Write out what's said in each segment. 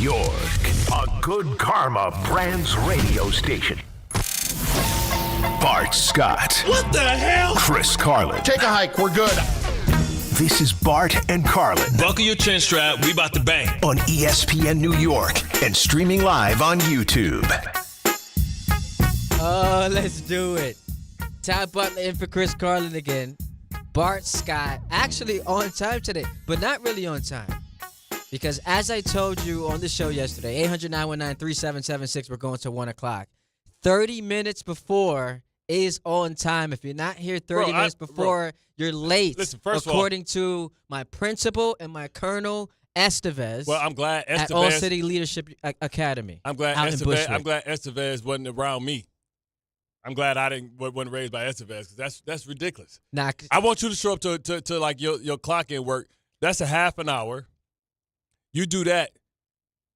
York, a Good Karma Brands radio station. Bart Scott. What the hell? Chris Carlin. Take a hike. We're good. This is Bart and Carlin Buckle your chin strap. We about to bang. on ESPN New York and streaming live on YouTube. Oh, let's do it. Ty Butler in for Chris Carlin again. Bart Scott actually on time today, but not really on time. Because as I told you on the show yesterday, 800-919-3776, we're going to 1 o'clock. 30 minutes before is on time. If you're not here 30 minutes before, you're late. Listen, first according to my principal and my colonel, Estevez. Well, I'm glad Estevez. At All City Leadership Academy. I'm glad Estevez wasn't around me. I'm glad I wasn't raised by Estevez because that's ridiculous. I want you to show up to like your clock in work. That's a half an hour. You do that.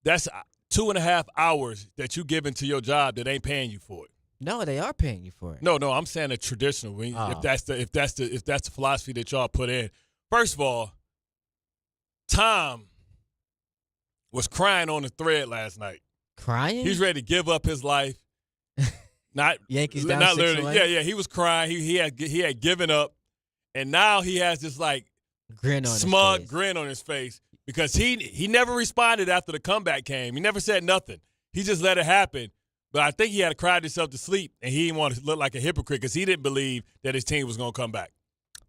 That's 2.5 hours that you give into your job that ain't paying you for it. No, they are paying you for it. No, I'm saying a traditional. If that's the philosophy that y'all put in. First of all, Tom was crying on the thread last night. Crying? He's ready to give up his life. Not Yankees down not 6-1? literally. Yeah. He was crying. He had given up, and now he has this like smug grin on his face because he never responded after the comeback came. He never said nothing. He just let it happen. But I think he had cried himself to sleep, and he didn't want to look like a hypocrite because he didn't believe that his team was going to come back.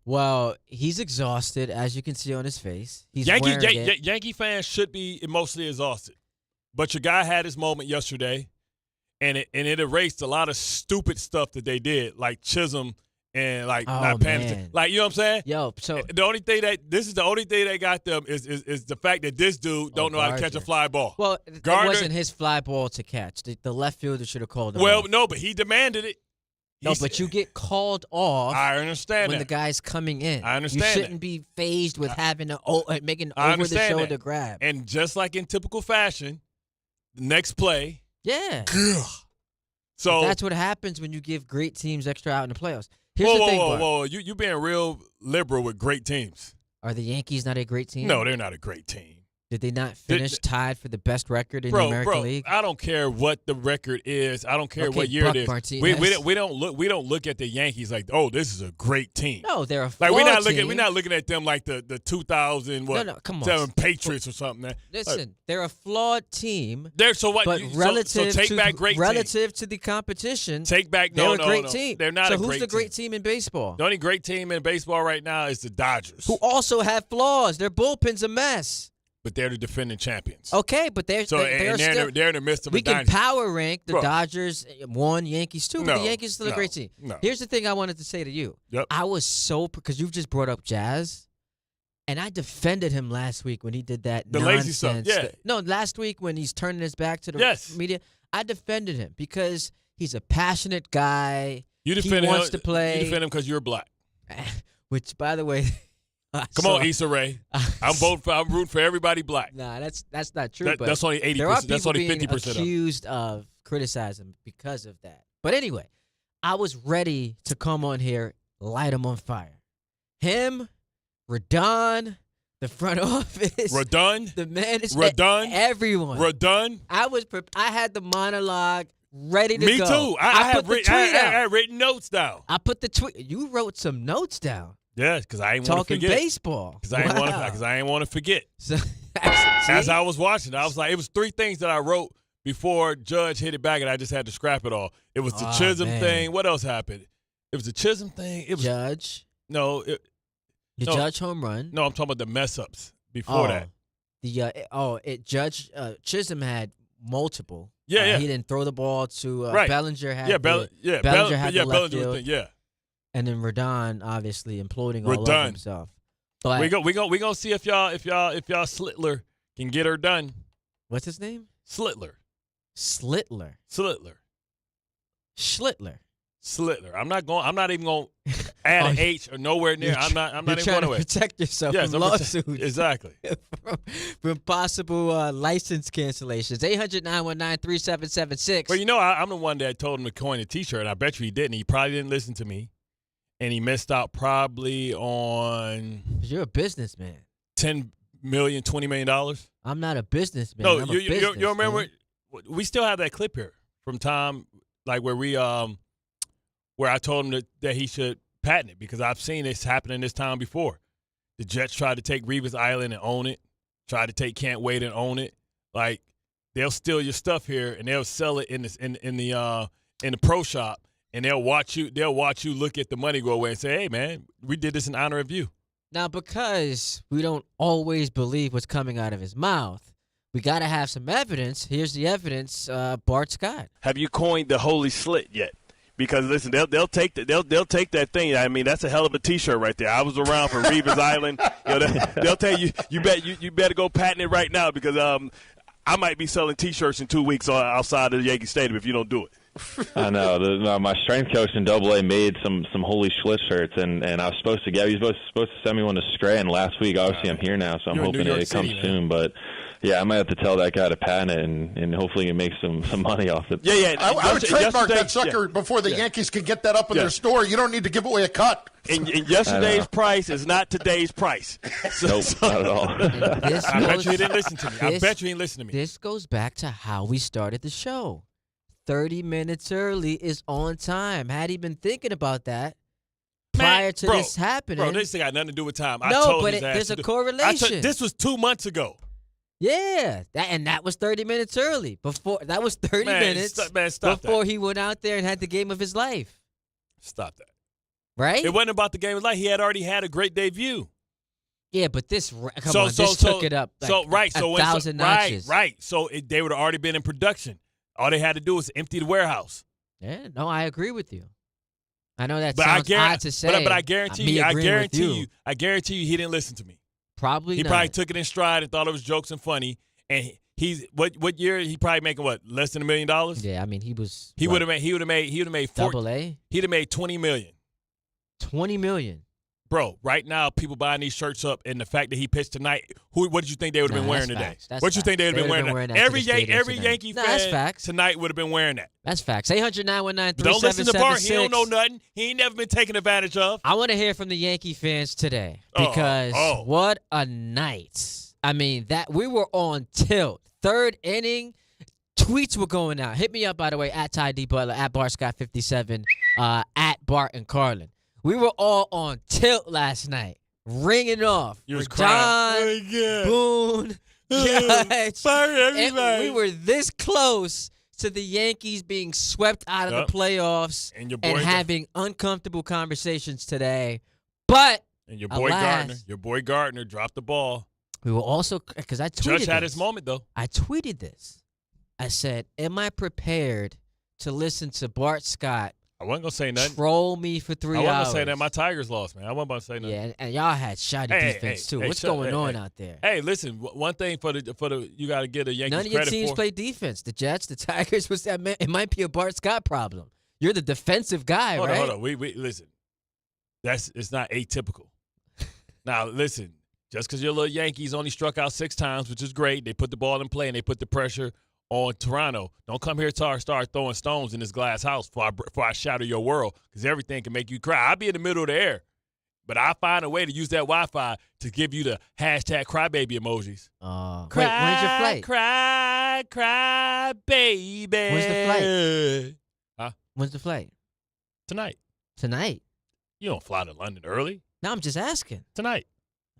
Well, he's exhausted, as you can see on his face. Yankee fans should be emotionally exhausted. But your guy had his moment yesterday. And it erased a lot of stupid stuff that they did, like Chisholm and not paying attention. Like, you know what I'm saying? Yo, so the only thing that got them is the fact that this dude don't know how to catch a fly ball. Well, it wasn't his fly ball to catch. The left fielder should have called him off. No, but he demanded it. But you get called off. I understand when that. the guy's coming in. I understand. You shouldn't be phased with making over the shoulder grab. And just like in typical fashion, the next play. Yeah. So that's what happens when you give great teams extra out in the playoffs. Here's the thing, whoa. You being real liberal with great teams. Are the Yankees not a great team? No, they're not a great team. Did they not finish tied for the best record in the American League? I don't care what the record is. I don't care what year it is. We don't look at the Yankees like, oh, this is a great team. No, they're a flawed team. We're not looking at them like the 2000 7 Patriots or something. Listen, they're a flawed team. So what? But relative to the competition, they're a great team. They're not. So who's the great team in baseball? The only great team in baseball right now is the Dodgers, who also have flaws. Their bullpen's a mess. But they're the defending champions. Okay, but they're still. They're in the midst of a We dynasty. can power rank the Dodgers 1, Yankees 2, but the Yankees are still a great team. No. Here's the thing I wanted to say to you. Yep. I was because you've just brought up Jazz, and I defended him last week when he did that the nonsense. lazy stuff. Yeah. No, last week when he's turning his back to the media, I defended him because he's a passionate guy. He wants to play. You defend him because you're black. Which, by the way. Come on, Issa Rae. I'm rooting for everybody black. Nah, that's not true. But that's only 80%. There are that's only 50% being accused of criticizing because of that. But anyway, I was ready to come on here, light him on fire. Him, Radon, the front office. Radon? The man is Radon? Everyone. Radon? I had the monologue ready to go. Me too. I had written notes down. I put the tweet. You wrote some notes down. Yeah, because I ain't want to forget. Talking baseball. Because I ain't want to forget. So, as I was watching, I was like, it was 3 things that I wrote before Judge hit it back, and I just had to scrap it all. It was the Chisholm thing. What else happened? It was the Chisholm thing. It was Judge. No. Judge home run. No, I'm talking about the mess ups before that. Judge Chisholm had multiple. Yeah. He didn't throw the ball to Bellinger. Bellinger had the left field. And then Radon obviously imploding all over himself. But we gonna see if y'all Schlittler can get her done. What's his name? Schlittler. I'm not even gonna add an H or nowhere near. I'm not even trying going to away. Protect yourself from lawsuits. Exactly. from possible license cancellations. 800-919-3776. Well, I'm the one that told him to coin a T-shirt. And I bet you he didn't. He probably didn't listen to me. And he missed out probably on. You're a businessman. $10 million, $20 million. I'm not a businessman. No, I'm you remember? We still have that clip here from Tom, like where I told him that he should patent it because I've seen this happen in this town before. The Jets tried to take Revis Island and own it. Tried to take Can't Wait and own it. Like they'll steal your stuff here and they'll sell it in the pro shop and they'll watch you look at the money go away and say, "Hey man, we did this in honor of you." Now, because we don't always believe what's coming out of his mouth, we got to have some evidence. Here's the evidence, Bart Scott. Have you coined the holy slit yet? Because listen, they'll take that thing. I mean, that's a hell of a T-shirt right there. I was around for Revis Island. They'll tell you you better go patent it right now because I might be selling T-shirts in 2 weeks outside of the Yankee Stadium if you don't do it. I know. My strength coach in AA made some holy Schlitt shirts, and I was supposed to get. He was supposed to send me one to Scranton last week. Obviously, I'm here now, so I'm hoping it comes soon. But yeah, I might have to tell that guy to patent it, and hopefully he makes some money off it. Yeah. I would trademark that sucker before the Yankees can get that up in their store. You don't need to give away a cut. And yesterday's price is not today's price. Nope, not at all. I bet you he didn't listen to me. I bet you he didn't listen to me. This goes back to how we started the show. 30 minutes early is on time. Had he been thinking about that prior to this happening. Bro, this thing got nothing to do with time. There's a correlation. This was 2 months ago. Yeah, that was 30 minutes early. That was 30 minutes before he went out there and had the game of his life. Stop that. Right? It wasn't about the game of his life. He had already had a great debut. Yeah, but this took it up like 1,000 notches. Right. So they would have already been in production. All they had to do was empty the warehouse. Yeah, no, I agree with you. I know that but sounds odd to say. But I guarantee you, he didn't listen to me. Probably not. He probably took it in stride and thought it was jokes and funny. And he's what year? He probably making less than $1 million? Yeah, I mean he would have made double A. He'd have made $20 million. $20 million. Bro, right now people buying these shirts up, and the fact that he pitched tonight, what did you think they would have been wearing today? What you think they would have been wearing? Every Yankee fan tonight would have been wearing that. That's facts. 800-919-3776. Don't listen to Bart. He don't know nothing. He ain't never been taken advantage of. I want to hear from the Yankee fans today because what a night. I mean, that we were on tilt. Third inning, tweets were going out. Hit me up, by the way, at Ty D. Butler, at BartScott57, at Bart and Carlin. We were all on tilt last night, ringing off. You was crying. Boone, Judge. Everybody. We were this close to the Yankees being swept out of the playoffs and having uncomfortable conversations today. But your boy Gardner dropped the ball. We were also, because I tweeted Judge had his moment, though. I tweeted this. I said, am I prepared to listen to Bart Scott I wasn't going to say nothing. Troll me for 3 hours. I wasn't going to say that. My Tigers lost, man. I wasn't about to say nothing. Yeah, and y'all had shoddy defense, too. What's going on out there? Hey, listen, one thing for the you got to get a Yankees credit for. None of your teams play defense. The Jets, the Tigers, it might be a Bart Scott problem. You're the defensive guy, right? Hold on. We listen. It's not atypical. Now, listen, just because your little Yankees only struck out 6 times, which is great, they put the ball in play and they put the pressure on Toronto. Don't come here to start throwing stones in this glass house before I shatter your world, because everything can make you cry. I'll be in the middle of the air, but I'll find a way to use that Wi-Fi to give you the hashtag crybaby emojis. Wait, when's your flight? Cry, baby. When's the flight? Huh? When's the flight? Tonight. Tonight? You don't fly to London early. No, I'm just asking. Tonight.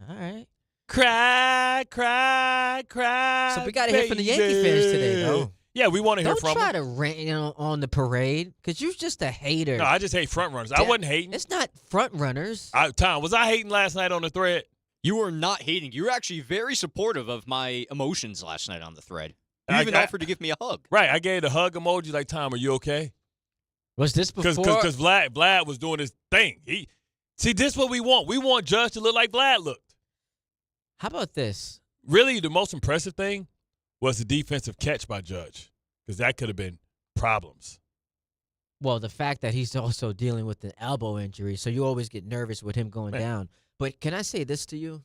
All right. Cry. So we got to hear from the Yankee fans today, though. Yeah, we want to hear from them. Don't try to rant on the parade, because you're just a hater. No, I just hate front runners. I wasn't hating. It's not front runners. Tom, was I hating last night on the thread? You were not hating. You were actually very supportive of my emotions last night on the thread. You even offered to give me a hug. Right, I gave the hug emoji like, Tom, are you okay? Was this before? Because Vlad was doing his thing. See, this is what we want. We want Judge to look like Vlad looked. How about this? Really, the most impressive thing was the defensive catch by Judge, because that could have been problems. Well, the fact that he's also dealing with an elbow injury, so you always get nervous with him going down. But can I say this to you?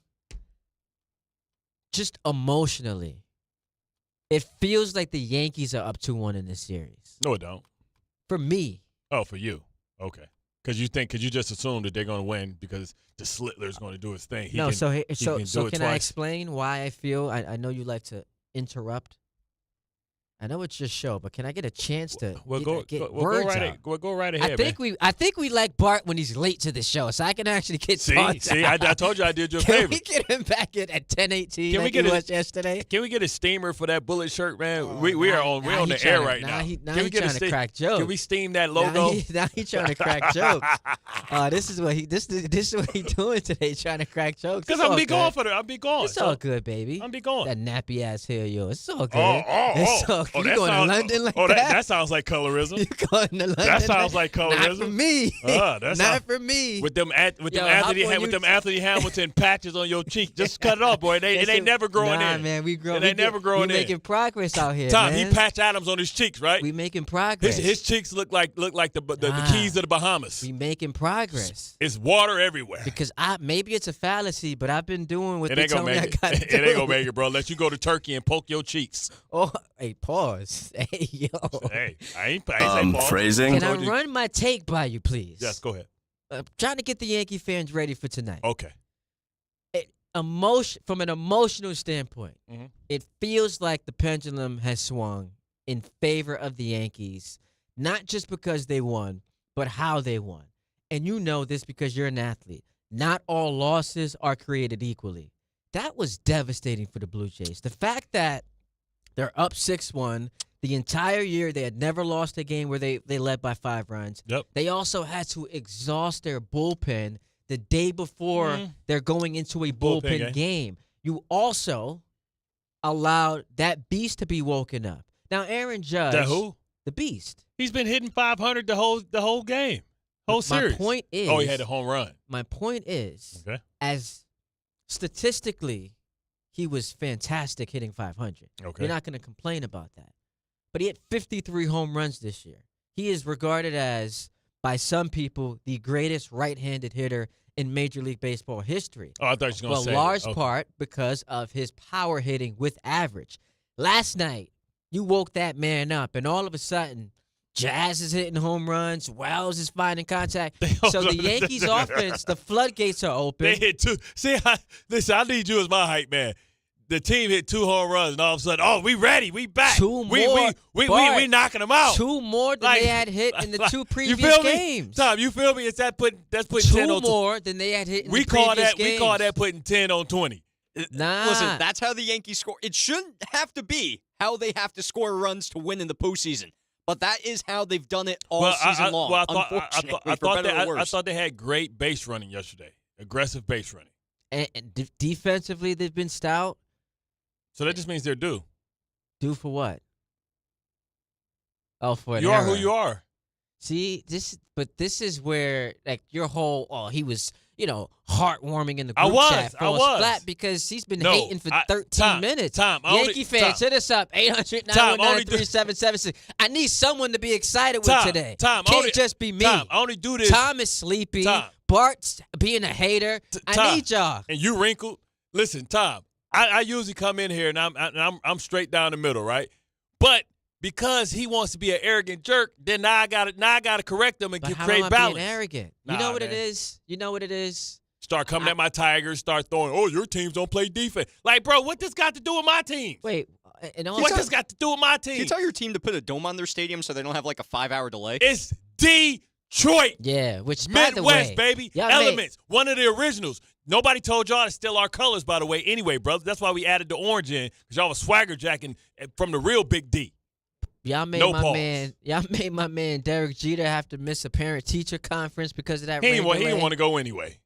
Just emotionally, it feels like the Yankees are up 2-1 in this series. No, it don't. For me. Oh, for you. Okay. Because you just assume that they're going to win because the Schlittler's going to do his thing. So can I explain why I feel? I know you like to interrupt. I know it's your show, but can I get a chance to get words out? Go right ahead. I think we like Bart when he's late to the show, so I can actually get thoughts See, I told you I did you a favor. Can we get him back in at 10:18 like he was yesterday? Can we get a steamer for that bullet shirt, man? We're on the air right now. Now he's trying to crack jokes. Can we steam that logo? Now he's trying to crack jokes. This is what he's doing today, trying to crack jokes. Because I'll be gone for it. I'll be gone. It's all good, baby. I'll be gone. That nappy ass hair of yours. It's all good. It's all good. You going to London like that? That sounds like colorism. You going to London? That sounds like colorism. Not for me. Not for me. With them Anthony Hamilton patches on your cheek, just cut it off, boy. It ain't never growing in. Nah, man, we growing. It ain't never growing in. We making progress out here, Tom, man. he patch Adams on his cheeks, right? We making progress. His cheeks look like the keys of the Bahamas. We making progress. It's water everywhere. Because maybe it's a fallacy, but I've been doing what they tell me I got to do. It ain't gonna make it, bro. Let you go to Turkey and poke your cheeks. Oh, hey, pause. Hey, yo. Hey, I ain't saying pause. Phrasing. Can I run my take by you, please? Yes, go ahead. Trying to get the Yankee fans ready for tonight. Okay. From an emotional standpoint, it feels like the pendulum has swung in favor of the Yankees, not just because they won, but how they won. And you know this because you're an athlete. Not all losses are created equally. That was devastating for the Blue Jays. The fact that they're up 6-1, the entire year they had never lost a game where they led by 5 runs. Yep. They also had to exhaust their bullpen the day before they're going into a bullpen game. You also allowed that beast to be woken up. Now, Aaron Judge. That who? The beast. He's been hitting 500 the whole game. Whole series. My point is. Oh, he had a home run. My point is, as statistically, he was fantastic hitting 500. Okay. You're not going to complain about that. But he hit 53 home runs this year. He is regarded as, by some people, the greatest right-handed hitter in Major League Baseball history. Oh, I thought you were going to say large part because of his power hitting with average. Last night, you woke that man up, and all of a sudden, Jazz is hitting home runs. Wells is finding contact. So the Yankees' offense, the floodgates are open. They hit 2. See, listen, I need you as my hype man. The team hit 2 home runs, and all of a sudden, we ready, we back. 2 more. We knocking them out. 2 more than they had hit in the 2 previous games. Tom, you feel me? That's putting 10 2 on 2 more than they had hit in the previous games. We call that putting 10 on 20. Nah. Listen, that's how the Yankees score. It shouldn't have to be how they have to score runs to win in the postseason. But that is how they've done it all season long. I thought they had great base running yesterday. Aggressive base running. And defensively, they've been stout. So that just means they're due. Due for what? Oh, for an You error. are who you are. See, this is where like your whole he was, heartwarming in the group chat. I was flat because he's been hating for 13 minutes. Yankee fans, hit us up 800-919-3776. I need someone to be excited with today. Can't just be me. I only do this. Tom is sleepy. Bart's being a hater. I need y'all. And you wrinkled. Listen, Tom. I usually come in here and I'm straight down the middle, right? But because he wants to be an arrogant jerk, then now I gotta correct him and create balance. How am I being arrogant? You know what it is? You know what it is? Start coming at my Tigers. Start throwing. Oh, your teams don't play defense. Like, bro, what this got to do with my team? Wait, what this got to do with my team? Can you tell your team to put a dome on their stadium so they don't have like a 5-hour delay? It's Detroit. Yeah, which Midwest, by the way, baby. Elements. One of the originals. Nobody told y'all to steal our colors, by the way. Anyway, brother, that's why we added the orange in, because y'all was swagger jacking from the real Big D. Y'all made my man Derek Jeter have to miss a parent-teacher conference because of that. He didn't want to go anyway.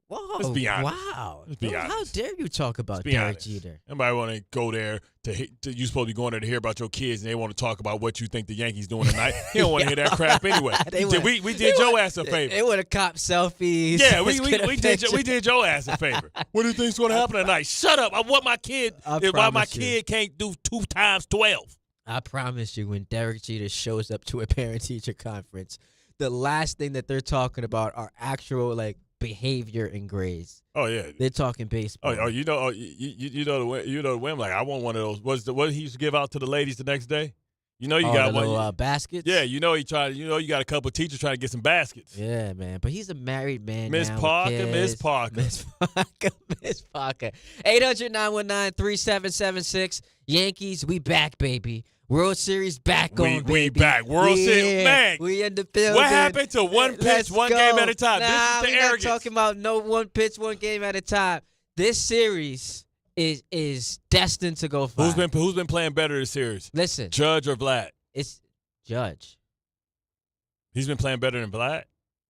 Whoa! Let's be honest. Wow! Let's be honest. How dare you talk about Derek Jeter? Everybody want to go there you supposed to be going there to hear about your kids, and they want to talk about what you think the Yankees doing tonight. He don't want to hear that crap anyway. We did your ass a favor. They would have copped selfies. Yeah, we did your ass a favor. What do you think's going to happen tonight? Shut up! Why my kid can't do 2 times 12? I promise you, when Derek Jeter shows up to a parent-teacher conference, the last thing that they're talking about are actual behavior and grades. Oh yeah, they're talking baseball. You know the whim. Like, I want one of those. What he used to give out to the ladies the next day? You know you got one. Little, baskets. Yeah, you know you got a couple of teachers trying to get some baskets. Yeah, man. But he's a married man. Miss Parker. 800-919-3776. Yankees, we back, baby. World Series back on, baby. We back. World Series, man. We in the building. What happened to one pitch, one game at a time? Nah, this is the arrogance. Not talking about no one pitch, one game at a time. This series is destined to go far. Who's been playing better this series? Listen. Judge or Vlad? It's Judge. He's been playing better than Vlad?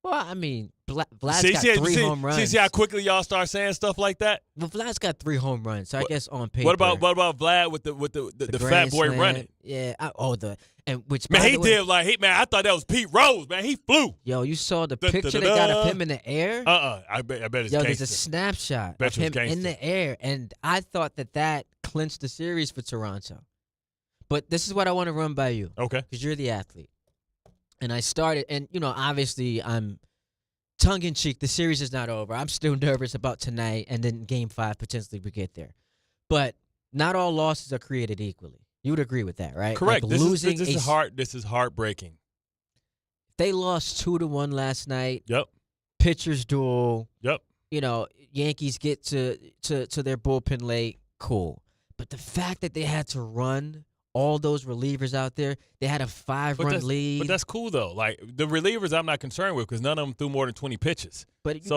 Well, I mean, Vlad's got 3 home runs. See how quickly y'all start saying stuff like that? Well, Vlad's got 3 home runs, so I guess on paper. What about Vlad with the fat boy slam running? Yeah. I thought that was Pete Rose, man. He flew. Yo, you saw the picture they got of him in the air? I bet it's Yo, gangster. there's a snapshot of him in the air, and I thought that clinched the series for Toronto. But this is what I want to run by you. Okay. Because you're the athlete. And I started, and, obviously I'm tongue-in-cheek. The series is not over. I'm still nervous about tonight, and then Game 5 potentially we get there. But not all losses are created equally. You would agree with that, right? Correct. Like this is heartbreaking. They lost 2-1 last night. Yep. Pitchers duel. Yep. Yankees get to their bullpen late. Cool. But the fact that they had to run all those relievers out there, they had a 5-run lead. But that's cool, though. Like, the relievers I'm not concerned with because none of them threw more than 20 pitches. But it's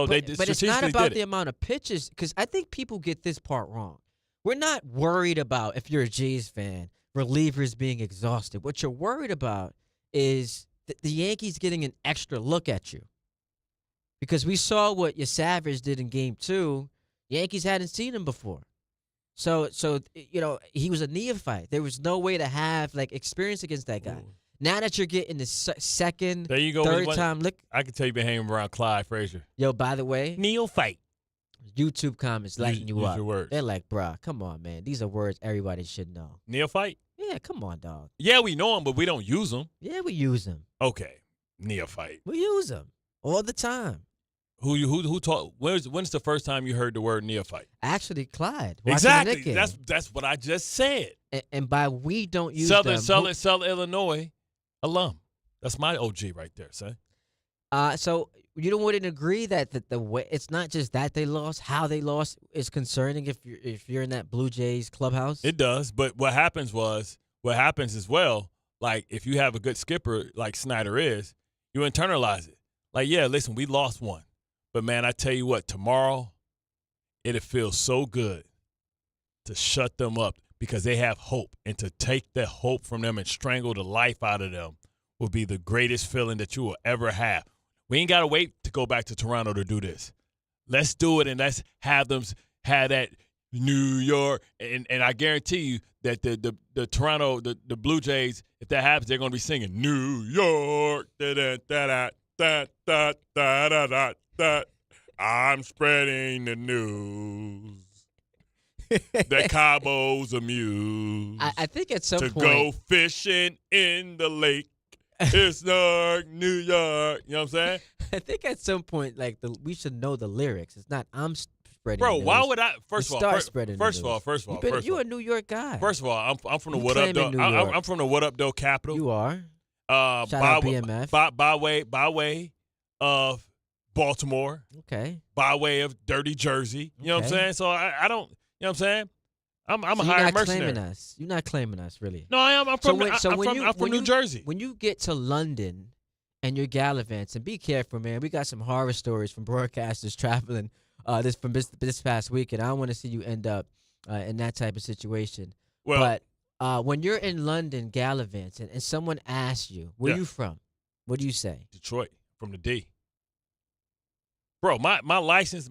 not about the amount of pitches because I think people get this part wrong. We're not worried about, if you're a Jays fan, relievers being exhausted. What you're worried about is the Yankees getting an extra look at you. Because we saw what your Savage did in Game 2. Yankees hadn't seen him before. So he was a neophyte. There was no way to have experience against that guy. Ooh. Now that you're getting the second, there you go, third time look, I can tell you've been hanging around Clyde Frazier. Yo, by the way, neophyte. YouTube comments lighting you up. Your words. They're like, bruh, come on, man. These are words everybody should know. Neophyte? Yeah, come on, dog. Yeah, we know them, but we don't use them. Yeah, we use them. Okay, neophyte. We use them all the time. Who taught? When's the first time you heard the word neophyte? Actually, Clyde. Exactly. That's what I just said. And by we don't use Southern Illinois alum. That's my OG right there, son. So you wouldn't agree that the way it's not just that they lost, how they lost is concerning if you're in that Blue Jays clubhouse. It does, but what happens as well, like if you have a good skipper like Snyder is, you internalize it. Like, yeah, listen, we lost one. But, man, I tell you what, tomorrow it'll feel so good to shut them up because they have hope. And to take that hope from them and strangle the life out of them will be the greatest feeling that you will ever have. We ain't got to wait to go back to Toronto to do this. Let's do it, and let's have them have that New York. And I guarantee you that the Toronto, the Blue Jays, if that happens, they're going to be singing New York, da-da-da-da-da-da-da-da-da. I'm spreading the news that Cabo's amused. I think at some point to go fishing in the lake. It's New York. You know what I'm saying? I think at some point, we should know the lyrics. It's not I'm spreading. Bro, news. Why would I? First of all, you're a New York guy. First of all, I'm from the What Up Though. I'm from the What Up Though capital. You are. Shout out BMF. By way of Baltimore. Okay. By way of dirty Jersey. You know what I'm saying? So I don't. You know what I'm saying? I'm a hired mercenary. You're not claiming us, really. No, I am. I'm from New Jersey. When you get to London and you're gallivanting, be careful, man. We got some horror stories from broadcasters traveling this past weekend. I don't want to see you end up in that type of situation. Well, but when you're in London gallivanting and someone asks you, where you from? What do you say? Detroit, from the D. Bro, my license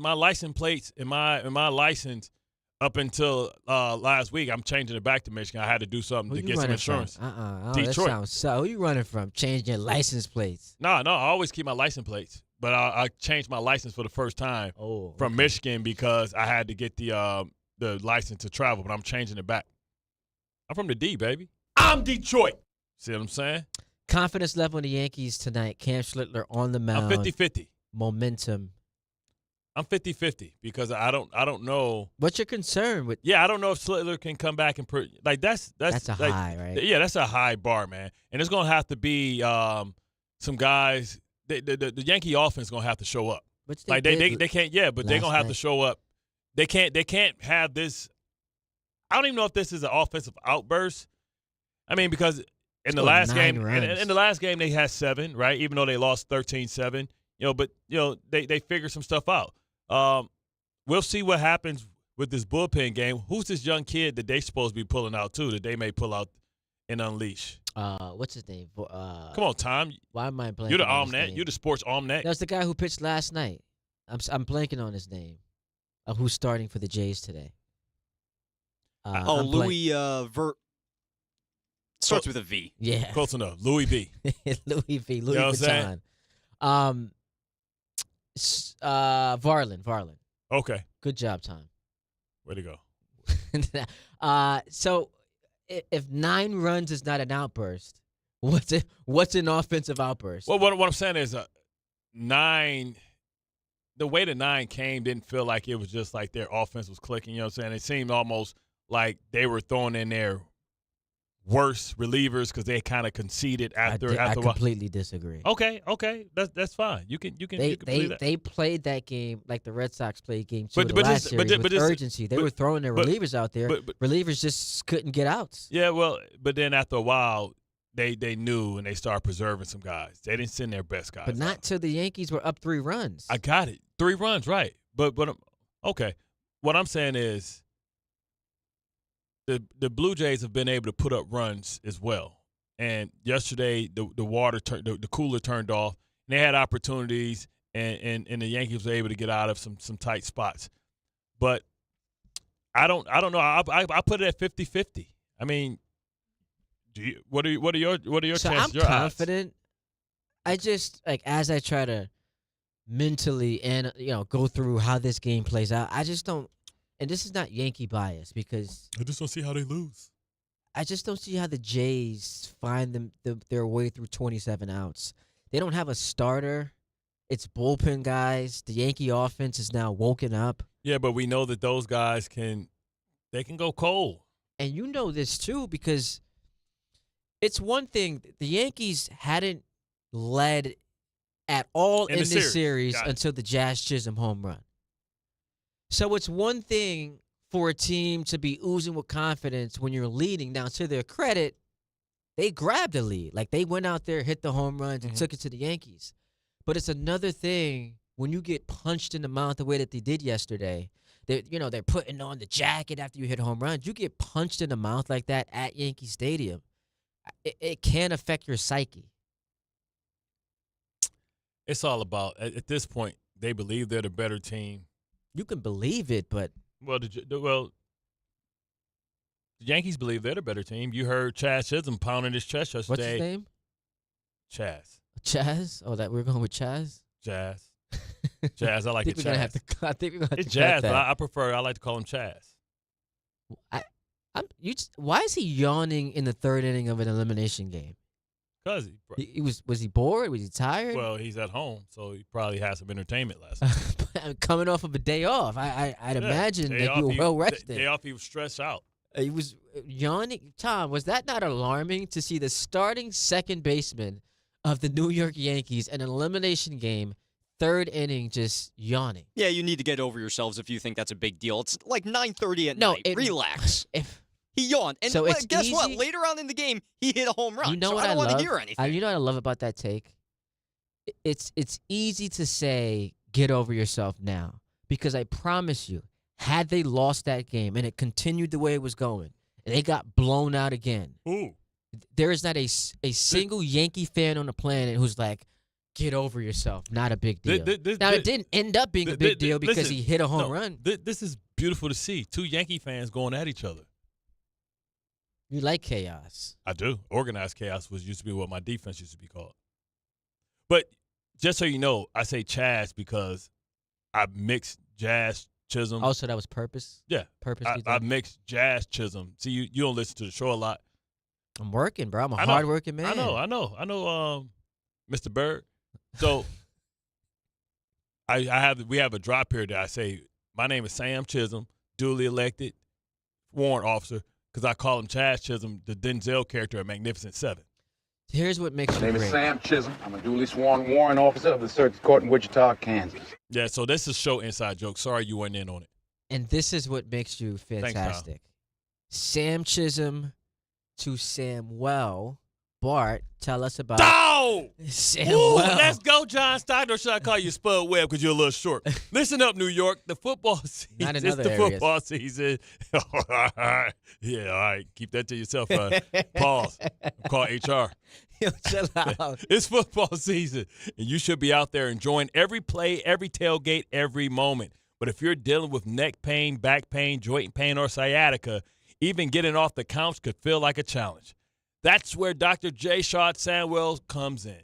plates and my license up until last week, I'm changing it back to Michigan. I had to do something to get some insurance. Detroit. That sounds so. Who you running from? Changing your license plates? No, I always keep my license plates. But I changed my license for the first time from Michigan because I had to get the license to travel, but I'm changing it back. I'm from the D, baby. I'm Detroit. See what I'm saying? Confidence level in the Yankees tonight. Cam Schlittler on the mound. I'm 50-50. Momentum. I'm 50-50 because I don't know. What's your concern with? Yeah, I don't know if Schlittler can come back and that's a like, high, right? Yeah, that's a high bar, man. And it's gonna have to be some guys. The Yankee offense is gonna have to show up. They can't. Yeah, but they're gonna have to show up. They can't have this. I don't even know if this is an offensive outburst. I mean, because in the last game they had 7, right? Even though they lost 13-7, but they figured some stuff out. We'll see what happens with this bullpen game. Who's this young kid that they supposed to be pulling out too? That they may pull out and unleash. What's his name? Come on, Tom. Why am I blanking? You're the on his almanac. name? You're the sports almanac. That's the guy who pitched last night. I'm blanking on his name. Who's starting for the Jays today? Louis starts with a V. Yeah, close enough. Louis V. Louis V. Louis You know what Vuitton. Varlin. Okay. Good job, Tom. Way to go. So if 9 runs is not an outburst, what's an offensive outburst? Well, what I'm saying is 9. The way the 9 came didn't feel like it was just like their offense was clicking. You know what I'm saying? It seemed almost like they were throwing in their worst relievers because they kind of conceded after a while. I completely disagree. Okay, that's fine. You can believe that. They played that game like the Red Sox played game 2 of the last series with urgency. They were throwing their relievers out there. Relievers just couldn't get outs. Yeah, well, but then after a while, they knew and they started preserving some guys. They didn't send their best guys. But not till the Yankees were up 3 runs. I got it. 3 runs, right. But okay. What I'm saying is the Blue Jays have been able to put up runs as well. And yesterday the cooler turned off. And they had opportunities and the Yankees were able to get out of some tight spots. But I don't know. I put it at 50-50. I mean, what are your so chances? I'm confident. I just as I try to mentally and go through how this game plays out, I just don't. And this is not Yankee bias because I just don't see how they lose. I just don't see how the Jays find their way through 27 outs. They don't have a starter. It's bullpen guys. The Yankee offense is now woken up. Yeah, but we know that those guys can go cold. And you know this too because it's one thing the Yankees hadn't led at all in this series until the Jazz Chisholm home run. So it's one thing for a team to be oozing with confidence when you're leading. Now, to their credit, they grabbed a lead. Like, they went out there, hit the home runs, and took it to the Yankees. But it's another thing when you get punched in the mouth the way that they did yesterday. They're putting on the jacket after you hit home runs. You get punched in the mouth like that at Yankee Stadium, it can affect your psyche. It's all about, at this point, they believe they're the better team. You can believe it, but the Yankees believe they're the better team. You heard Chaz Chisholm pounding his chest yesterday. What's his name? Chaz. Oh, that we're going with Chaz. Jazz. I like it. Chaz. I think we're gonna have it's to Jazz, that. but I like to call him Chaz. Why is he yawning in the 3rd inning of an elimination game? Because was he bored? Was he tired? Well, he's at home, so he probably had some entertainment last night. Coming off of a day off, I'd imagine that you were well rested. Day off, he was stressed out. He was yawning. Tom, was that not alarming to see the starting second baseman of the New York Yankees in an elimination game, 3rd inning, just yawning? Yeah, you need to get over yourselves if you think that's a big deal. It's like 9:30 at night. Relax. He yawned. And so guess what? Later on in the game, he hit a home run. You know what I don't want to hear anything. You know what I love about that take? It's easy to say, get over yourself now. Because I promise you, had they lost that game and it continued the way it was going, and they got blown out again, there is not a single Yankee fan on the planet who's like, get over yourself. Not a big deal. It didn't end up being a big deal because he hit a home run. This is beautiful to see. 2 Yankee fans going at each other. You like chaos. I do. Organized chaos used to be what my defense used to be called. But just so you know, I say Chaz because I mixed Jazz Chisholm. Oh, so that was purpose? Yeah. Purposely I mixed Jazz Chisholm. See, you don't listen to the show a lot. I'm working, bro. I'm a hard-working man. I know, Mr. Bird. So we have a drop here that I say, my name is Sam Chisholm, duly elected warrant officer, because I call him Chaz Chisholm, the Denzel character of Magnificent Seven. Here's what makes you My name great. is Sam Chisholm. I'm a duly sworn warrant officer of the Circuit Court in Wichita, Kansas. Yeah, so this is show inside joke. Sorry you weren't in on it. And this is what makes you fantastic. Sam Chisholm to Samuel. Bart, tell us about Samuel. Let's go, John Stockton, or should I call you Spud Webb because you're a little short? Listen up, New York. The football season. Not in It's other the areas. football season. Yeah, all right. Keep that to yourself. Pause. Call HR. Yo, chill out. It's football season, and you should be out there enjoying every play, every tailgate, every moment. But if you're dealing with neck pain, back pain, joint pain, or sciatica, even getting off the couch could feel like a challenge. That's where Dr. J. Shad Samuel comes in.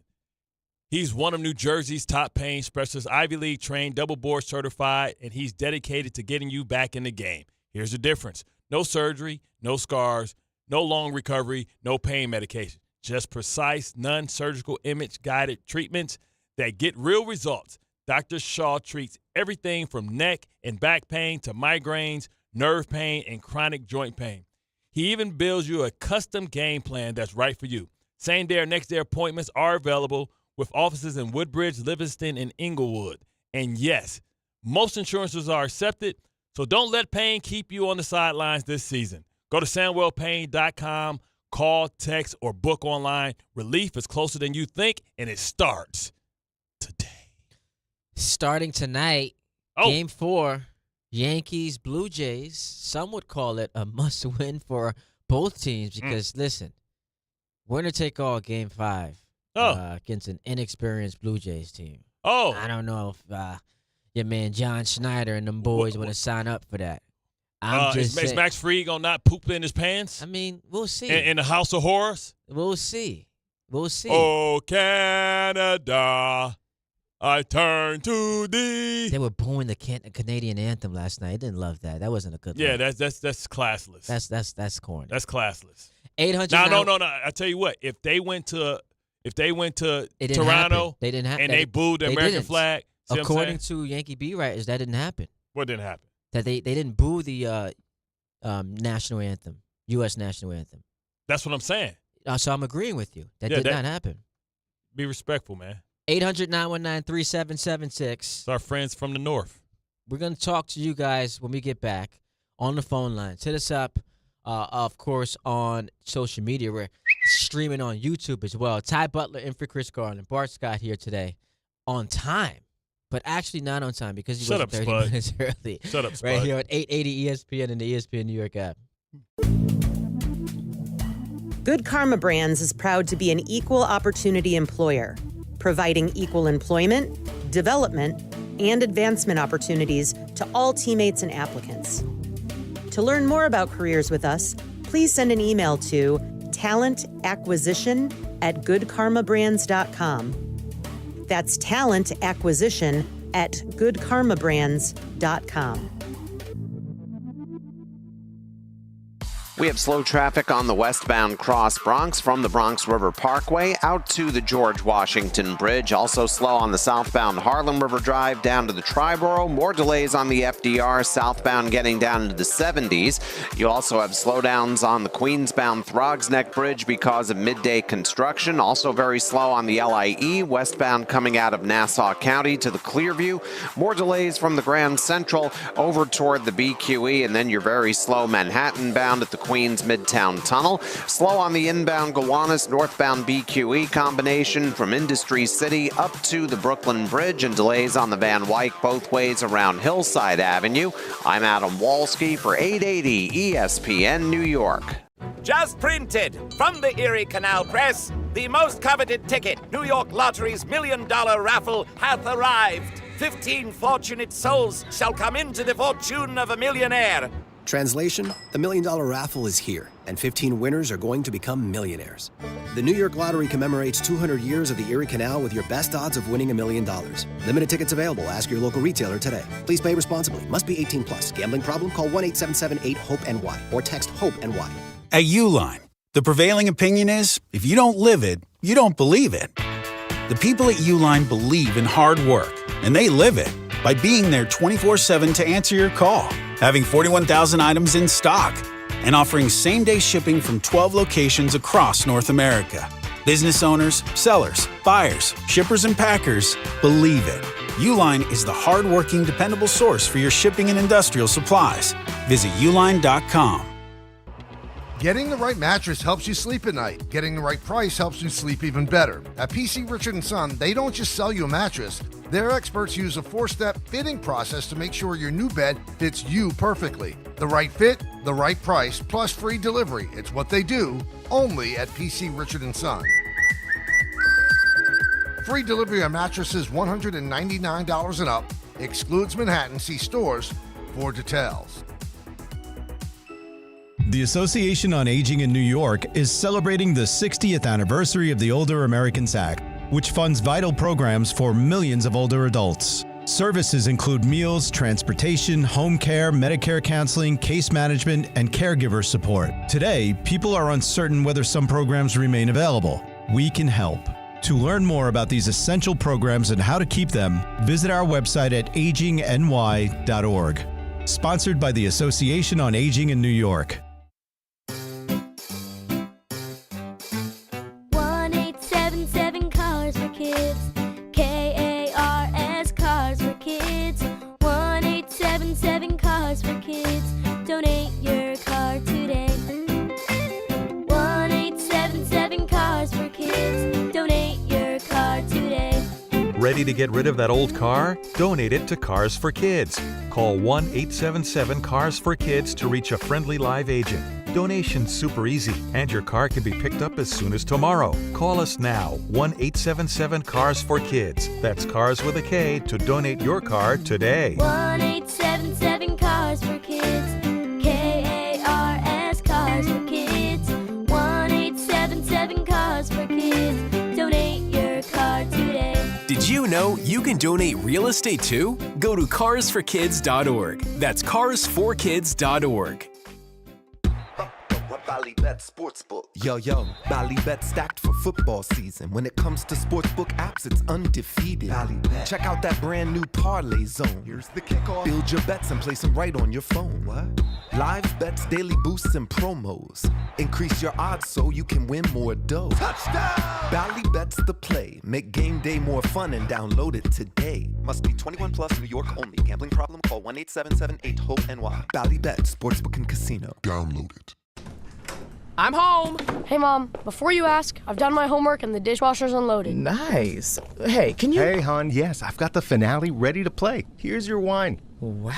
He's one of New Jersey's top pain specialists, Ivy League trained, double board certified, and he's dedicated to getting you back in the game. Here's the difference. No surgery, no scars, no long recovery, no pain medication. Just precise, non-surgical image-guided treatments that get real results. Dr. Shaw treats everything from neck and back pain to migraines, nerve pain, and chronic joint pain. He even builds you a custom game plan that's right for you. Same-day or next-day appointments are available with offices in Woodbridge, Livingston, and Inglewood. And yes, most insurances are accepted, so don't let pain keep you on the sidelines this season. Go to SamuelPain.com, call, text, or book online. Relief is closer than you think, and it starts today. Starting tonight, Game 4. Yankees, Blue Jays. Some would call it a must-win for both teams because, listen, winner take all Game 5 against an inexperienced Blue Jays team. I don't know if your man John Schneider and them boys want to sign up for that. Is Max Fried going to not poop in his pants? I mean, we'll see. In the House of Horrors? We'll see. We'll see. Oh, Canada, I turn to thee. They were booing the Canadian anthem last night. I didn't love that. That wasn't a good. Yeah, line. that's classless. That's corny. That's classless. 800. No. I tell you what. If they went to Toronto, they didn't have, and they booed the American flag. According to Yankee beat writers, that didn't happen. What didn't happen? That they didn't boo the national anthem, U.S. national anthem. That's what I'm saying. So I'm agreeing with you. That did not happen. Be respectful, man. 800-919-3776. It's our friends from the north. We're going to talk to you guys when we get back on the phone lines. Hit us up, of course, on social media. We're streaming on YouTube as well. Ty Butler in for Chris Carlin. Bart Scott here today on time, but actually not on time because he was 30 minutes early. Shut up, Spud. Right here at 880 ESPN and the ESPN New York app. Good Karma Brands is proud to be an equal opportunity employer, providing equal employment, development, and advancement opportunities to all teammates and applicants. To learn more about careers with us, please send an email to talentacquisition@goodkarmabrands.com. That's talentacquisition@goodkarmabrands.com. We have slow traffic on the westbound Cross Bronx from the Bronx River Parkway out to the George Washington Bridge. Also slow on the southbound Harlem River Drive down to the Triborough. More delays on the FDR southbound getting down into the 70s. You also have slowdowns on the Queensbound Throgs Neck Bridge because of midday construction. Also very slow on the LIE westbound coming out of Nassau County to the Clearview. More delays from the Grand Central over toward the BQE, and then you're very slow Manhattan bound at the Queens Midtown Tunnel. Slow on the inbound Gowanus northbound BQE combination from Industry City up to the Brooklyn Bridge, and delays on the Van Wyck both ways around Hillside Avenue. I'm Adam Walski for 880 ESPN New York. Just printed from the Erie Canal Press, the most coveted ticket, New York Lottery's $1 million raffle, hath arrived. 15 fortunate souls shall come into the fortune of a millionaire. Translation, the $1 million raffle is here, and 15 winners are going to become millionaires. The New York Lottery commemorates 200 years of the Erie Canal with your best odds of winning $1 million. Limited tickets available. Ask your local retailer today. Please play responsibly. Must be 18 plus. Gambling problem? Call 1-877-8-HOPE-NY or text HOPE-NY. At Uline, the prevailing opinion is, if you don't live it, you don't believe it. The people at Uline believe in hard work and they live it by being there 24/7 to answer your call, having 41,000 items in stock, and offering same-day shipping from 12 locations across North America. Business owners, sellers, buyers, shippers, and packers believe it. Uline is the hard-working, dependable source for your shipping and industrial supplies. Visit uline.com. Getting the right mattress helps you sleep at night. Getting the right price helps you sleep even better. At PC Richard & Son, they don't just sell you a mattress. Their experts use a 4-step fitting process to make sure your new bed fits you perfectly. The right fit, the right price, plus free delivery. It's what they do, only at PC Richard & Son. Free delivery on mattresses $199 and up. Excludes Manhattan. See stores for details. The Association on Aging in New York is celebrating the 60th anniversary of the Older Americans Act, which funds vital programs for millions of older adults. Services include meals, transportation, home care, Medicare counseling, case management, and caregiver support. Today, people are uncertain whether some programs remain available. We can help. To learn more about these essential programs and how to keep them, visit our website at agingny.org. Sponsored by the Association on Aging in New York. 1-877 Cars for Kids. KARS Cars for Kids. 1-877 Cars for Kids. Donate your car today. 1-877 Cars for Kids. Donate your car today. Ready to get rid of that old car? Donate it to Cars for Kids. Call 1-877-CARS-FOR-KIDS to reach a friendly live agent. Donation's super easy, and your car can be picked up as soon as tomorrow. Call us now, 1-877-CARS-FOR-KIDS. That's Cars with a K to donate your car today. 1-877 Cars for Kids. KARS Cars for Kids. 1-877 Cars for Kids. Donate your car today. Did you know you can donate real estate too? Go to carsforkids.org. That's carsforkids.org. Ballybet Sportsbook. Yo, Ballybet stacked for football season. When it comes to sportsbook apps, it's undefeated. Ballybet. Check out that brand new parlay zone. Here's the kickoff. Build your bets and place them right on your phone. What? Live bets, daily boosts, and promos. Increase your odds so you can win more dough. Touchdown! Ballybet's the play. Make game day more fun and download it today. Must be 21 plus, New York only. Gambling problem? Call 1-877-8-HOPE-NY. Ballybet, Sportsbook and Casino. Download it. I'm home. Hey, Mom, before you ask, I've done my homework and the dishwasher's unloaded. Nice. Hey, can you... Hey, hon, yes, I've got the finale ready to play. Here's your wine. Wow.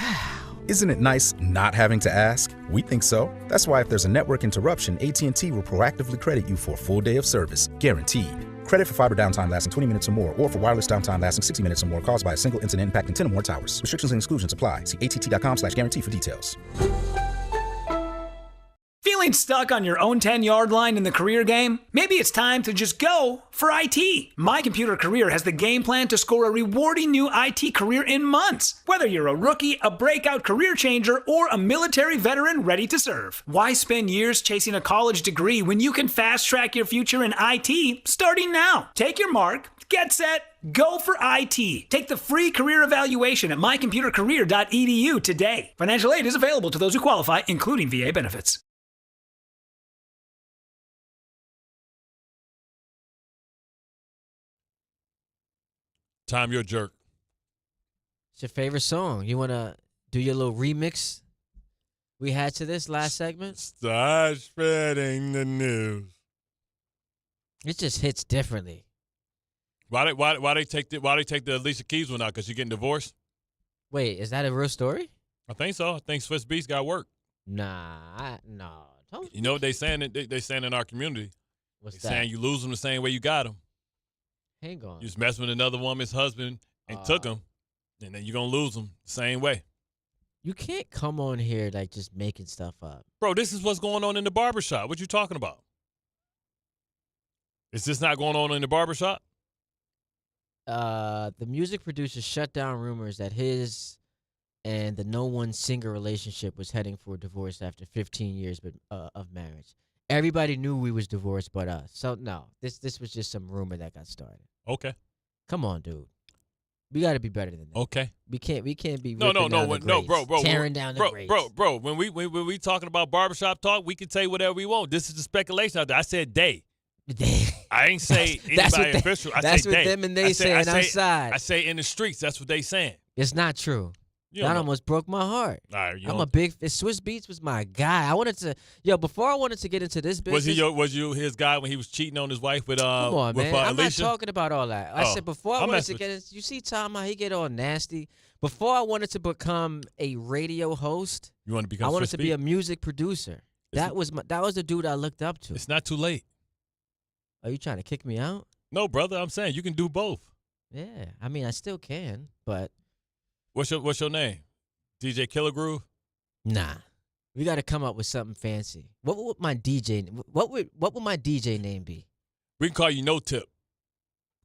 Isn't it nice not having to ask? We think so. That's why if there's a network interruption, AT&T will proactively credit you for a full day of service. Guaranteed. Credit for fiber downtime lasting 20 minutes or more, or for wireless downtime lasting 60 minutes or more caused by a single incident impacting 10 or more towers. Restrictions and exclusions apply. See att.com/guarantee for details. Feeling stuck on your own 10-yard line in the career game? Maybe it's time to just go for IT. My Computer Career has the game plan to score a rewarding new IT career in months. Whether you're a rookie, a breakout career changer, or a military veteran ready to serve. Why spend years chasing a college degree when you can fast-track your future in IT starting now? Take your mark, get set, go for IT. Take the free career evaluation at mycomputercareer.edu today. Financial aid is available to those who qualify, including VA benefits. Tom, you're a jerk. It's your favorite song. You want to do your little remix we had to this last segment? Start spreading the news. It just hits differently. Why they take the Alicia Keys one out? Because she's getting divorced? Wait, is that a real story? I think so. I think Swiss Beats got work. No. You know what they saying? They saying in our community. What's they that? saying you lose them the same way you got them. Hang on. You just mess with another woman's husband and took him, and then you're going to lose them the same way. You can't come on here like just making stuff up. Bro, this is what's going on in the barbershop. What you talking about? Is this not going on in the barbershop? The music producer shut down rumors that his and the No One Singer relationship was heading for divorce after 15 years of marriage. Everybody knew we was divorced but us. So, no, this was just some rumor that got started. Okay. Come on, dude. We got to be better than that. Okay. We can't be No, bro. tearing down the grades. Bro. When we talking about barbershop talk, we can say whatever we want. This is the speculation out there. I said they. I ain't say anybody official. That's what them and they saying outside. I say in the streets. That's what they saying. It's not true. That almost broke my heart. All right, I'm a big Swiss Beats was my guy. I wanted to before I wanted to get into this business. Was you his guy when he was cheating on his wife with Come on, man. I'm Alicia? not talking about all that. I said before I wanted to get into, you see Tom how he get all nasty. Before I wanted to become a radio host, you want to become I wanted Swiss to Beat? be a music producer. That was the dude I looked up to. It's not too late. Are you trying to kick me out? No, brother. I'm saying you can do both. Yeah, I mean I still can, but what's your name? DJ Killer Groove? Nah, we got to come up with something fancy. What would my DJ name be? We can call you No Tip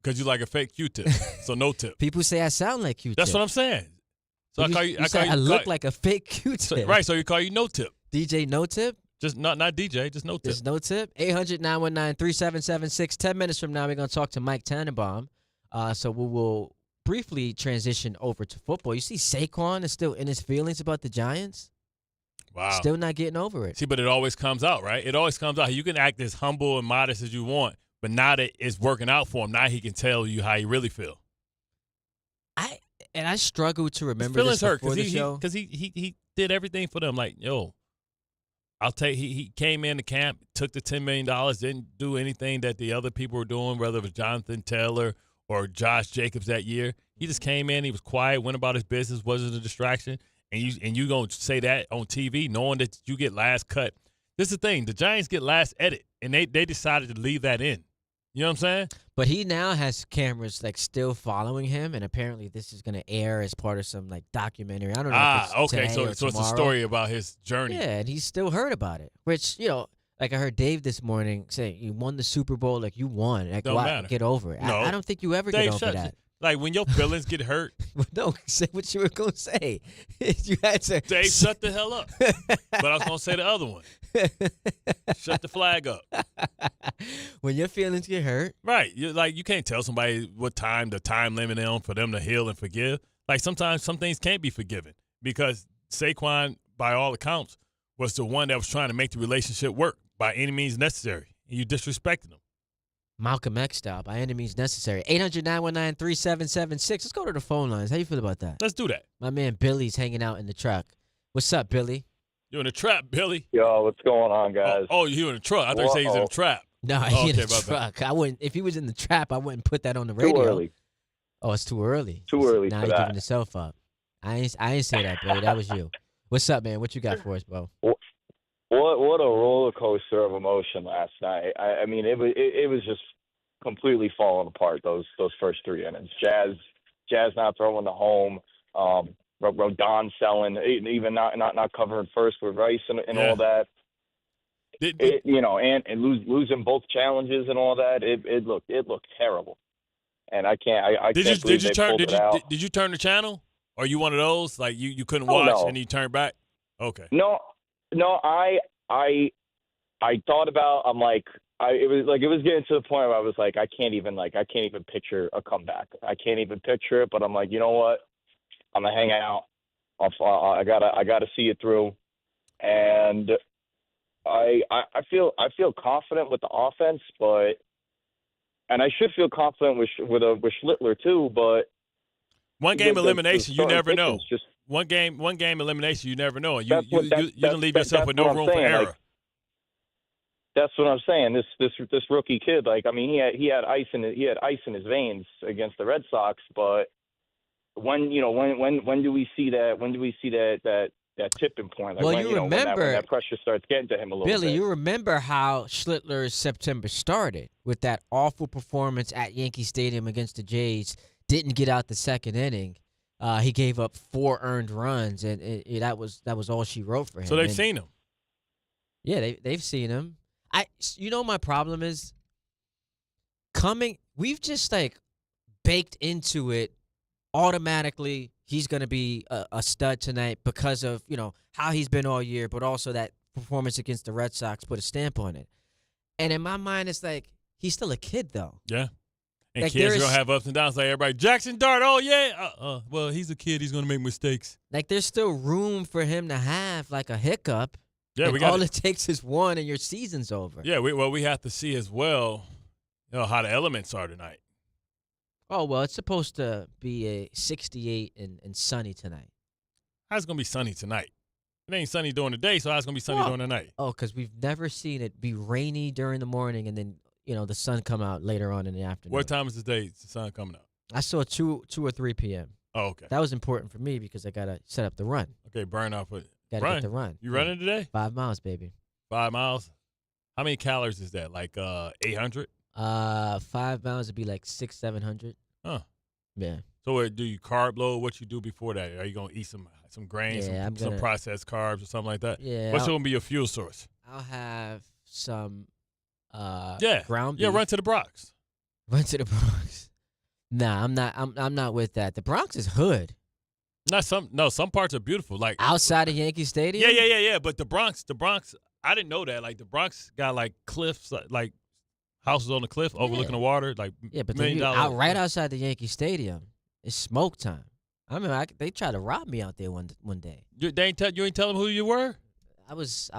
because you like a fake Q-tip. So No Tip. People say I sound like Q-tip. That's what I'm saying. So I look like a fake Q-tip. Right. So you call you No Tip. DJ No Tip. Just not DJ. Just No Tip. Just No Tip. 800-919-3776. 10 minutes from now, we're gonna talk to Mike Tannenbaum. So we will briefly transition over to football. You see Saquon is still in his feelings about the Giants. Wow. Still not getting over it. See, but it always comes out, right? It always comes out. You can act as humble and modest as you want, but now that it's working out for him, now he can tell you how he really feel. I struggle to remember his feelings this before hurt the show. because he did everything for them. Like, yo, I'll take. He came into camp, took the $10 million, didn't do anything that the other people were doing, whether it was Jonathan Taylor or Josh Jacobs that year. He just came in, he was quiet, went about his business, wasn't a distraction. And you gonna say that on TV, knowing that you get last cut. This is the thing. The Giants get last edit, and they decided to leave that in. You know what I'm saying? But he now has cameras like still following him, and apparently this is gonna air as part of some like documentary. I don't know. If it's okay. today So or it's a tomorrow. story about his journey. Yeah, and he's still heard about it. Which like I heard Dave this morning say, "You won the Super Bowl, like you won. Like, Don't why matter. Get over it." No. I don't think you ever Dave, get over that. Like when your feelings get hurt. No, say what you were gonna say. You had to. Dave, shut the hell up. But I was gonna say the other one. Shut the flag up. When your feelings get hurt, right? You can't tell somebody the time limit on for them to heal and forgive. Like sometimes some things can't be forgiven because Saquon, by all accounts, was the one that was trying to make the relationship work by any means necessary. And you disrespected him. Malcolm X style, by any means necessary. 800-919-3776. Let's go to the phone lines. How you feel about that? Let's do that. My man Billy's hanging out in the truck. What's up, Billy? You in the trap, Billy? Yo, what's going on, guys? Oh, you in the truck? I thought you said he's in the trap. No, he's in the truck. I wouldn't. If he was in the trap, I wouldn't put that on the radio. Too early. Oh, it's too early. Too early now for you're that. giving yourself up. I ain't say that, Billy. That was you. What's up, man? What you got for us, bro? What a roller coaster of emotion last night. I mean, it was just completely falling apart. Those first three innings. Jazz not throwing the home. Rodon selling, even not covering first with Rice and all that. And losing both challenges and all that. It looked terrible. And I can't. Did you turn the channel? Or you one of those like you couldn't watch and you turned back? Okay. No. I thought about. I'm like. It was getting to the point where I was like, I can't even picture a comeback. I can't even picture it. But I'm like, you know what? I'm gonna hang out. I gotta see it through, and I feel confident with the offense, and I should feel confident with Schlittler too. But one game elimination, you never know. One game elimination, you never know. You don't leave yourself with no room for error. Like, that's what I'm saying. This rookie kid, like, I mean, he had ice in his veins against the Red Sox, but when do we see that? When do we see that tipping point? Like, well, you remember when that pressure starts getting to him a little bit. Billy, you remember how Schlittler's September started with that awful performance at Yankee Stadium against the Jays. Didn't get out the second inning. He gave up 4 earned runs, and that was all she wrote for him. So they've seen him. Yeah, they've seen him. My problem is we've just like baked into it automatically. He's going to be a stud tonight because of, how he's been all year, but also that performance against the Red Sox put a stamp on it. And in my mind, it's like, he's still a kid though. Yeah. And kids are going to have ups and downs like everybody. Jackson Dart, oh, yeah. Well, he's a kid. He's going to make mistakes. Like, there's still room for him to have, like, a hiccup. Yeah, and all it takes is one, and your season's over. Yeah, we have to see as well, how the elements are tonight. Oh, well, it's supposed to be a 68 and sunny tonight. How's it going to be sunny tonight? It ain't sunny during the day, so how's it going to be sunny during the night? Oh, because we've never seen it be rainy during the morning and then, the sun come out later on in the afternoon. What time is the day the sun coming out? I saw 2 or 3 p.m. Oh, okay. That was important for me because I got to set up the run. Okay, burn off it. Got to get the run. You running today? 5 miles, baby. 5 miles? How many calories is that? Like 800? 5 miles would be like 600-700. Huh. Yeah. So do you carb load? What you do before that? Are you going to eat some grains, some processed carbs or something like that? Yeah. What's going to be your fuel source? I'll have some ground beef. Yeah, run to the Bronx. Run to the Bronx. Nah, I'm not with that. The Bronx is hood. Some parts are beautiful. Like outside of Yankee Stadium? Yeah. But the Bronx, I didn't know that. Like the Bronx got like cliffs, like houses on the cliff overlooking the water, like but $1 million. Right outside the Yankee Stadium, it's smoke time. I mean, they tried to rob me out there one day. You ain't tell them who you were? I was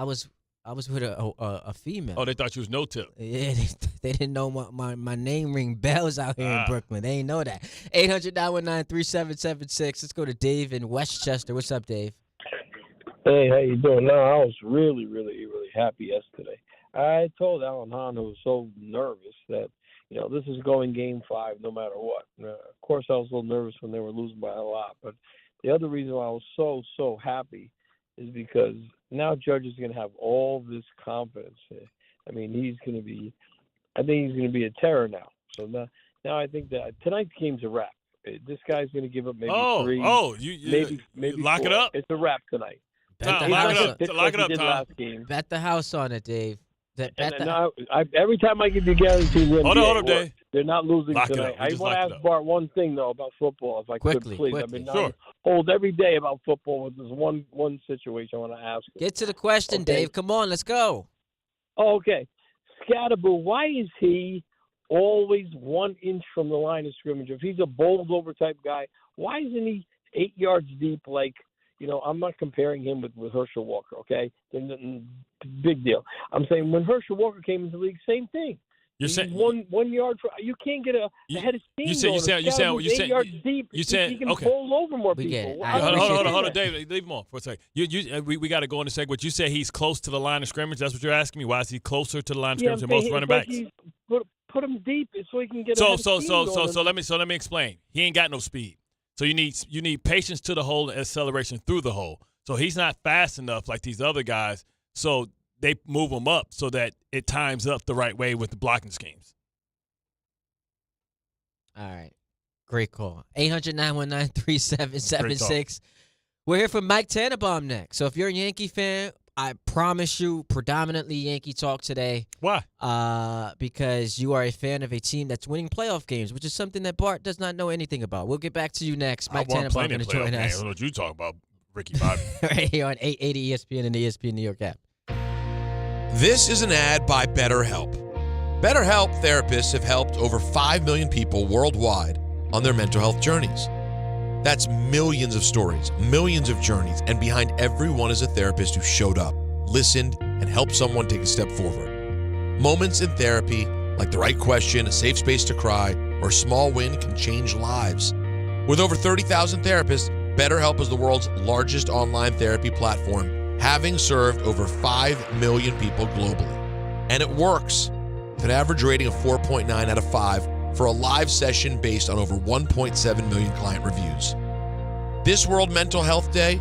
with a female. Oh, they thought you was no tip. Yeah, they didn't know my name ring bells out here in Brooklyn. They ain't know that. 800-919-3776. Let's go to Dave in Westchester. What's up, Dave? Hey, how you doing? No, I was really, really, really happy yesterday. I told Alan Hahn, who was so nervous, that this is going Game 5 no matter what. Of course, I was a little nervous when they were losing by a lot, but the other reason why I was so happy is because now Judge is going to have all this confidence. I mean, I think he's going to be a terror now. So now I think that tonight's game's a wrap. This guy's going to give up maybe 3. Maybe lock 4. it up. It's a wrap tonight. Lock it up, Tom. Last game. Bet the house on it, Dave. Every time I give you guaranteed win, hold up, Dave. They're not losing lock tonight. I want to ask Bart one thing though about football, if I could, please. I've been hold every day about football with this one situation I want to ask you. Get to the question, okay. Dave. Come on, let's go. Oh, okay, Scatterboo, why is he always 1 inch from the line of scrimmage? If he's a bowled over type guy, why isn't he 8 yards deep? Like, I'm not comparing him with Herschel Walker. Okay, big deal. I'm saying when Herschel Walker came into the league, same thing. You're saying 1 yard. You can't get a head of steam. You said 8 yards deep. You said he can bowl over more people. Hold on, David. Leave him on for a second. We got to go in a second. What you said, he's close to the line of scrimmage. That's what you're asking me. Why is he closer to the line of scrimmage than most running backs? Put him deep so he can get. So let me explain. He ain't got no speed. So you need patience to the hole and acceleration through the hole. So he's not fast enough like these other guys. So they move him up so that it times up the right way with the blocking schemes. All right. Great call. 800-919-3776. We're here for Mike Tannenbaum next. So if you're a Yankee fan, I promise you predominantly Yankee talk today. Why? Because you are a fan of a team that's winning playoff games, which is something that Bart does not know anything about. We'll get back to you next. Mike Tannenbaum going to join us. I don't know what you talk about, Ricky Bobby. Right here on 880 ESPN and the ESPN New York app. This is an ad by BetterHelp. BetterHelp therapists have helped over 5 million people worldwide on their mental health journeys. That's millions of stories, millions of journeys, and behind every one is a therapist who showed up, listened, and helped someone take a step forward. Moments in therapy, like the right question, a safe space to cry, or a small win can change lives. With over 30,000 therapists, BetterHelp is the world's largest online therapy platform, having served over 5 million people globally. And it works. With an average rating of 4.9 out of 5 for a live session based on over 1.7 million client reviews. This World Mental Health Day,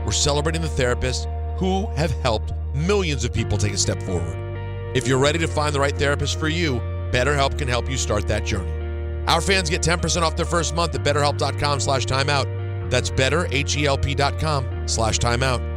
we're celebrating the therapists who have helped millions of people take a step forward. If you're ready to find the right therapist for you, BetterHelp can help you start that journey. Our fans get 10% off their first month at BetterHelp.com/timeout. That's BetterHelp.com/timeout.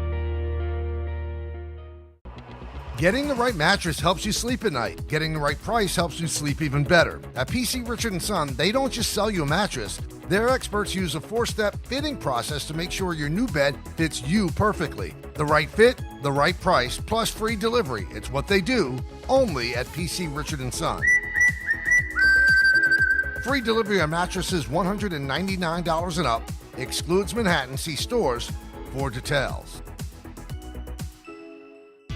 Getting the right mattress helps you sleep at night. Getting the right price helps you sleep even better. At PC Richard & Son, they don't just sell you a mattress. Their experts use a 4-step fitting process to make sure your new bed fits you perfectly. The right fit, the right price, plus free delivery. It's what they do, only at PC Richard & Son. Free delivery on mattresses $199 and up. Excludes Manhattan. See stores for details.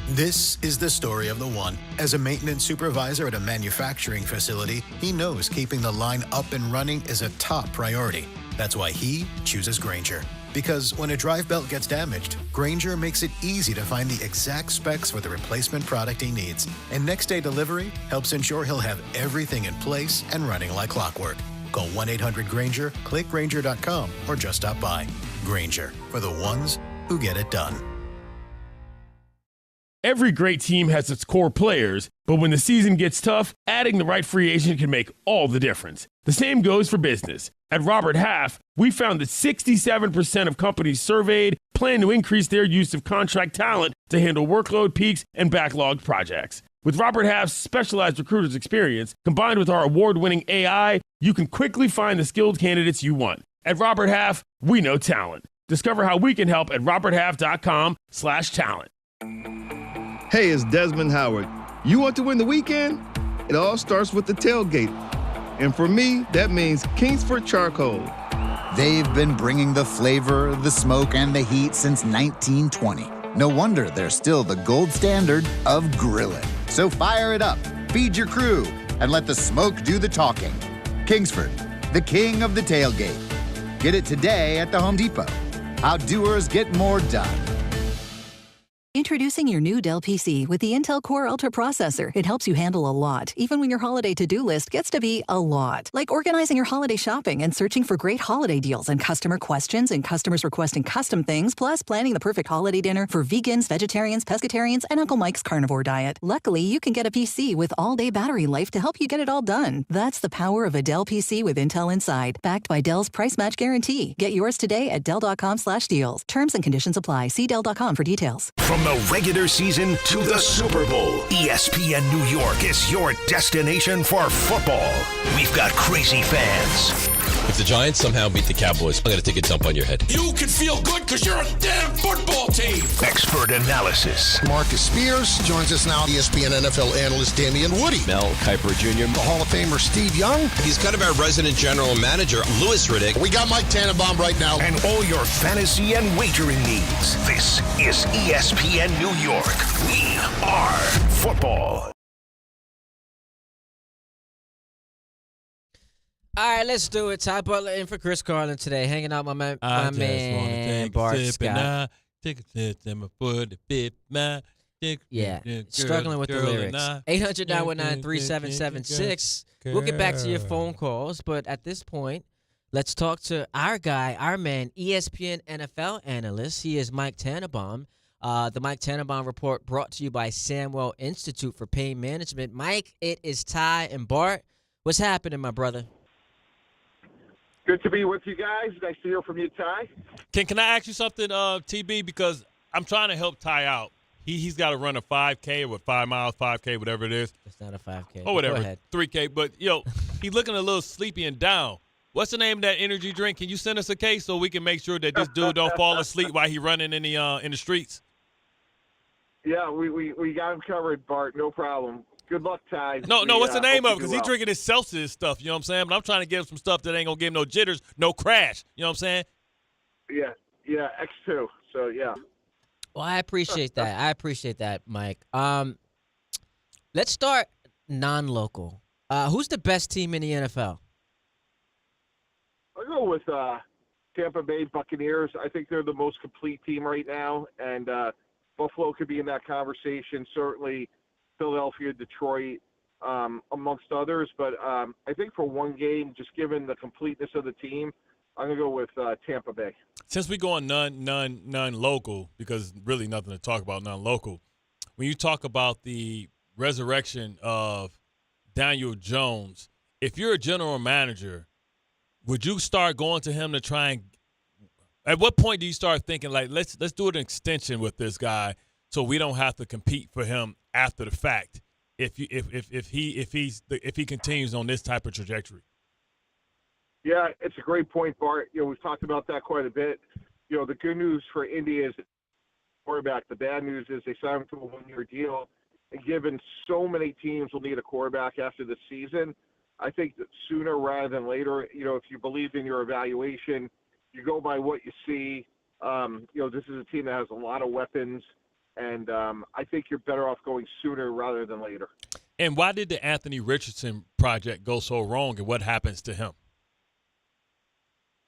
This is the story of the one. As a maintenance supervisor at a manufacturing facility, he knows keeping the line up and running is a top priority. That's why he chooses Grainger. Because when a drive belt gets damaged, Grainger makes it easy to find the exact specs for the replacement product he needs. And next-day delivery helps ensure he'll have everything in place and running like clockwork. Call 1-800-GRAINGER, click Grainger.com, or just stop by. Grainger, for the ones who get it done. Every great team has its core players, but when the season gets tough, adding the right free agent can make all the difference. The same goes for business. At Robert Half, we found that 67% of companies surveyed plan to increase their use of contract talent to handle workload peaks and backlogged projects. With Robert Half's specialized recruiters' experience, combined with our award-winning AI, you can quickly find the skilled candidates you want. At Robert Half, we know talent. Discover how we can help at roberthalf.com/talent. Hey, it's Desmond Howard. You want to win the weekend? It all starts with the tailgate. And for me, that means Kingsford Charcoal. They've been bringing the flavor, the smoke, and the heat since 1920. No wonder they're still the gold standard of grilling. So fire it up, feed your crew, and let the smoke do the talking. Kingsford, the king of the tailgate. Get it today at the Home Depot. How doers get more done. Introducing your new Dell PC with the Intel Core Ultra processor. It helps you handle a lot, even when your holiday to-do list gets to be a lot. Like organizing your holiday shopping and searching for great holiday deals and customer questions and customers requesting custom things, plus planning the perfect holiday dinner for vegans, vegetarians, pescatarians, and Uncle Mike's carnivore diet. Luckily, you can get a PC with all-day battery life to help you get it all done. That's the power of a Dell PC with Intel inside, backed by Dell's price match guarantee. Get yours today at Dell.com/deals. Terms and conditions apply. See Dell.com for details. From the regular season to the Super Bowl, ESPN New York is your destination for football. We've got crazy fans. If the Giants somehow beat the Cowboys, I'm going to take a dump on your head. You can feel good because you're a damn football team. Expert analysis. Marcus Spears joins us now. ESPN NFL analyst Damian Woody. Mel Kiper Jr. The Hall of Famer Steve Young. He's kind of our resident general manager, Louis Riddick. We got Mike Tannenbaum right now. And all your fantasy and wagering needs. This is ESPN New York. We are football. All right, let's do it. Ty Butler in for Chris Carlin today, hanging out with my man Bart Scott. Take a sip and my foot, bit my dick. Yeah, struggling with the lyrics. 800-919-3776. We'll get back to your phone calls, but at this point, let's talk to our guy, our man, ESPN NFL analyst. He is Mike Tannenbaum. The Mike Tannenbaum Report brought to you by Samwell Institute for Pain Management. Mike, it is Ty and Bart. What's happening, my brother? Good to be with you guys. Nice to hear from you, Ty. Can I ask you something, TB? Because I'm trying to help Ty out. He's got to run a 5K or 5 miles, 5K, whatever it is. It's not a 5K. Or whatever, Go ahead. 3K. But, he's looking a little sleepy and down. What's the name of that energy drink? Can you send us a case so we can make sure that this dude don't fall asleep while he's running in the streets? Yeah, we got him covered, Bart. No problem. Good luck, Ty. No, what's the name of it? Because he's drinking his Celsius stuff, you know what I'm saying? But I'm trying to give him some stuff that ain't going to give him no jitters, no crash. You know what I'm saying? Yeah, X2. So, yeah. Well, I appreciate that. Mike. Let's start non-local. Who's the best team in the NFL? I'll go with Tampa Bay Buccaneers. I think they're the most complete team right now, and Buffalo could be in that conversation. Certainly Philadelphia, Detroit, amongst others. But I think for one game, just given the completeness of the team, I'm going to go with Tampa Bay. Since we go on non-local, because really nothing to talk about non-local, when you talk about the resurrection of Daniel Jones, if you're a general manager, would you start going to him to try and – at what point do you start thinking, like, let's do an extension with this guy so we don't have to compete for him after the fact if he continues on this type of trajectory? Yeah, it's a great point, Bart. We've talked about that quite a bit. The good news for Indy is quarterback. The bad news is they signed him to a one-year deal. And given so many teams will need a quarterback after this season, I think that sooner rather than later, if you believed in your evaluation, you go by what you see. This is a team that has a lot of weapons, and I think you're better off going sooner rather than later. And why did the Anthony Richardson project go so wrong, and what happens to him?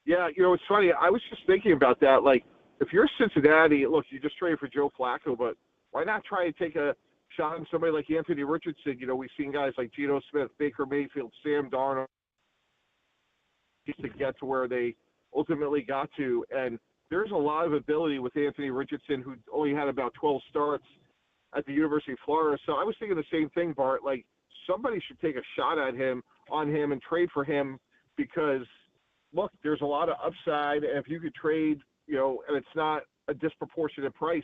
Yeah, it's funny. I was just thinking about that. Like, if you're Cincinnati, look, you just traded for Joe Flacco, but why not try to take a shot on somebody like Anthony Richardson? We've seen guys like Geno Smith, Baker Mayfield, Sam Darnold to get to where they ultimately got to. And there's a lot of ability with Anthony Richardson, who only had about 12 starts at the University of Florida. So I was thinking the same thing, Bart. Like, somebody should take a shot at him, and trade for him because, look, there's a lot of upside. And if you could trade, and it's not a disproportionate price,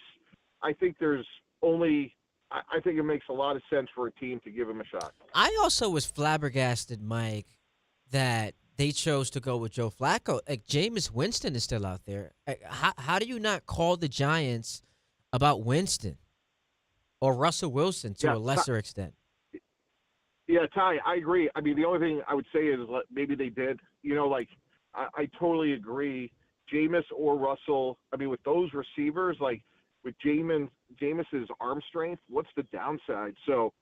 I think I think it makes a lot of sense for a team to give him a shot. I also was flabbergasted, Mike, that they chose to go with Joe Flacco. Like, Jameis Winston is still out there. How do you not call the Giants about Winston or Russell Wilson to a lesser extent? Yeah, Ty, I agree. I mean, the only thing I would say is maybe they did. I totally agree. Jameis or Russell, I mean, with those receivers, like with Jameis's arm strength, what's the downside? So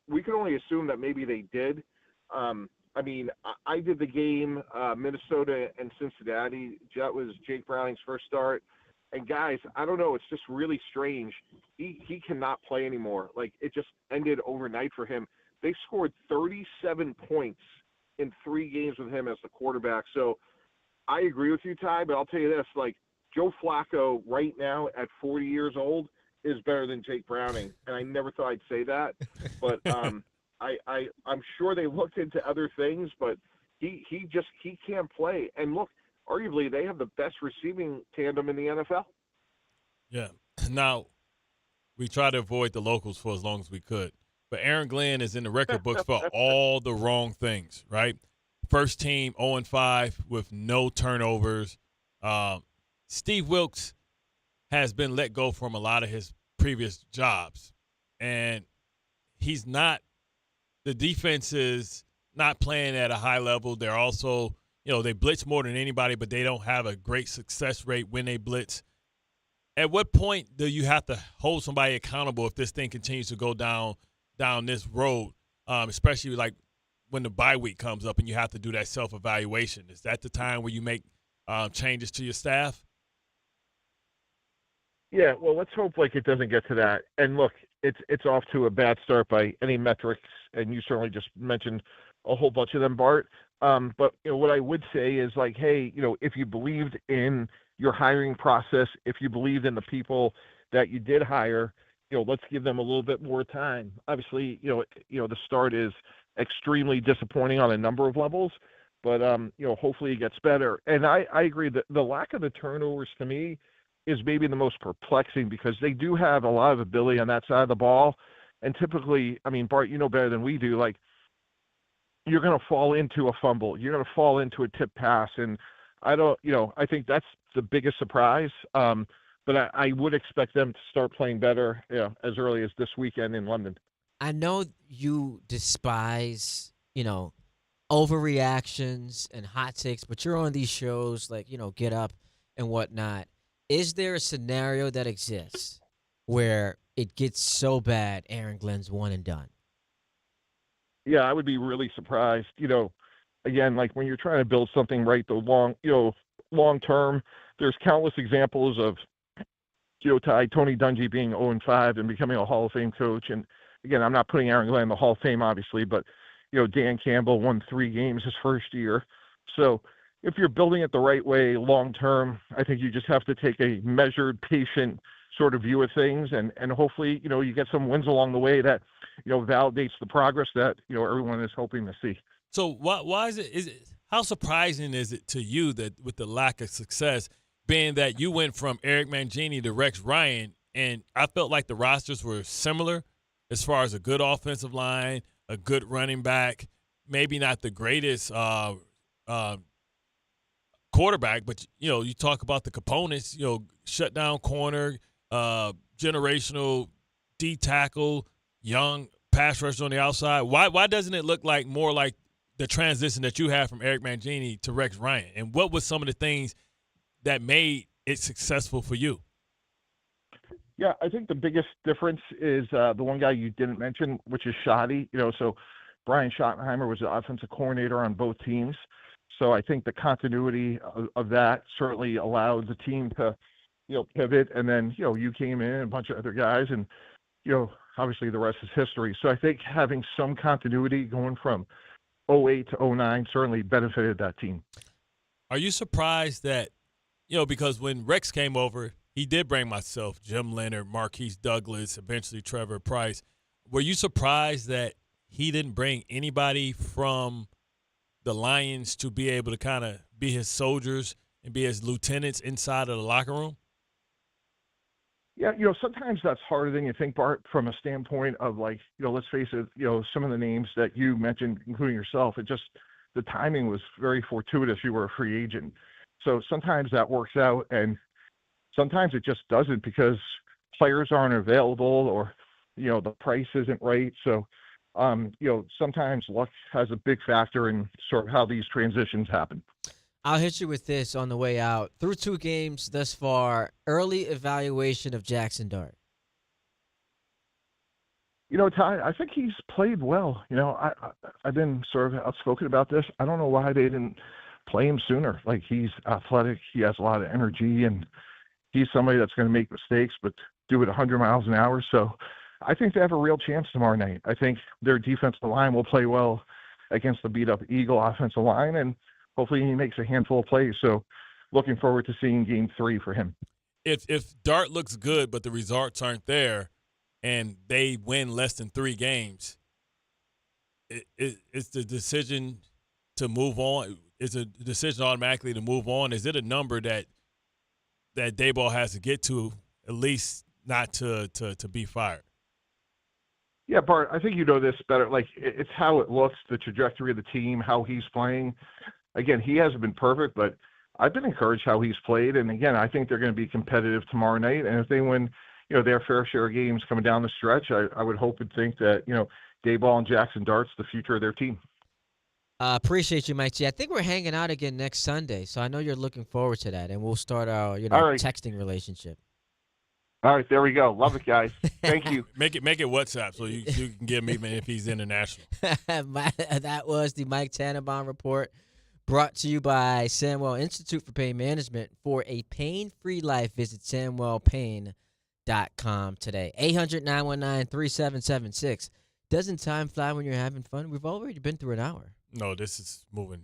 we can only assume that maybe they did. I mean, I did the game, Minnesota and Cincinnati. That was Jake Browning's first start. And, guys, I don't know. It's just really strange. He cannot play anymore. Like, it just ended overnight for him. They scored 37 points in 3 games with him as the quarterback. So I agree with you, Ty, but I'll tell you this. Like, Joe Flacco right now at 40 years old is better than Jake Browning. And I never thought I'd say that. But I'm sure they looked into other things, but he can't play. And look, arguably they have the best receiving tandem in the NFL. Yeah. Now, we try to avoid the locals for as long as we could. But Aaron Glenn is in the record books for all the wrong things, right? First team 0-5 with no turnovers. Steve Wilks has been let go from a lot of his previous jobs. And he's not – the defense is not playing at a high level. They're also – they blitz more than anybody, but they don't have a great success rate when they blitz. At what point do you have to hold somebody accountable if this thing continues to go down this road, especially like when the bye week comes up and you have to do that self-evaluation? Is that the time where you make changes to your staff? Yeah, well, let's hope it doesn't get to that. And look, it's off to a bad start by any metrics, and you certainly just mentioned a whole bunch of them, Bart. But what I would say is hey, if you believed in your hiring process, if you believed in the people that you did hire, let's give them a little bit more time. Obviously, the start is extremely disappointing on a number of levels, but hopefully it gets better. And I agree that the lack of the turnovers to me is maybe the most perplexing because they do have a lot of ability on that side of the ball. And typically, I mean, Bart, better than we do, you're going to fall into a fumble. You're going to fall into a tip pass. And I think that's the biggest surprise. But I would expect them to start playing better as early as this weekend in London. I know you despise, overreactions and hot takes, but you're on these shows Get Up and whatnot. Is there a scenario that exists where it gets so bad Aaron Glenn's one and done? Yeah, I would be really surprised. Again, when you're trying to build something right, long term, there's countless examples of Tony Dungy being 0-5 and becoming a Hall of Fame coach. And again, I'm not putting Aaron Glenn in the Hall of Fame, obviously, but Dan Campbell won 3 games his first year. So if you're building it the right way long term, I think you just have to take a measured, patient sort of view of things, and hopefully you get some wins along the way that validates the progress that everyone is hoping to see. So why is it how surprising is it to you that with the lack of success, being that you went from Eric Mangini to Rex Ryan, and I felt like the rosters were similar as far as a good offensive line, a good running back, maybe not the greatest quarterback, but you talk about the components, shut down corner, generational D tackle, young pass rusher on the outside. Why doesn't it look more like the transition that you had from Eric Mangini to Rex Ryan, and what was some of the things that made it successful for you? Yeah, I think the biggest difference is the one guy you didn't mention, which is Shoddy. So Brian Schottenheimer was the offensive coordinator on both teams. So I think the continuity of that certainly allowed the team to, pivot. And then, you came in and a bunch of other guys, and, obviously the rest is history. So I think having some continuity going from 2008 to 2009 certainly benefited that team. Are you surprised that, because when Rex came over, he did bring myself, Jim Leonard, Marquise Douglas, eventually Trevor Price. Were you surprised that he didn't bring anybody from the Lions to be able to kind of be his soldiers and be his lieutenants inside of the locker room? Yeah, sometimes that's harder than you think, Bart, from a standpoint of let's face it, some of the names that you mentioned, including yourself, the timing was very fortuitous. You were a free agent. So sometimes that works out, and sometimes it just doesn't because players aren't available or, the price isn't right. So, sometimes luck has a big factor in sort of how these transitions happen. I'll hit you with this on the way out. Through 2 games thus far, early evaluation of Jackson Dart. Ty, I think he's played well. I've been sort of outspoken about this. I don't know why they didn't play him sooner. He's athletic. He has a lot of energy, and he's somebody that's going to make mistakes, but do it 100 miles an hour. So I think they have a real chance tomorrow night. I think their defensive line will play well against the beat-up Eagle offensive line, and hopefully he makes a handful of plays. So looking forward to seeing game 3 for him. If Dart looks good but the results aren't there and they win less than 3 games, it's the decision to move on. Is a decision automatically to move on? Is it a number that Daboll has to get to, at least not to be fired? Yeah, Bart, I think you know this better. It's how it looks, the trajectory of the team, how he's playing. Again, he hasn't been perfect, but I've been encouraged how he's played. And again, I think they're going to be competitive tomorrow night. And if they win, their fair share of games coming down the stretch, I would hope and think that, Daboll and Jackson Dart's the future of their team. Appreciate you, Mike G. I think we're hanging out again next Sunday, so I know you're looking forward to that, and we'll start our texting relationship. All right, there we go. Love it, guys. Thank you. Make it WhatsApp so you can give me if he's international. That was the Mike Tannenbaum Report, brought to you by Samwell Institute for Pain Management. For a pain-free life, visit SamwellPain.com today. 800-919-3776. Doesn't time fly when you're having fun? We've already been through an hour. No, this is moving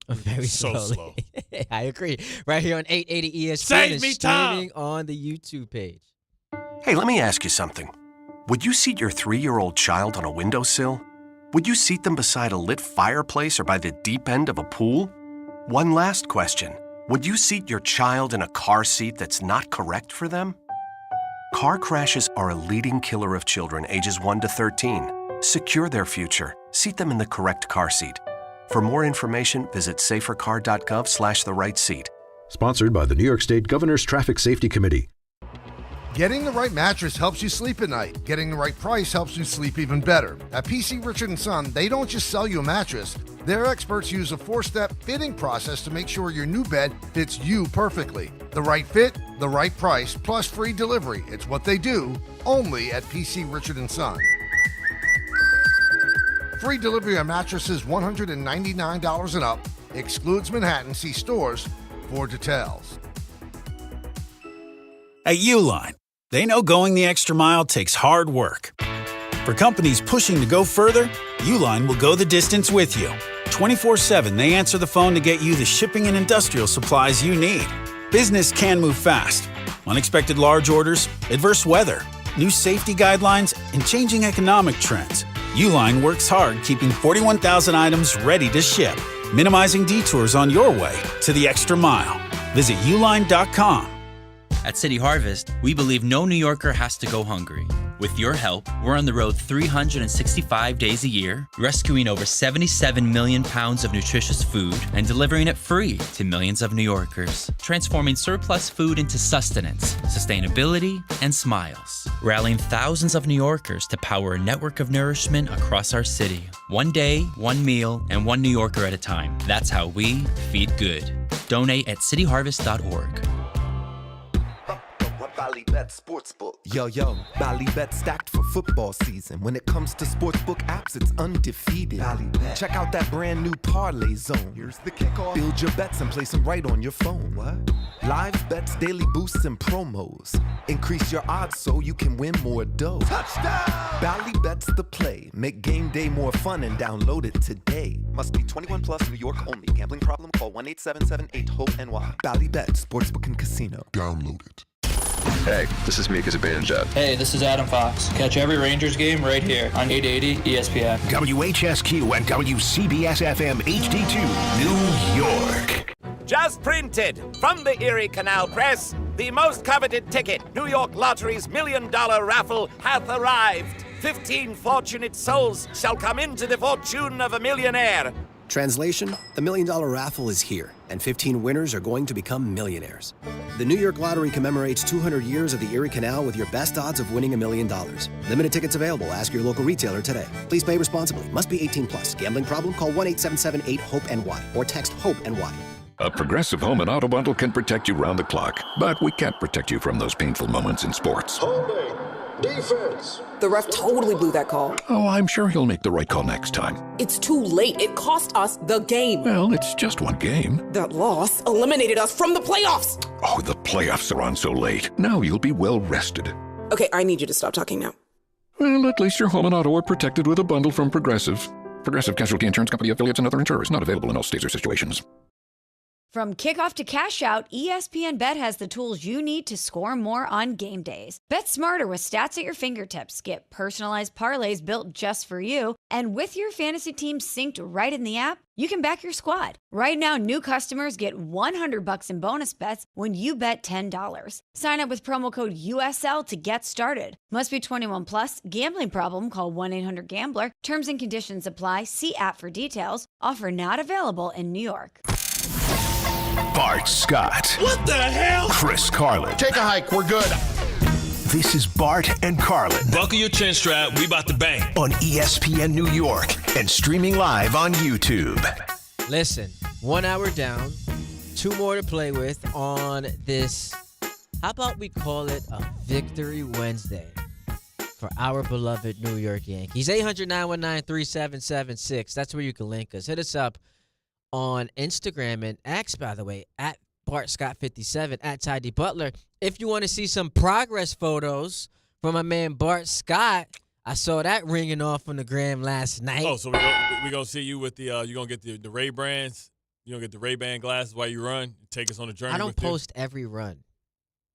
very so slow. I agree. Right here on 880 ESPN. Save me streaming time on the YouTube page. Hey, let me ask you something. Would you seat your 3-year-old child on a windowsill? Would you seat them beside a lit fireplace or by the deep end of a pool? One last question. Would you seat your child in a car seat that's not correct for them? Car crashes are a leading killer of children ages 1 to 13. Secure their future. Seat them in the correct car seat. For more information, visit safercar.gov/the-right-seat. Sponsored by the New York State Governor's Traffic Safety Committee. Getting the right mattress helps you sleep at night. Getting the right price helps you sleep even better. At PC Richard & Son, they don't just sell you a mattress. Their experts use a 4-step fitting process to make sure your new bed fits you perfectly. The right fit, the right price, plus free delivery. It's what they do, only at PC Richard & Son. Free delivery on mattresses $199 and up. Excludes Manhattan. See stores for details. At Uline, they know going the extra mile takes hard work. For companies pushing to go further, Uline will go the distance with you. 24/7, they answer the phone to get you the shipping and industrial supplies you need. Business can move fast. Unexpected large orders, adverse weather, new safety guidelines, and changing economic trends. Uline works hard keeping 41,000 items ready to ship, minimizing detours on your way to the extra mile. Visit uline.com. At City Harvest, we believe no New Yorker has to go hungry. With your help, we're on the road 365 days a year, rescuing over 77 million pounds of nutritious food and delivering it free to millions of New Yorkers, transforming surplus food into sustenance, sustainability, and smiles, rallying thousands of New Yorkers to power a network of nourishment across our city. One day, one meal, and one New Yorker at a time. That's how we feed good. Donate at cityharvest.org. Ballybet Sportsbook. Yo, Ballybet stacked for football season. When it comes to sportsbook apps, it's undefeated. Ballybet. Check out that brand new Parlay Zone. Here's the kickoff. Build your bets and place them right on your phone. What? Live bets, daily boosts, and promos. Increase your odds so you can win more dough. Touchdown! Ballybet's the play. Make game day more fun and download it today. Must be 21 plus, New York only. Gambling problem? Call 1-877-8-HOPE-NY. Ballybet Sportsbook and Casino. Download it. Hey, this is Mika Zibanejad. Hey, this is Adam Fox. Catch every Rangers game right here on 880 ESPN. WHSQ and WCBS-FM HD2, New York. Just printed from the Erie Canal Press, the most coveted ticket, New York Lottery's $1 million raffle, hath arrived. 15 fortunate souls shall come into the fortune of a millionaire. Translation, the $1 million raffle is here, and 15 winners are going to become millionaires. The New York Lottery commemorates 200 years of the Erie Canal with your best odds of winning $1 million. Limited tickets available. Ask your local retailer today. Please play responsibly. Must be 18 plus. Gambling problem? Call 1-877-8-HOPE-NY or text HOPE-NY. A Progressive Home and Auto Bundle can protect you round the clock, but we can't protect you from those painful moments in sports. Holding. Defense. The ref totally blew that call. Oh, I'm sure he'll make the right call next time. It's too late. It cost us the game. Well, it's just one game. That loss eliminated us from the playoffs. Oh, the playoffs are on so late. Now you'll be well rested. Okay, I need you to stop talking now. Well, at least your home and auto are protected with a bundle from Progressive. Progressive Casualty Insurance Company affiliates and other insurers. Not available in all states or situations. From kickoff to cash out, ESPN Bet has the tools you need to score more on game days. Bet smarter with stats at your fingertips. Get personalized parlays built just for you. And with your fantasy team synced right in the app, you can back your squad. Right now, new customers get $100 in bonus bets when you bet $10. Sign up with promo code USL to get started. Must be 21 plus. Gambling problem? Call 1-800-GAMBLER. Terms and conditions apply. See app for details. Offer not available in New York. Bart Scott. What the hell? Chris Carlin. Take a hike. We're good. This is Bart and Carlin. Buckle your chin strap. We about to bang. On ESPN New York and streaming live on YouTube. Listen, 1 hour down, 2 more to play with on this. How about we call it a Victory Wednesday for our beloved New York Yankees? 800-919-3776. That's where you can link us. Hit us up on Instagram and X, by the way, at BartScott57, at Ty D. Butler. If you want to see some progress photos from my man Bart Scott, I saw that ringing off on the gram last night. Oh, so we're going to see you with the, you're going to get the Ray-Bans, you're going to get the Ray-Ban glasses while you run, take us on a journey. I don't post every run.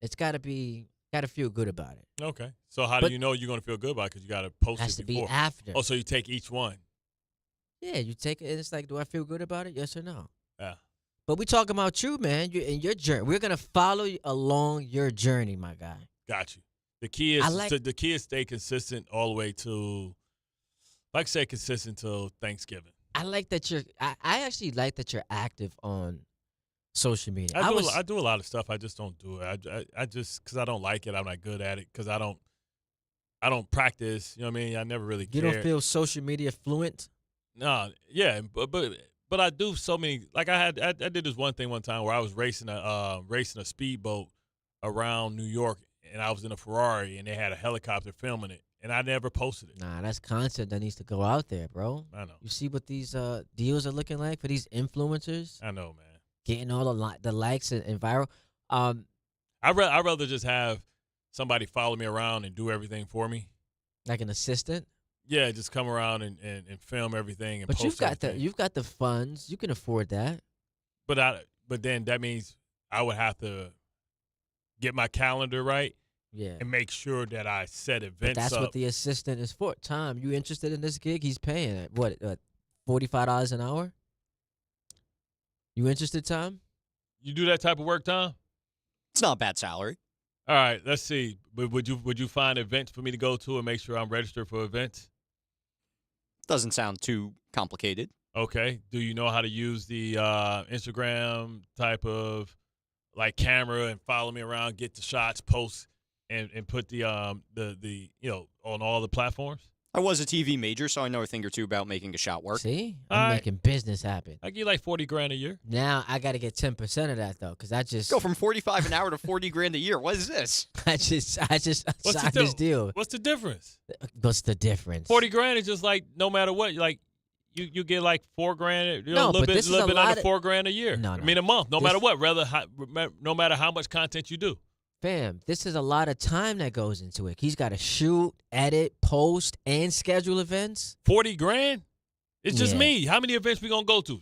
It's got to feel good about it. Okay. So how do you know you're going to feel good about it? Because you got to post it before. Has to be after. Oh, so you take each one. Yeah, you take it, and it's like, do I feel good about it? Yes or no? Yeah. But we talking about you, man, and your journey. We're gonna follow you along your journey, my guy. Got you. The key is stay consistent all the way to, like I say, consistent till Thanksgiving. I actually like that you're active on social media. I do a lot of stuff. I just don't do it. I just because I don't like it. I'm not good at it because I don't practice. You know what I mean? I never really. You don't feel social media fluent? No, yeah, but I do so many. Like I did this one thing one time where I was racing a speedboat around New York, and I was in a Ferrari, and they had a helicopter filming it, and I never posted it. Nah, that's content that needs to go out there, bro. I know. You see what these deals are looking like for these influencers? I know, man. Getting all the likes and viral. I'd rather just have somebody follow me around and do everything for me, like an assistant. Yeah, just come around and film everything and but post everything. You've got the funds. You can afford that. But then that means I would have to get my calendar right. Yeah. And make sure that I set events but that's up. what the assistant is for. Tom, you interested in this gig? He's paying it. What, $45 an hour? You interested, Tom? You do that type of work, Tom? It's not a bad salary. All right, let's see. But would you find events for me to go to and make sure I'm registered for events? Doesn't sound too complicated. Okay. Do you know how to use the Instagram type of like camera and follow me around, get the shots, post, and put the on all the platforms? I was a TV major, so I know a thing or two about making a shot work. See? I'm making business happen. I give you like $40,000 a year. Now I got to get 10% of that, though, because I just go from $45 an hour to $40,000 a year. What is this? I just signed this deal. What's the difference? What's the difference? $40,000 is just like no matter what, like you get like $4,000, No, a little but bit this is a under lot of- $4,000 a year. No, I mean a month, no matter what. No matter how much content you do. Fam, this is a lot of time that goes into it. He's got to shoot, edit, post, and schedule events. $40,000? It's just me. How many events we gonna go to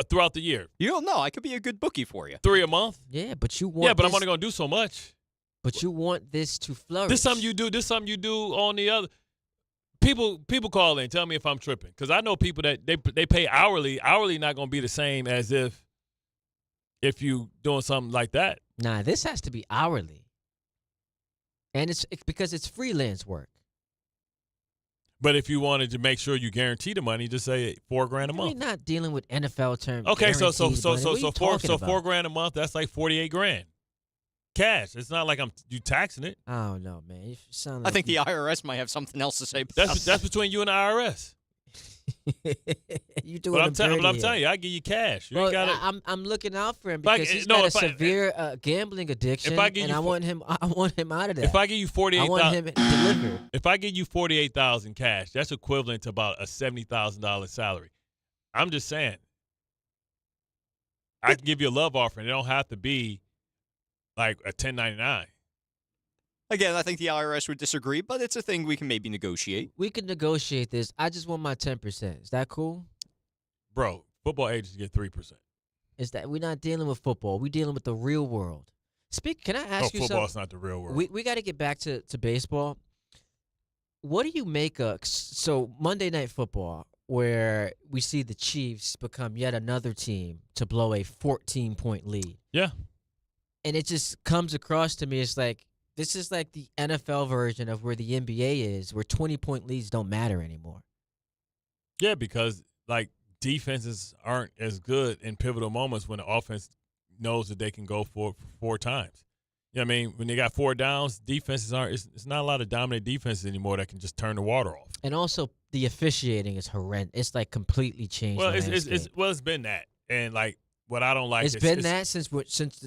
throughout the year? You don't know. I could be a good bookie for you. 3 a month? Yeah, but you want. Yeah, but I'm only gonna do so much. But you want this to flourish. This something you do. This something you do on the other. People call in, tell me if I'm tripping, because I know people that they pay hourly. Hourly not gonna be the same as if you doing something like that. Nah, this has to be hourly, and it's because it's freelance work. But if you wanted to make sure you guarantee the money, just say $4,000 a month. We're not dealing with NFL terms. Okay, so $4,000 $4,000 a month. That's like $48,000 cash. It's not like you taxing it. I don't know, man. You sound like I think the IRS might have something else to say. About that's between you and the IRS. You doing But I'm telling you, I give you cash. You ain't gotta, I'm looking out for him because he's got a severe gambling addiction, and I want him out of that. If I give you $48,000, I want him delivered. If I give you $48,000 cash, that's equivalent to about a $70,000 salary. I'm just saying, I can give you a love offering. It don't have to be like a 1099. Again, I think the IRS would disagree, but it's a thing we can maybe negotiate. We can negotiate this. I just want my 10%. Is that cool? Bro, football agents get 3%. Is that we're not dealing with football? We're dealing with the real world. Can I ask you something? Football's not the real world. We got to get back to baseball. What do you make of Monday Night Football, where we see the Chiefs become yet another team to blow a 14-point lead? Yeah. And it just comes across to me, it's like, this is like the NFL version of where the NBA is, where 20-point leads don't matter anymore. Yeah, because like defenses aren't as good in pivotal moments when the offense knows that they can go for 4 times. You know what I mean? When they got 4 downs, defenses aren't. It's not a lot of dominant defenses anymore that can just turn the water off. And also, the officiating is horrendous. It's like completely changed. Well, the it's been that, and like. What I don't like it's been that since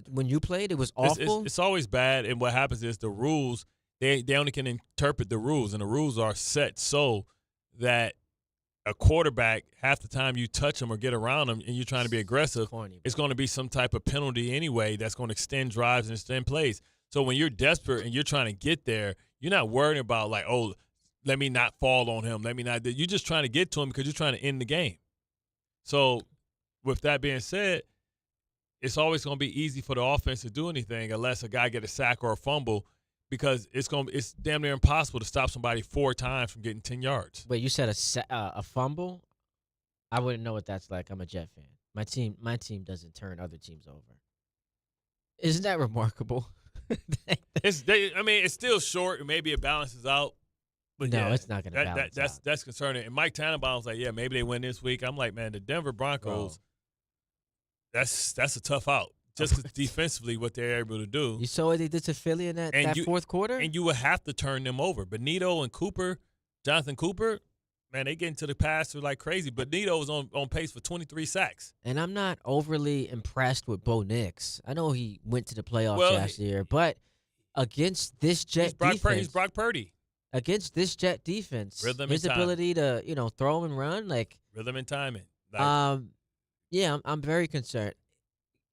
when you played, it was awful. It's always bad, and what happens is the rules they only can interpret the rules, and the rules are set so that a quarterback half the time you touch him or get around him, and you're trying to be aggressive, it's going to be some type of penalty anyway that's going to extend drives and extend plays. So when you're desperate and you're trying to get there, you're not worrying about like, oh, let me not fall on him, let me not. You're just trying to get to him because you're trying to end the game. So with that being said, it's always going to be easy for the offense to do anything unless a guy get a sack or a fumble, because it's damn near impossible to stop somebody 4 times from getting 10 yards. Wait, you said a fumble? I wouldn't know what that's like. I'm a Jet fan. My team doesn't turn other teams over. Isn't that remarkable? It's still short. Maybe it balances out. But no, yeah, it's not going to balance out. That's concerning. And Mike Tannenbaum was like, yeah, maybe they win this week. I'm like, man, the Denver Broncos. That's a tough out. Just 'cause defensively what they're able to do. You saw what they did to Philly in that fourth quarter? And you would have to turn them over. Benito and Jonathan Cooper, man, they get into the passer like crazy. Benito was on pace for 23 sacks. And I'm not overly impressed with Bo Nix. I know he went to the playoffs last year, but against this Jet defense. He's Brock Purdy. Against this Jet defense, his ability to throw and run, like rhythm and timing. Yeah, I'm very concerned.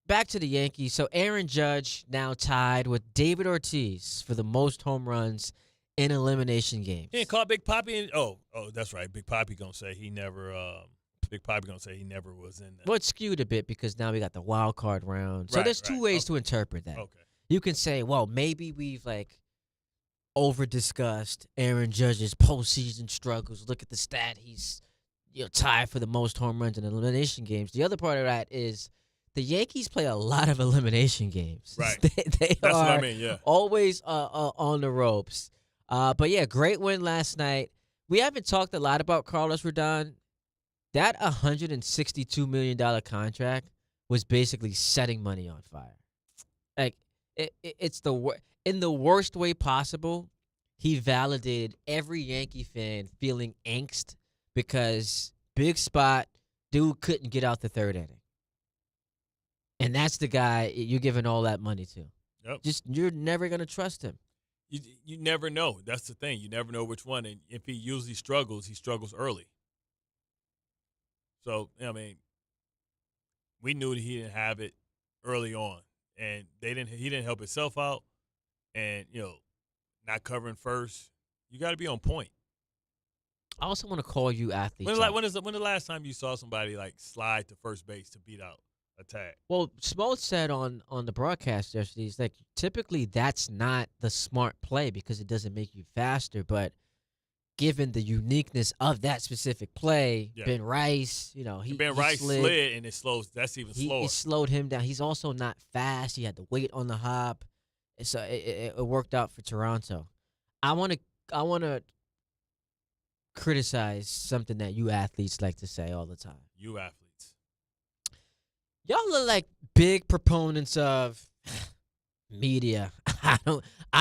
Back to the Yankees. So Aaron Judge now tied with David Ortiz for the most home runs in elimination games. He caught Big Papi. That's right. Big Papi gonna say he never. Big Papi gonna say he never was in that. Well, it's skewed a bit because now we got the wild card round. So there's two ways to interpret that. Okay. You can say, well, maybe we've over discussed Aaron Judge's postseason struggles. Look at the stat; he's tied for the most home runs in elimination games. The other part of that is the Yankees play a lot of elimination games. Right. They That's are what I mean, yeah. always on the ropes. But yeah, great win last night. We haven't talked a lot about Carlos Rodon. That $162 million contract was basically setting money on fire. Like it's in the worst way possible. He validated every Yankee fan feeling angst because big spot dude couldn't get out the third inning. And that's the guy you're giving all that money to. Yep. Just you're never gonna trust him. You never know. That's the thing. You never know which one. And if he usually struggles, he struggles early. So, I mean, we knew that he didn't have it early on. And he didn't help himself out. And, not covering first. You got to be on point. I also want to call you athletes. When the last time you saw somebody, slide to first base to beat out a tag? Well, Smoltz said on the broadcast yesterday, he's like, typically that's not the smart play because it doesn't make you faster. But given the uniqueness of that specific play, Ben Rice, Ben Rice slid and it slows. That's even slower. He slowed him down. He's also not fast. He had to wait on the hop. So it worked out for Toronto. I want to criticize something that you athletes like to say all the time. You athletes. Y'all look like big proponents of media. I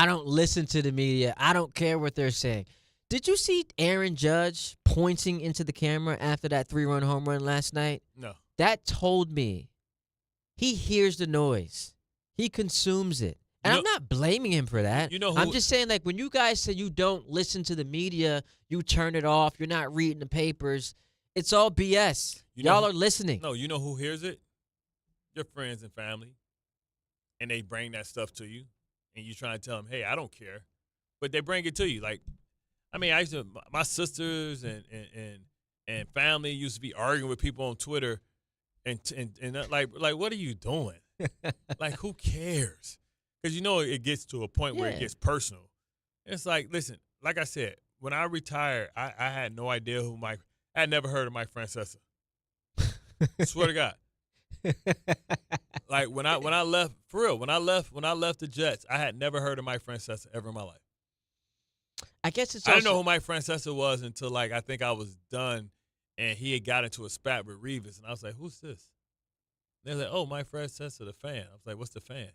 don't listen to the media. I don't care what they're saying. Did you see Aaron Judge pointing into the camera after that 3-run home run last night? No. That told me he hears the noise. He consumes it. And I'm not blaming him for that. I'm just saying, when you guys say you don't listen to the media, you turn it off, you're not reading the papers, it's all BS. Y'all are listening. No, you know who hears it? Your friends and family. And they bring that stuff to you. And you try to tell them, hey, I don't care. But they bring it to you. My sisters and family used to be arguing with people on Twitter. And what are you doing? Who cares? Because it gets to a point where it gets personal. It's listen, like I said, when I retired, I had no idea I had never heard of Mike Francesa. I swear to God. When I left, for real, when I left the Jets, I had never heard of Mike Francesa ever in my life. I guess I didn't know who Mike Francesa was until I think I was done, and he had got into a spat with Revis, and I was like, "Who's this?" They're like, "Oh, Mike Francesa, the fan." I was like, "What's the fan?"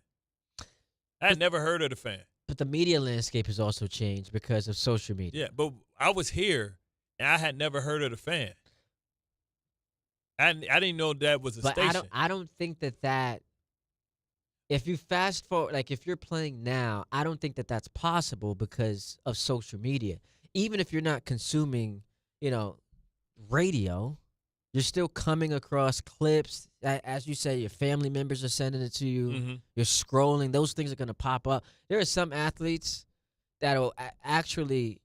I had never heard of the fan. But the media landscape has also changed because of social media. Yeah, but I was here, and I had never heard of the fan. I didn't know that was a station. I don't think that if you fast forward, if you're playing now, I don't think that that's possible because of social media. Even if you're not consuming, radio, you're still coming across clips. As you say, your family members are sending it to you. Mm-hmm. You're scrolling. Those things are going to pop up. There are some athletes that'll actually,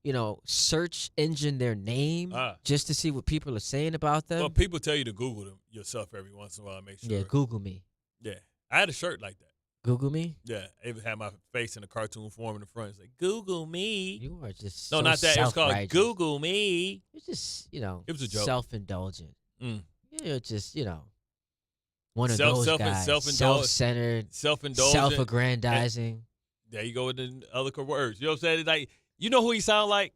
search engine their name just to see what people are saying about them. Well, people tell you to Google them yourself every once in a while. Make sure. Yeah, Google me. Yeah, I had a shirt like that. Google me? Yeah, it had my face in a cartoon form in the front. It's like, Google me. You are just no, not that. It was called Google me. It's just, it was a joke. Self-indulgent. Mm. You're just, one of those guys. Self-centered, self-indulgent, self-aggrandizing. There you go with the other words. You know what I'm saying? Who he sound like?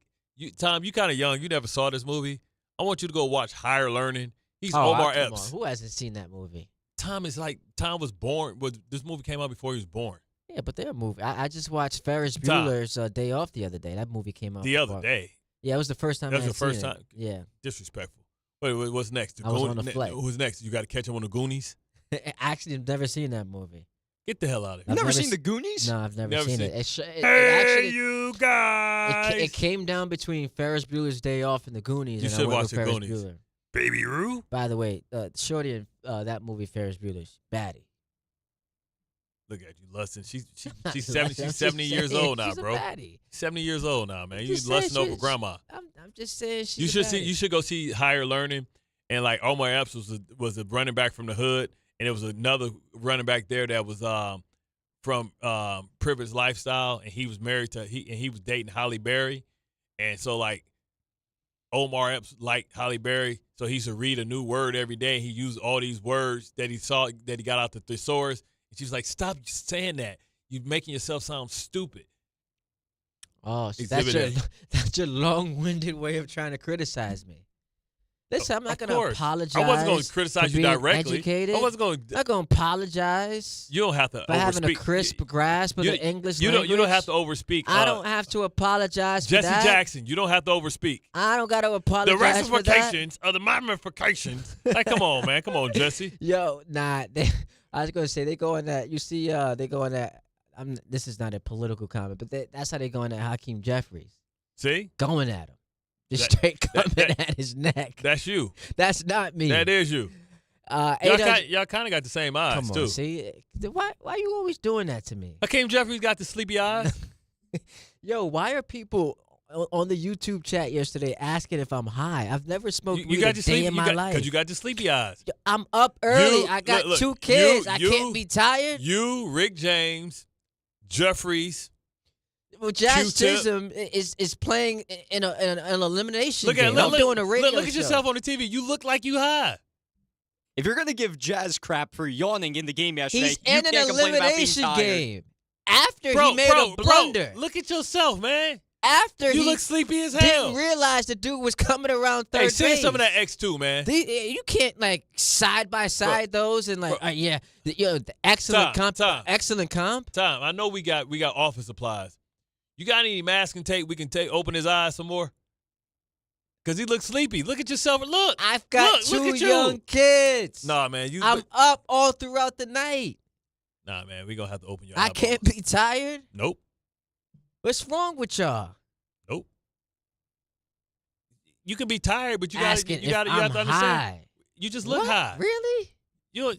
Tom, you kind of young. You never saw this movie. I want you to go watch Higher Learning. He's Omar Epps. Who hasn't seen that movie? Tom was born. This movie came out before he was born. Yeah, but they're a movie. I just watched Ferris Bueller's Day Off the other day. That movie came out the other day. Yeah, it was the first time. That was the first time. Yeah. Disrespectful. Wait, what's next? I was on the flight. Who's next? You got to catch him on the Goonies. Actually, I've never seen that movie. Get the hell out of here. You've never seen the Goonies? No, I've never seen it. Hey, you guys! It came down between Ferris Bueller's Day Off and the Goonies. You should watch the Goonies. Bueller. Baby Roo. By the way, Shorty in that movie, Ferris Bueller's baddie. Look at you, lusting. She's 70. She's 70 years old now, bro. 70 years old now, man. You lusting over grandma. I'm just saying you should see. You should go see Higher Learning, and Omar Epps was a running back from the hood, and there was another running back there that was from Privileged Lifestyle, and he was married to he was dating Halle Berry, and so Omar Epps liked Halle Berry, so he used to read a new word every day. He used all these words that he saw that he got out the thesaurus. And she was like, "Stop saying that. You're making yourself sound stupid." Oh, so that's your long-winded way of trying to criticize me. Listen, I'm not going to apologize. I wasn't going to criticize you directly. Educated. I wasn't going to. I'm not going to apologize. You don't have to for having a crisp grasp of the English language. You don't have to overspeak. I don't have to apologize for that. Jesse Jackson, you don't have to overspeak. I don't got to apologize for that. The ramifications of the ramifications. Like, come on, man. Come on, Jesse. Yo, nah. I was going to say, they go in that. You see, they go in that. This is not a political comment, but that's how they go in at Hakeem Jeffries. See? Going at him. Just straight coming at his neck. That's you. That's not me. That is you. Y'all kind of got the same eyes, Come on, too. See? Why you always doing that to me? Hakeem Jeffries got the sleepy eyes. Yo, why are people on the YouTube chat yesterday asking if I'm high? I've never smoked weed a day in my life. Because you got the sleepy eyes. I'm up early. I got look, 2 kids. I can't be tired. You, Rick James, Jeffries. Well, Jazz Chisholm is playing in an elimination game. I'm doing a radio show. Look at yourself on the TV. You look like you high. If you're going to give Jazz crap for yawning in the game yesterday, he's in an elimination game. After he made a blunder. Look at yourself, man. After you look sleepy as hell. Didn't realize the dude was coming around third base. Hey, send some of that X2, man. You can't side by side those and the excellent comp. Excellent comp. Tom, I know we got office supplies. You got any masking tape we can open his eyes some more? Because he looks sleepy. Look at yourself. Look. I've got 2 young kids. Nah, man. I'm up all throughout the night. Nah, man. We're going to have to open your eyes. I can't be tired? Nope. What's wrong with y'all? Nope. You can be tired, but you got to understand. High. You just look high. Really?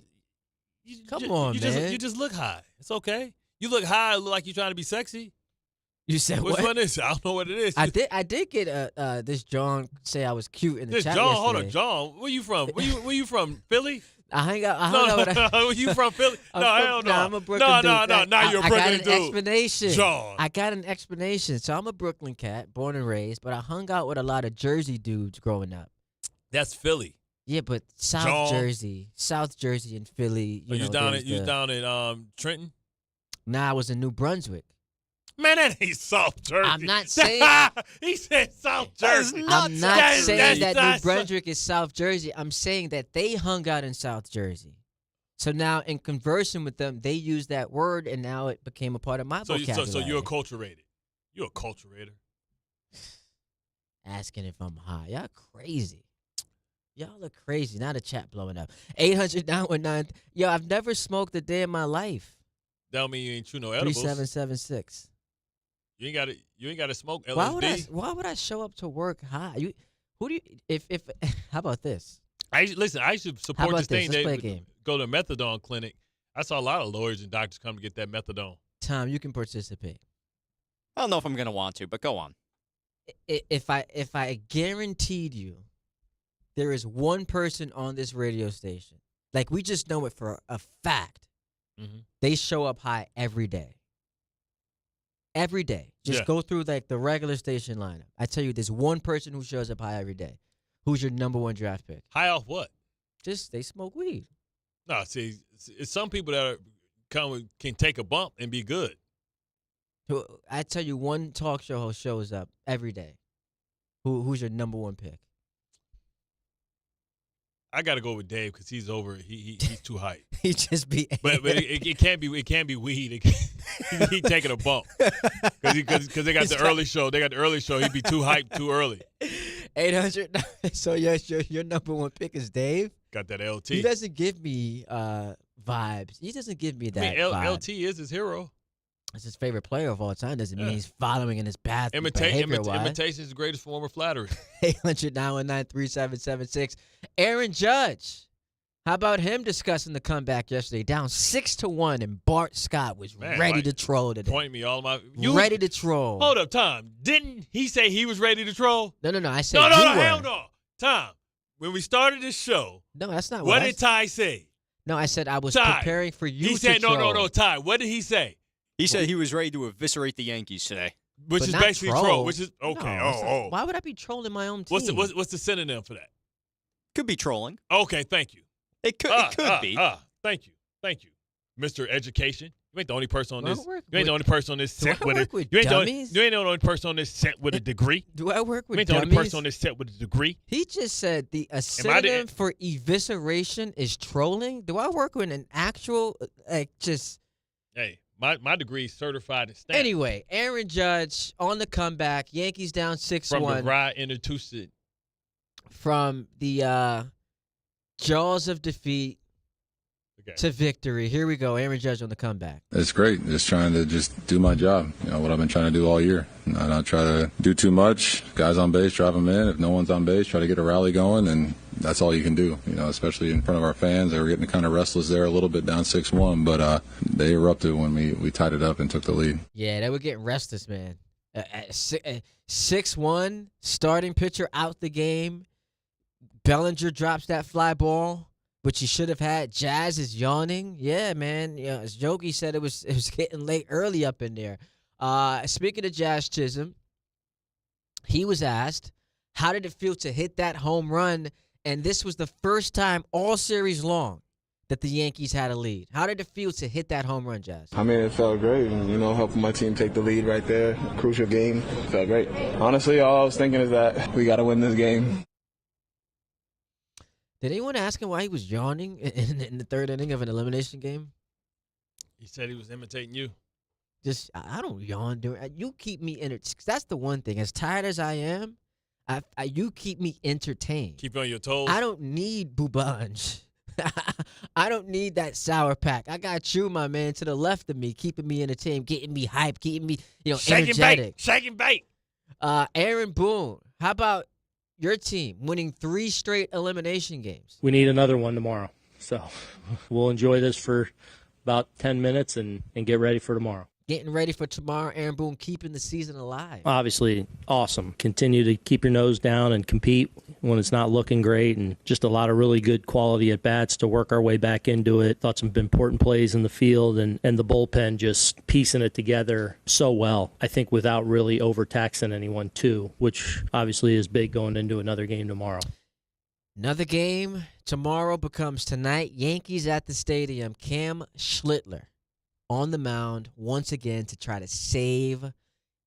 Come on, man. You just look high. It's okay. You look high, look like you're trying to be sexy. You said Which what? one is it? I don't know what it is. I did get this John say I was cute in the chat John, yesterday. hold on, John. Where you from? Where you from? Philly? I hung out. Were you from Philly? Hell no. I'm a Brooklyn dude. No. Now you're a Brooklyn dude. I got an explanation. John. I got an explanation. So I'm a Brooklyn cat, born and raised, but I hung out with a lot of Jersey dudes growing up. That's Philly. Yeah, but South Jersey and Philly. You down in Trenton? Nah, I was in New Brunswick. Man, that ain't South Jersey. I'm not saying. He said South Jersey. I'm not saying that New Brunswick is South Jersey. I'm saying that they hung out in South Jersey. So now, in conversing with them, they used that word, and now it became a part of my vocabulary. So you're acculturated. You're a acculturator. Asking if I'm high. Y'all crazy. Y'all look crazy. Now the chat blowing up. 800-919. Yo, I've never smoked a day in my life. That don't mean you ain't chew no edibles. 3776. You ain't got to smoke LSD. Why would I show up to work high? How about this? I should support this thing. Let's play a game. Go to a methadone clinic. I saw a lot of lawyers and doctors come to get that methadone. Tom, you can participate. I don't know if I'm going to want to, but go on. If I guaranteed you there is one person on this radio station, like we just know it for a fact, they show up high every day. Every day. Just go through the regular station lineup. I tell you, there's one person who shows up high every day. Who's your number 1 draft pick? High off what? Just they smoke weed. No, see, it's some people that can take a bump and be good. I tell you, one talk show host shows up every day. Who's your number 1 pick? I got to go with Dave because he's over. He's too hype. He just be. But it can't be weed. He taking a bump because they got the early show. They got the early show. He'd be too hyped too early. 800. So your number 1 pick is Dave. Got that LT. He doesn't give me vibes. He doesn't give me that. vibe. LT is his hero. It's his favorite player of all time. Doesn't mean he's following in his path. Imitation is the greatest form of flattery. 800-919-3776. Aaron Judge. How about him discussing the comeback yesterday? Down 6-1, and Bart Scott was ready to troll today. Point me all my. Ready to troll. Hold up, Tom. Didn't he say he was ready to troll? No. I said no. you were. Hell no. Tom, when we started this show. No, that's not what did Ty say? No, I said I was preparing for you. He said no. Ty, what did he say? He said he was ready to eviscerate the Yankees today. Which but is not basically troll. Which is okay. No, why would I be trolling my own team? What's the synonym for that? Could be trolling. Okay, thank you. It could be. Thank you, Mr. Education. You ain't the only person on this. Do I work You ain't the only person on this set with a. with You ain't dummies? the only person on this set with a degree. Do I work with You ain't the only dummies? person on this set with a degree. He just said a synonym for evisceration is trolling. Do I work with an actual just? Hey, my degree is certified in stamp. Anyway, Aaron Judge on the comeback. Yankees down 6-1 from the ride into Tucson. From the jaws of defeat to victory. Here we go. Aaron Judge on the comeback. It's great. Just trying to do my job. What I've been trying to do all year. Not try to do too much. Guys on base, drive them in. If no one's on base, try to get a rally going, and that's all you can do. Especially in front of our fans. They were getting kind of restless there a little bit down 6-1, but they erupted when we tied it up and took the lead. Yeah, they were getting restless, man. 6-1, starting pitcher out the game. Bellinger drops that fly ball, which he should have had. Jazz is yawning. Yeah, man. As Yogi said, it was getting late early up in there. Speaking of Jazz Chisholm, he was asked, how did it feel to hit that home run? And this was the first time all series long that the Yankees had a lead. How did it feel to hit that home run, Jazz? I mean, it felt great. Helping my team take the lead right there. Crucial game. It felt great. Honestly, all I was thinking is that we got to win this game. Did anyone ask him why he was yawning in the third inning of an elimination game? He said he was imitating you. I don't yawn during. You keep me entertained. That's the one thing. As tired as I am, you keep me entertained. Keep you on your toes. I don't need Boubange. I don't need that sour pack. I got you, my man, to the left of me, keeping me entertained, getting me hyped, keeping me, energetic. Shake and bake. Aaron Boone, how about your team winning 3 straight elimination games? We need another one tomorrow. So we'll enjoy this for about 10 minutes and get ready for tomorrow. Getting ready for tomorrow, Aaron Boone keeping the season alive. Obviously, awesome. Continue to keep your nose down and compete when it's not looking great, and just a lot of really good quality at-bats to work our way back into it. Thought some important plays in the field, and the bullpen just piecing it together so well, I think, without really overtaxing anyone, too, which obviously is big going into another game tomorrow. Another game tomorrow becomes tonight. Yankees at the stadium. Cam Schlittler on the mound once again to try to save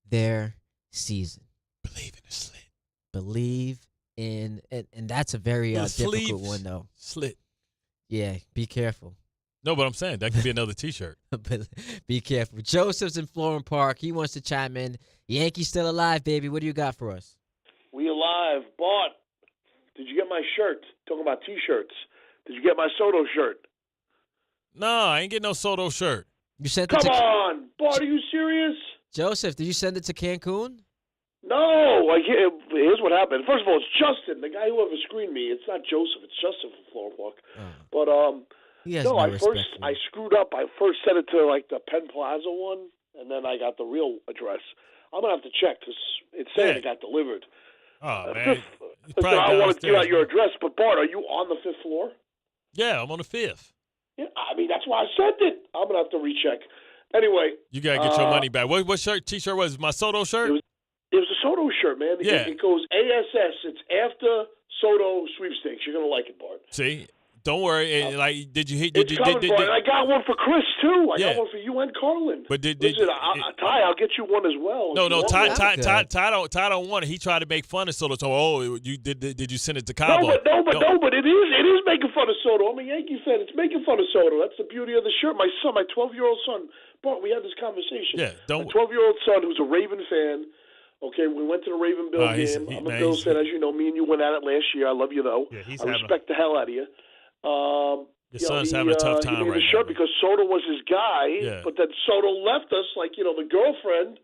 their season. Believe in the slit. Believe in, and that's a very difficult one, though. Slit. Yeah, be careful. No, but I'm saying that could be another T-shirt. Be careful. Joseph's in Florham Park. He wants to chime in. Yankees still alive, baby. What do you got for us? We alive. Bart, did you get my shirt? Talking about T-shirts. Did you get my Soto shirt? No, I ain't getting no Soto shirt. You sent Come on, Bart, are you serious? Joseph, did you send it to Cancun? No. Here's what happened. First of all, it's Justin, the guy who ever screened me. It's not Joseph. It's Justin from Florham Park. But I screwed up. I first sent it to the Penn Plaza one, and then I got the real address. I'm gonna have to check because it's saying it got delivered. Oh man! I want to give out your address, but Bart, are you on the 5th floor? Yeah, I'm on the 5th. Yeah, I mean that's why I sent it. I'm gonna have to recheck. Anyway, you gotta get your money back. What T-shirt was it? My Soto shirt? It was a Soto shirt, man. Yeah. It goes ASS. It's after Soto sweepstakes. You're gonna like it, Bart. See, don't worry. Did you hit? It's coming, Bart. I got one for Chris too. I got one for you and Carlin. But listen, Ty, I'll get you one as well. No, Ty don't want it. He tried to make fun of Soto. So, did you send it to Cabo? No, but it is making fun of Soto. I'm a Yankee fan. It's making fun of Soto. That's the beauty of the shirt. My 12-year-old son. Bart, we had this conversation. Yeah, my 12-year-old son, who's a Raven fan. Okay, we went to the Raven Bill game. I'm a Bills fan, as you know. Me and you went at it last year. I love you though. Yeah, I respect the hell out of you. Your son's having a tough time right now. He made the shirt because Soto was his guy, but then Soto left us, the girlfriend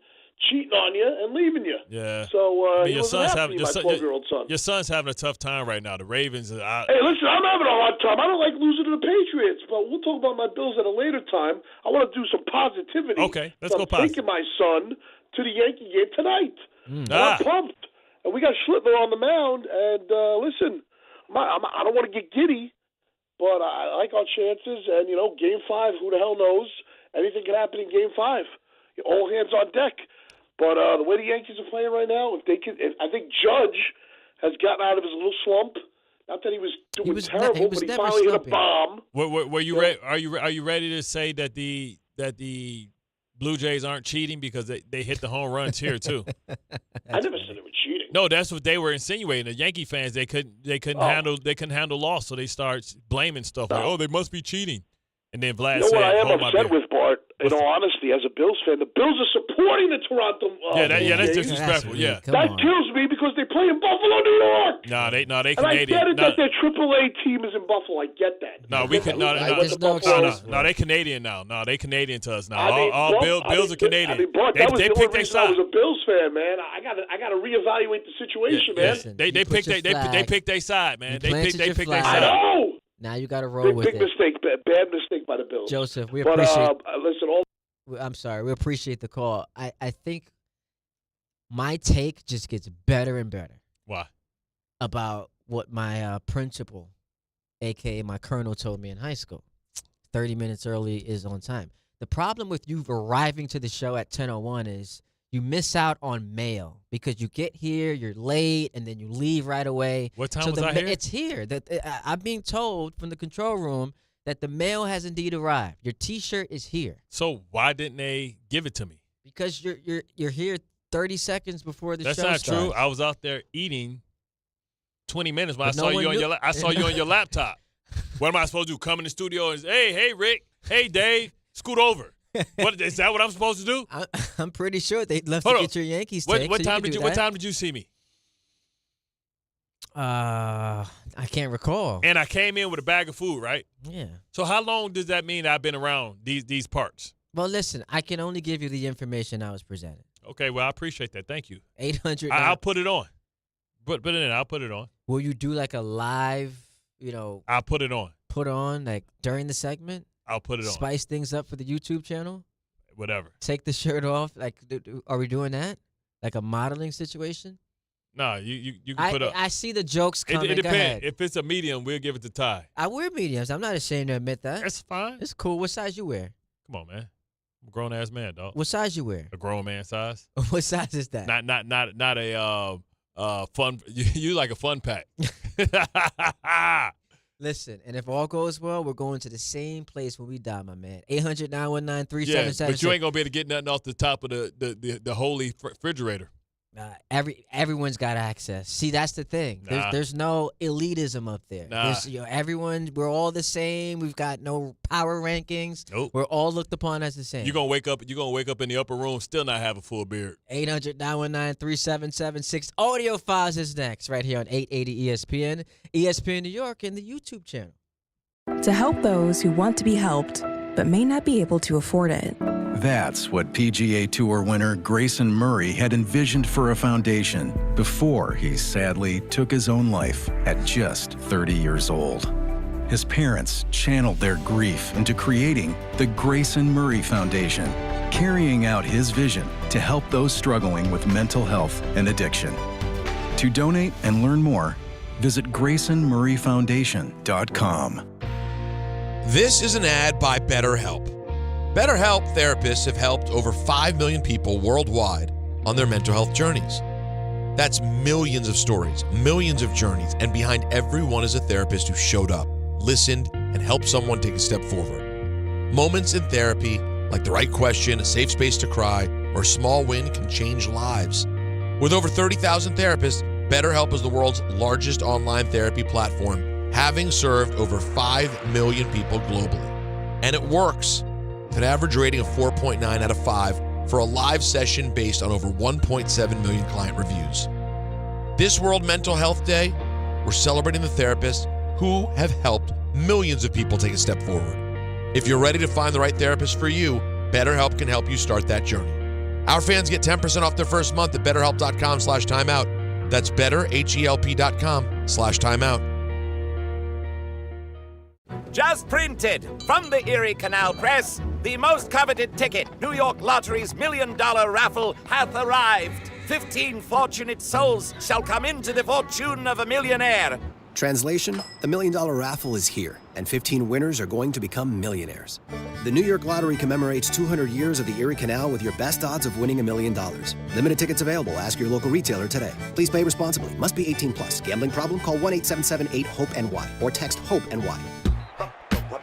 cheating on you and leaving you. Yeah. So your son's having my 12-year-old son. Your son's having a tough time right now. The Ravens are out. Hey, listen, I'm having a hard time. I don't like losing to the Patriots, but we'll talk about my Bills at a later time. I want to do some positivity. Okay, let's go positive. I'm taking my son to the Yankee game tonight. I'm pumped. And we got Schlittler on the mound. And listen, I don't want to get giddy, but I like our chances. And, Game 5, who the hell knows? Anything can happen in Game 5. All hands on deck. But the way the Yankees are playing right now, I think Judge has gotten out of his little slump. Not that he was doing terrible, but he finally hit a bomb. Were you ready? Are you ready to say that the Blue Jays aren't cheating because they hit the home runs here too? I never said they were cheating. No, that's what they were insinuating. The Yankee fans they couldn't handle loss, so they start blaming stuff like, oh, they must be cheating. And then Vlad said, what I am upset with, Bart, in all honesty, as a Bills fan, the Bills are supporting the Toronto that's disrespectful. That kills me because they play in Buffalo, New York. No, they Canadian. And I get it that their AAA team is in Buffalo. I get that. They Canadian now. No, they Canadian to us now. Bills are Canadian. Bart, that was the only reason I was a Bills fan, man. I got to reevaluate the situation, man. Listen, they picked their side, man. They picked their side. I know. Now you got to roll with it. Big mistake, bad mistake by the Bills. Joseph, we appreciate. Listen, I'm sorry, we appreciate the call. I think my take just gets better and better. Why? About what my principal, aka my colonel, told me in high school. 30 minutes early is on time. The problem with you arriving to the show at 10:01 is you miss out on mail because you get here, you're late, and then you leave right away. What time was I here? It's here. I'm being told from the control room that the mail has indeed arrived. Your T-shirt is here. So why didn't they give it to me? Because you're here 30 seconds before the show starts. That's not true. I was out there eating 20 minutes when I saw you on your laptop. What am I supposed to do? Come in the studio and say, hey, Rick, hey, Dave, scoot over. What is that? What I'm supposed to do? I'm pretty sure they'd love to get your Yankees take. What time did you see me? I can't recall. And I came in with a bag of food, right? Yeah. So how long does that mean I've been around these parts? Well, listen, I can only give you the information I was presented. Okay, well, I appreciate that. Thank you. 800. I'll put it on. Put it in. I'll put it on. Will you do like a live, I'll put it on. Put on like during the segment? I'll put it on. Spice things up for the YouTube channel? Whatever. Take the shirt off? Like, are we doing that? Like a modeling situation? No, you can put up. I see the jokes coming. It Go depends. ahead. If it's a medium, we'll give it to Ty. I wear mediums. I'm not ashamed to admit that. That's fine. It's cool. What size you wear? Come on, man. I'm a grown ass man, dog. What size you wear? A grown man size. What size is that? Not a fun. You like a fun pack. Listen, and if all goes well, we're going to the same place when we die, my man. 800-919-3776. Yeah, but you ain't gonna be able to get nothing off the top of the holy refrigerator. Everyone's got access. See, that's the thing. Nah. There's no elitism up there. Nah. Everyone, we're all the same. We've got no power rankings. Nope. We're all looked upon as the same. You're gonna wake up in the upper room, still not have a full beard. 800-919-3776. Audio Files is next, right here on 880 ESPN, ESPN New York, and the YouTube channel. To help those who want to be helped, but may not be able to afford it. That's what PGA Tour winner Grayson Murray had envisioned for a foundation before he sadly took his own life at just 30 years old. His parents channeled their grief into creating the Grayson Murray Foundation, carrying out his vision to help those struggling with mental health and addiction. To donate and learn more, visit GraysonMurrayFoundation.com. This is an ad by BetterHelp. BetterHelp therapists have helped over 5 million people worldwide on their mental health journeys. That's millions of stories, millions of journeys, and behind every one is a therapist who showed up, listened, and helped someone take a step forward. Moments in therapy, like the right question, a safe space to cry, or a small win can change lives. With over 30,000 therapists, BetterHelp is the world's largest online therapy platform, having served over 5 million people globally. And it works. With an average rating of 4.9 out of 5 for a live session based on over 1.7 million client reviews. This World Mental Health Day, we're celebrating the therapists who have helped millions of people take a step forward. If you're ready to find the right therapist for you, BetterHelp can help you start that journey. Our fans get 10% off their first month at BetterHelp.com/timeout. That's BetterHelp.com/timeout. Just printed from the Erie Canal Press, the most coveted ticket, New York Lottery's $1 million raffle, hath arrived. 15 fortunate souls shall come into the fortune of a millionaire. Translation, the $1 Million Raffle is here, and 15 winners are going to become millionaires. The New York Lottery commemorates 200 years of the Erie Canal with your best odds of winning $1 million. Limited tickets available. Ask your local retailer today. Please play responsibly. Must be 18 plus. Gambling problem? Call 1-877-8-HOPE-NY or text HOPE-NY.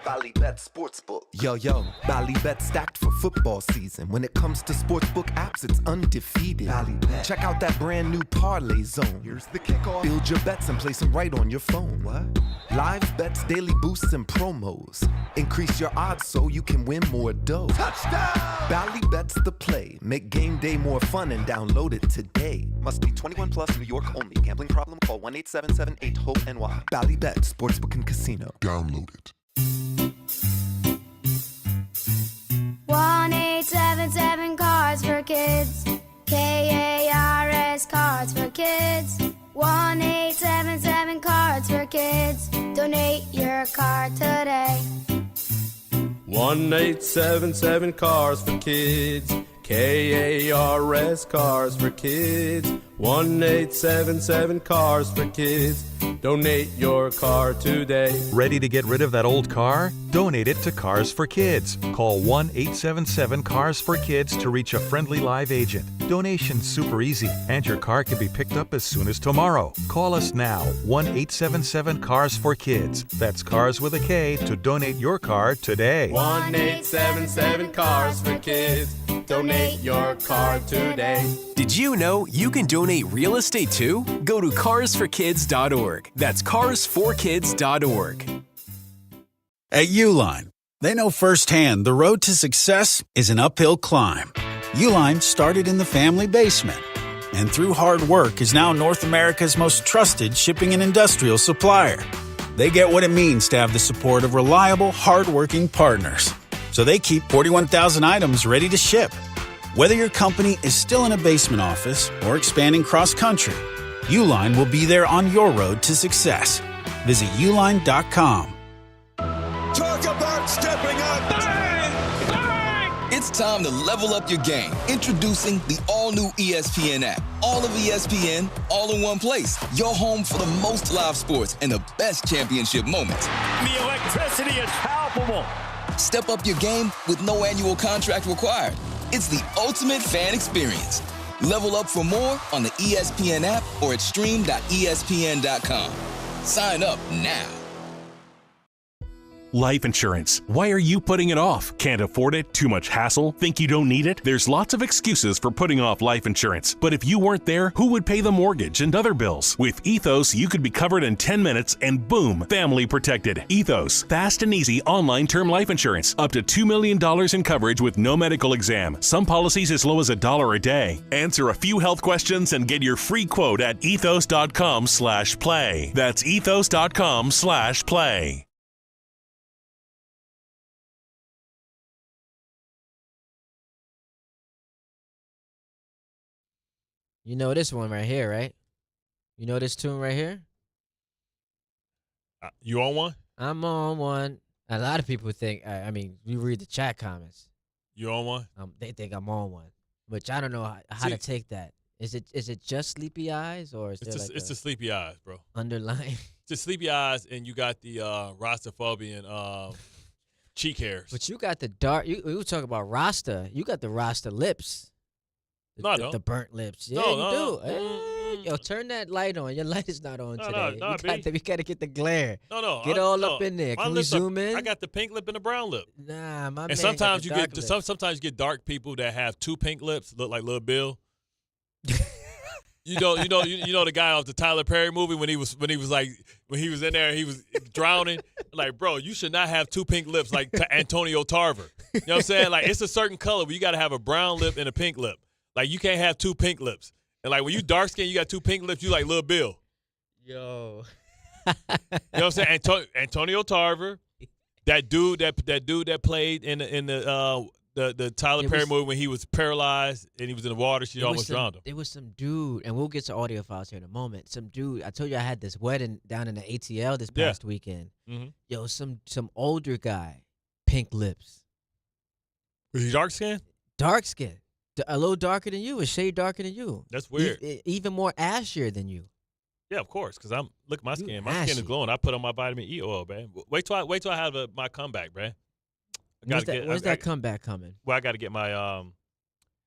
Ballybet Sportsbook. Yo, Ballybet stacked for football season. When it comes to sportsbook apps, it's undefeated. Ballybet. Check out that brand new parlay zone. Here's the kickoff. Build your bets and place them right on your phone. What? Live bets, daily boosts, and promos. Increase your odds so you can win more dough. Touchdown! Ballybet's the play. Make game day more fun and download it today. Must be 21 plus, New York only. Gambling problem? Call 1-877-8-HOPE-NY. Ballybet Sportsbook and Casino. Download it. 1-877 Cards for Kids. KARS Cards for Kids. 1-877 Cards for Kids. Donate your card today. 1-877 Cars for Kids. KARS Cars for Kids. 1-877 Cars for Kids. Donate your car today. Ready to get rid of that old car? Donate it to Cars for Kids. Call 1-877-CARS-FOR-KIDS to reach a friendly live agent. Donation's super easy, and your car can be picked up as soon as tomorrow. Call us now, 1-877-CARS-FOR-KIDS. That's Cars with a K to donate your car today. 1-877 Cars for Kids. Donate your car today. Did you know you can donate real estate too? Go to carsforkids.org. That's carsforkids.org. At Uline, they know firsthand the road to success is an uphill climb. Uline started in the family basement, and through hard work is now North America's most trusted shipping and industrial supplier. They get what it means to have the support of reliable, hardworking partners. So they keep 41,000 items ready to ship. Whether your company is still in a basement office or expanding cross-country, Uline will be there on your road to success. Visit uline.com. Talk about stepping up. Bang! Bang! It's time to level up your game. Introducing the all-new ESPN app. All of ESPN, all in one place. Your home for the most live sports and the best championship moments. The electricity is palpable. Step up your game with no annual contract required. It's the ultimate fan experience. Level up for more on the ESPN app or at stream.espn.com. Sign up now. Life insurance. Why are you putting it off? Can't afford it? Too much hassle? Think you don't need it? There's lots of excuses for putting off life insurance. But if you weren't there, who would pay the mortgage and other bills? With Ethos, you could be covered in 10 minutes and boom, family protected. Ethos, fast and easy online term life insurance. Up to $2 million in coverage with no medical exam. Some policies as low as $1 a day. Answer a few health questions and get your free quote at ethos.com/play. That's ethos.com/play. You know this one right here, right? You know this tune right here? You on one? I'm on one. A lot of people think, I mean, you read the chat comments. You on one? They think I'm on one, which I don't know how to take that. Is it just sleepy eyes or is it's the sleepy eyes, bro? Underlying. It's the sleepy eyes, and you got the Rastaphobian cheek hairs. But you got the dark. We were talking about Rasta. You got the Rasta lips. The burnt lips. Yeah, you do. Hey, yo, turn that light on. Your light is not on today. We got to get the glare. Get all up in there. Can we zoom in? I got the pink lip and the brown lip. Nah, my man. And sometimes sometimes you get dark people that have two pink lips, look like Lil Bill. You know the guy off the Tyler Perry movie when he was in there and he was drowning. Like, bro, you should not have two pink lips like Antonio Tarver. You know what I'm saying? Like, it's a certain color, but you got to have a brown lip and a pink lip. Like, you can't have two pink lips. And, like, when you dark skin, you got two pink lips, you like Lil Bill. Yo. You know what I'm saying? Antonio Tarver, that dude that played in the Tyler Perry movie when he was paralyzed and he was in the water, she almost drowned him. There was some dude, and we'll get to audio files here in a moment. Some dude, I told you I had this wedding down in the ATL this past weekend. Mm-hmm. Yo, some older guy, pink lips. Was he dark skin? Dark skin. A little darker than you, a shade darker than you. That's weird. Even more ashier than you. Yeah, of course, because look at my skin. My skin is glowing. I put on my vitamin E oil, man. Wait till I have my comeback, man. When's that comeback coming? Well, I got to get my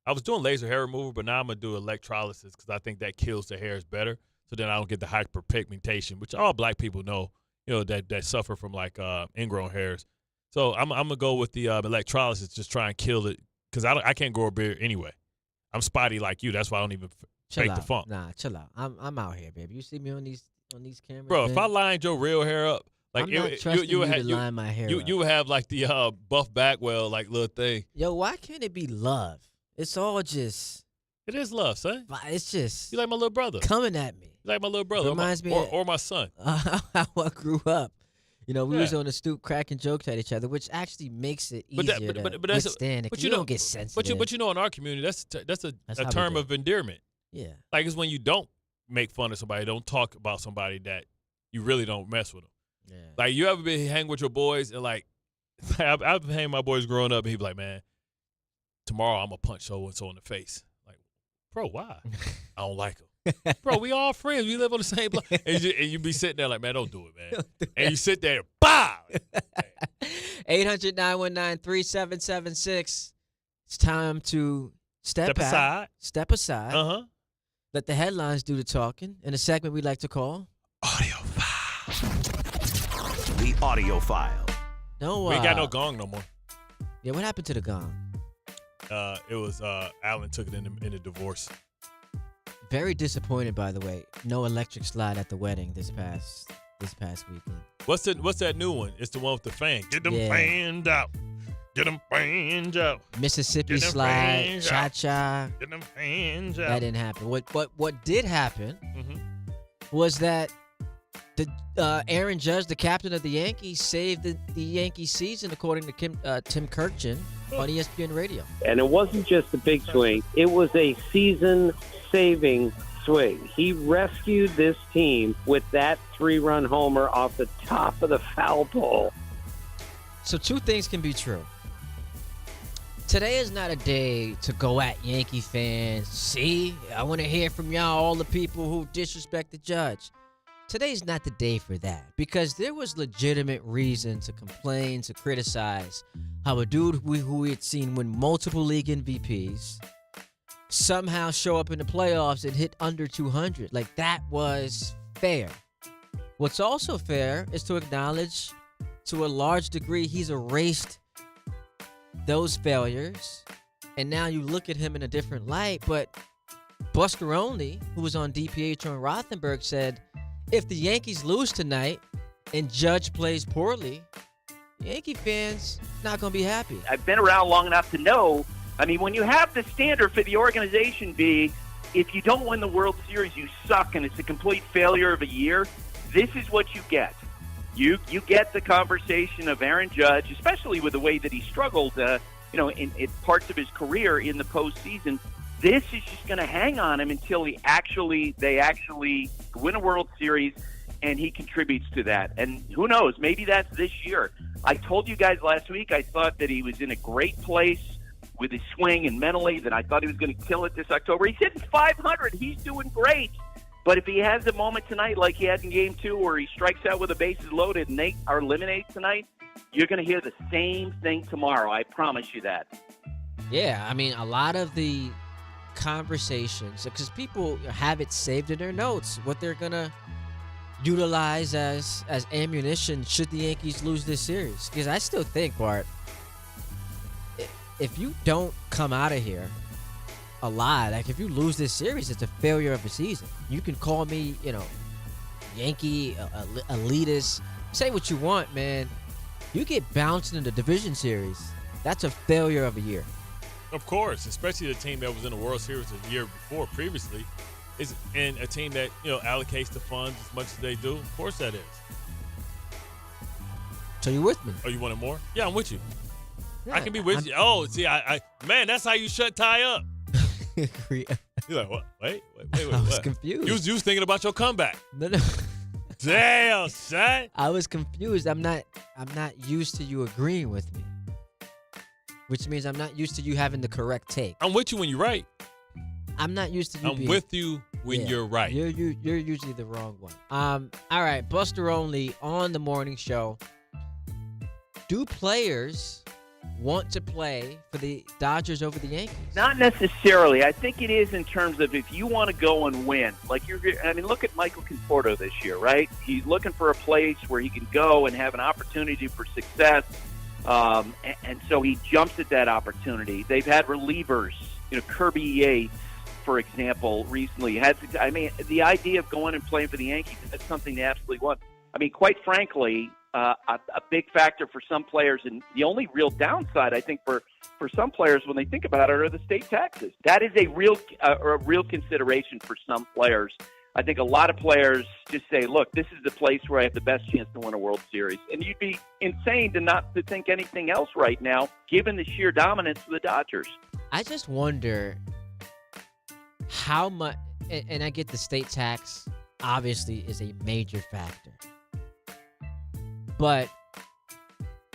I was doing laser hair removal, but now I'm gonna do electrolysis because I think that kills the hairs better. So then I don't get the hyperpigmentation, which all black people know, that suffer from like ingrown hairs. So I'm gonna go with the electrolysis, just try and kill it because I can't grow a beard anyway. I'm spotty like you. That's why I don't even fake the funk. Nah, chill out. I'm out here, baby. You see me on these cameras, bro. man? If I lined your real hair up, like I'm not trusting you to line my hair up. You would have like the Buff Bagwell like little thing. Yo, why can't it be love? It's all just. It is love, son. It's just. You like my little brother. Coming at me. You like my little brother. Reminds me or my son. How I grew up. We was on the stoop cracking jokes at each other, which actually makes it easier to withstand it. But you don't get sensitive. But in our community, that's a term of endearment. Yeah. Like it's when you don't make fun of somebody, don't talk about somebody that you really don't mess with them. Yeah. Like you ever been hang with your boys and like I've been hanging with my boys growing up and he be like, man, tomorrow I'm gonna punch so-and-so in the face. Like, bro, why? I don't like him. Bro, we all friends. We live on the same block. And you be sitting there like, man, don't do it, man. And you sit there, bow. 800-919-3776. It's time to step aside. Step aside. Uh-huh. Let the headlines do the talking in a segment we like to call Audio File. The Audio File. No, we ain't got no gong no more. Yeah, what happened to the gong? It was Alan took it in the divorce. Very disappointed, by the way. No electric slide at the wedding this past weekend. What's that new one? It's the one with the fan. Get them fans out. Get them fans out. Mississippi slide, cha-cha. Get them fans out. That didn't happen. What did happen was that the Aaron Judge, the captain of the Yankees, saved the Yankees season, according to Tim Kirkchin on ESPN Radio. And it wasn't just a big swing. It was a season-saving swing. He rescued this team with that 3-run homer off the top of the foul pole. So two things can be true. Today is not a day to go at Yankee fans. See, I want to hear from y'all, all the people who disrespect the Judge. Today's not the day for that because there was legitimate reason to complain, to criticize how a dude who we had seen win multiple league MVPs somehow show up in the playoffs and hit under 200. Like, that was fair. What's also fair is to acknowledge to a large degree he's erased those failures, and now you look at him in a different light. But Buscaroni, who was on DPH on Rothenberg, said if the Yankees lose tonight and Judge plays poorly, Yankee fans not going to be happy. I've been around long enough to know, I mean, when you have the standard for the organization be, if you don't win the World Series, you suck and it's a complete failure of a year, this is what you get. You get the conversation of Aaron Judge, especially with the way that he struggled, in parts of his career in the postseason. This is just going to hang on him until they actually win a World Series, and he contributes to that. And who knows? Maybe that's this year. I told you guys last week I thought that he was in a great place with his swing and mentally, that I thought he was going to kill it this October. He's hitting .500. He's doing great. But if he has a moment tonight like he had in Game 2 where he strikes out with the bases loaded and they are eliminated tonight, you're going to hear the same thing tomorrow. I promise you that. Yeah, I mean, a lot of the conversations, because people have it saved in their notes, what they're going to utilize as ammunition should the Yankees lose this series. Because I still think, Bart, if you don't come out of here alive, like if you lose this series, it's a failure of a season. You can call me, Yankee, elitist, say what you want, man. You get bounced in the division series, that's a failure of a year. Of course, especially the team that was in the World Series a year before previously, and a team that allocates the funds as much as they do. Of course that is. So you with me? Oh, you wanted more? Yeah, I'm with you. Yeah, I can be with you. Oh, see, man, that's how you shut Ty up. You're like, what? Wait. I was confused. You was thinking about your comeback. No. Damn, son. I was confused. I'm not used to you agreeing with me, which means I'm not used to you having the correct take. I'm with you when you're right. I'm not used to you. I'm with you when you're right. You're usually the wrong one. All right, Buster Only on the morning show. Do players want to play for the Dodgers over the Yankees? Not necessarily. I think it is in terms of if you want to go and win. Look at Michael Conforto this year, right? He's looking for a place where he can go and have an opportunity for success, and so he jumps at that opportunity. They've had relievers, Kirby Yates, for example, recently. The idea of going and playing for the Yankees, that's something they absolutely want. Quite frankly, a big factor for some players, and the only real downside, I think, for some players when they think about it, are the state taxes. That is a real consideration for some players. I think a lot of players just say, look, this is the place where I have the best chance to win a World Series. And you'd be insane not to think anything else right now, given the sheer dominance of the Dodgers. I just wonder how much, and I get the state tax obviously is a major factor. But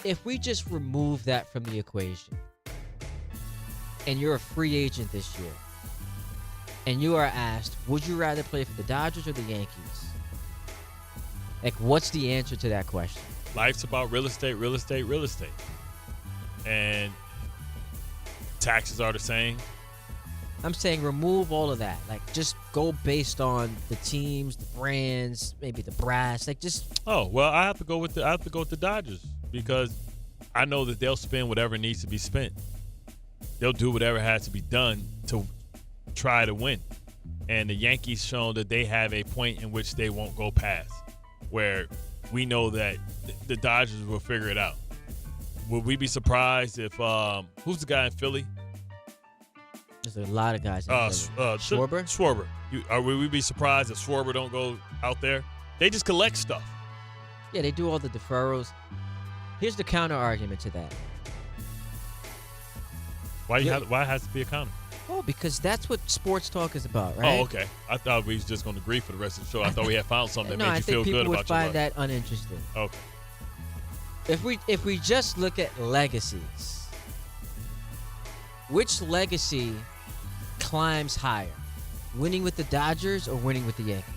if we just remove that from the equation, and you're a free agent this year, and you are asked, would you rather play for the Dodgers or the Yankees? Like, what's the answer to that question? Life's about real estate. And taxes are the same. I'm saying remove all of that. Like, just go based on the teams, the brands, maybe the brass. Like, just. Oh well, I have to go with the Dodgers because I know that they'll spend whatever needs to be spent. They'll do whatever has to be done to try to win. And the Yankees shown that they have a point in which they won't go past, where we know that the Dodgers will figure it out. Would we be surprised if who's the guy in Philly? There's a lot of guys in Philly. Schwarber. Would we be surprised if Schwarber don't go out there? They just collect stuff. Yeah, they do all the deferrals. Here's the counter argument to that. Why has to be a counter? Oh, because that's what sports talk is about, right? Oh, okay. I thought we was just going to agree for the rest of the show. I thought we had found something that made you feel good about your life. No, I think people would find that uninteresting. Okay. If we just look at legacies, which legacy climbs higher? Winning with the Dodgers or winning with the Yankees?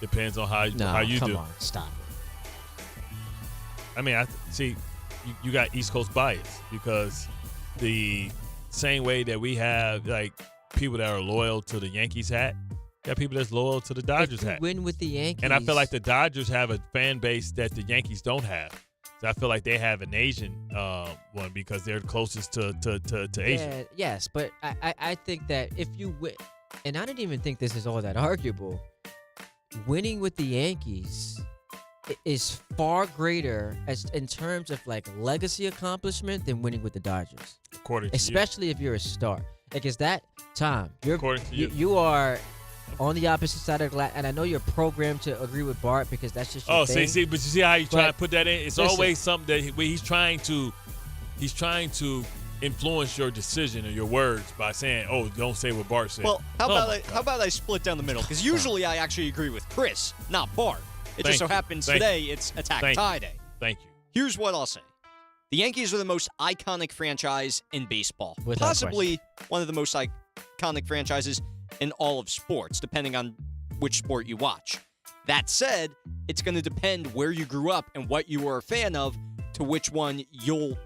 Depends on how you do. Come on, stop it. I see you got East Coast bias because the same way that we have like people that are loyal to the Yankees hat, got people that's loyal to the Dodgers hat. Win with the Yankees. And I feel like the Dodgers have a fan base that the Yankees don't have. So I feel like they have an Asian one because they're closest to Asia. Yes, but I think that if you win, and I didn't even think this is all that arguable, winning with the Yankees is far greater in terms of like legacy accomplishment than winning with the Dodgers. According to especially if you're a star. Like, is that Tom? According to you. You are on the opposite side of the glass, and I know you're programmed to agree with Bart because that's just your thing. But you see how you try to put that in? It's always something that he's trying to influence your decision or your words by saying, "Oh, don't say what Bart said." Well, how about I split down the middle? Because usually I actually agree with Chris, not Bart. It just so happens today it's Attack Tie Day. Thank you. Here's what I'll say. The Yankees are the most iconic franchise in baseball. Possibly one of the most iconic franchises in all of sports, depending on which sport you watch. That said, it's going to depend where you grew up and what you were a fan of to which one you'll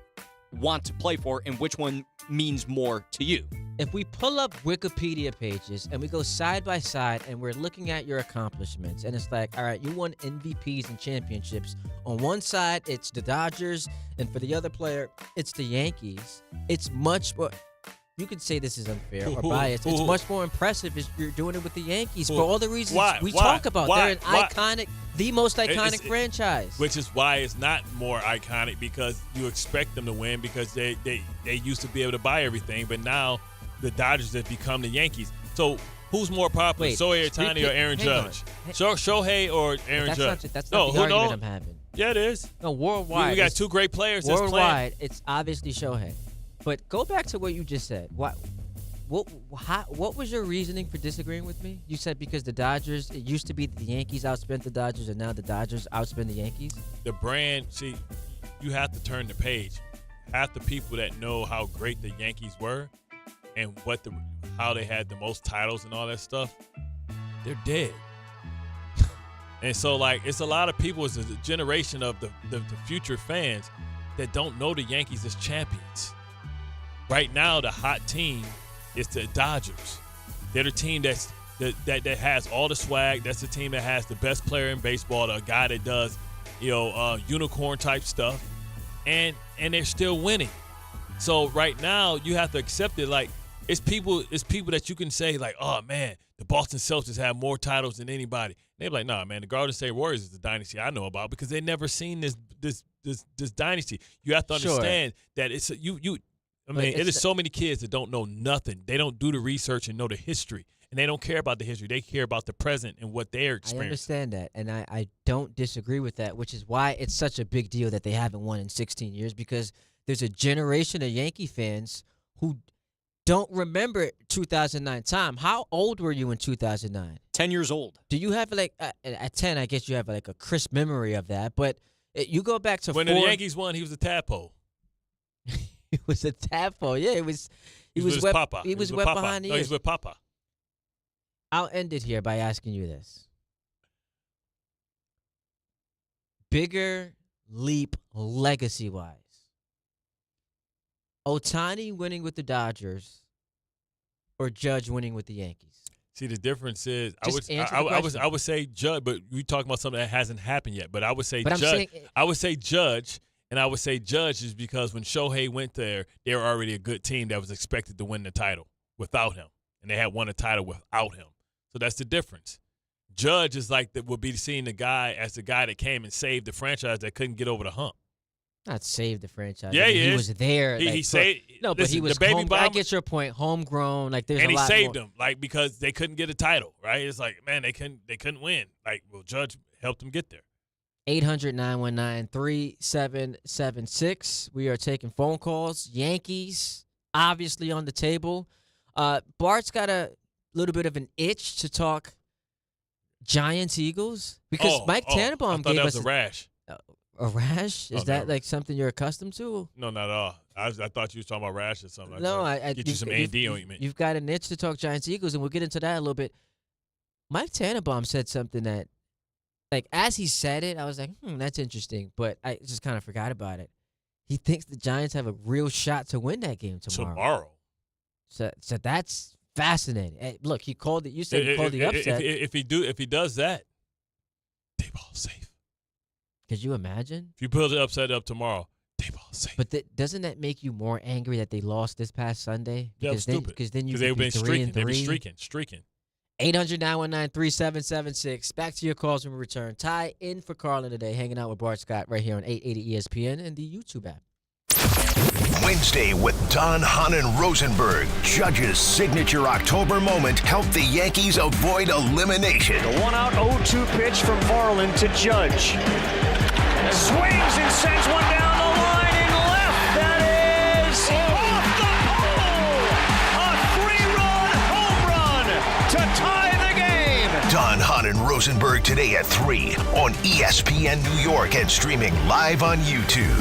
want to play for and which one means more to you. If we pull up Wikipedia pages and we go side by side and we're looking at your accomplishments, and it's like, all right, you won MVPs and championships. On one side, it's the Dodgers, and for the other player, it's the Yankees. It's much more. You could say this is unfair or biased. It's much more impressive if you're doing it with the Yankees for all the reasons we talk about. They're an iconic, the most iconic franchise. Which is why it's not more iconic, because you expect them to win because they used to be able to buy everything, but now the Dodgers have become the Yankees. So who's more popular, Shohei Ohtani or Aaron Judge? Shohei or Aaron Judge? That's not the argument I'm having. Yeah, it is. No, worldwide. We got two great players. Worldwide, it's obviously Shohei. But go back to what you just said. What was your reasoning for disagreeing with me? You said because the Dodgers, it used to be the Yankees outspent the Dodgers, and now the Dodgers outspend the Yankees? The brand, see, you have to turn the page. Half the people that know how great the Yankees were and how they had the most titles and all that stuff, they're dead. And so, like, it's a lot of people, it's a generation of the future fans that don't know the Yankees as champions. Right now, the hot team is the Dodgers. They're the team that has all the swag. That's the team that has the best player in baseball, the guy that does, unicorn type stuff, and they're still winning. So right now, you have to accept it. Like, it's people that you can say, like, oh man, the Boston Celtics have more titles than anybody. They're like, nah, man, the Golden State Warriors is the dynasty I know about because they've never seen this dynasty. You have to understand that it's it is so many kids that don't know nothing. They don't do the research and know the history, and they don't care about the history. They care about the present and what they're experiencing. I understand that, and I don't disagree with that, which is why it's such a big deal that they haven't won in 16 years because there's a generation of Yankee fans who don't remember 2009. Tom, how old were you in 2009? 10 years old. Do you have, like, at 10, I guess you have, like, a crisp memory of that, but you go back to when the Yankees won, he was a tadpole. He was a tadpole. Yeah, he was with Papa. He was wet behind the ears. No, he's with Papa. I'll end it here by asking you this. Bigger leap legacy-wise. Ohtani winning with the Dodgers or Judge winning with the Yankees? See, the difference is I would say Judge, but we talking about something that hasn't happened yet. But I would say Judge. I would say Judge, and I would say Judge is because when Shohei went there, they were already a good team that was expected to win the title without him, and they had won a title without him. So that's the difference. Judge is like would be seeing the guy as the guy that came and saved the franchise that couldn't get over the hump. Not saved the franchise. Yeah, he was there. He saved. No, but he was. I get your point. Homegrown. Like there's and a lot. And he saved more. them, like because they couldn't get a title, right? It's like, man, they couldn't win. Like, well, Judge helped them get there. 800-919-3776. We are taking phone calls. Yankees obviously on the table. Bart's got a little bit of an itch to talk Giants Eagles because Mike Tannenbaum gave us a rash. A rash? Is that like something you're accustomed to? No, not at all. I thought you was talking about rash or something. No, I get you some AD ointment. You've got an itch to talk Giants Eagles, and we'll get into that a little bit. Mike Tannenbaum said something that, like, as he said it, I was like, that's interesting, but I just kind of forgot about it. He thinks the Giants have a real shot to win that game tomorrow. So that's fascinating. Hey, look, he called it. You said he called the upset. If he does that, they ball safe. Could you imagine? If you build the upset up tomorrow, they ball safe. But doesn't that make you more angry that they lost this past Sunday? Yeah, stupid. Because then you they've been streaking. They've been streaking. 800-919-3776. Back to your calls when we return. Ty in for Carlin today, hanging out with Bart Scott right here on 880 ESPN and the YouTube app. Wednesday with Don, Hahn, and Rosenberg. Judge's signature October moment helped the Yankees avoid elimination. The 1-out 0-2 pitch from Carlin to Judge. Swings and sends one down the line in left. That is off the pole. A 3-run home run to tie the game. Don, Hahn, and Rosenberg today at 3 on ESPN New York and streaming live on YouTube.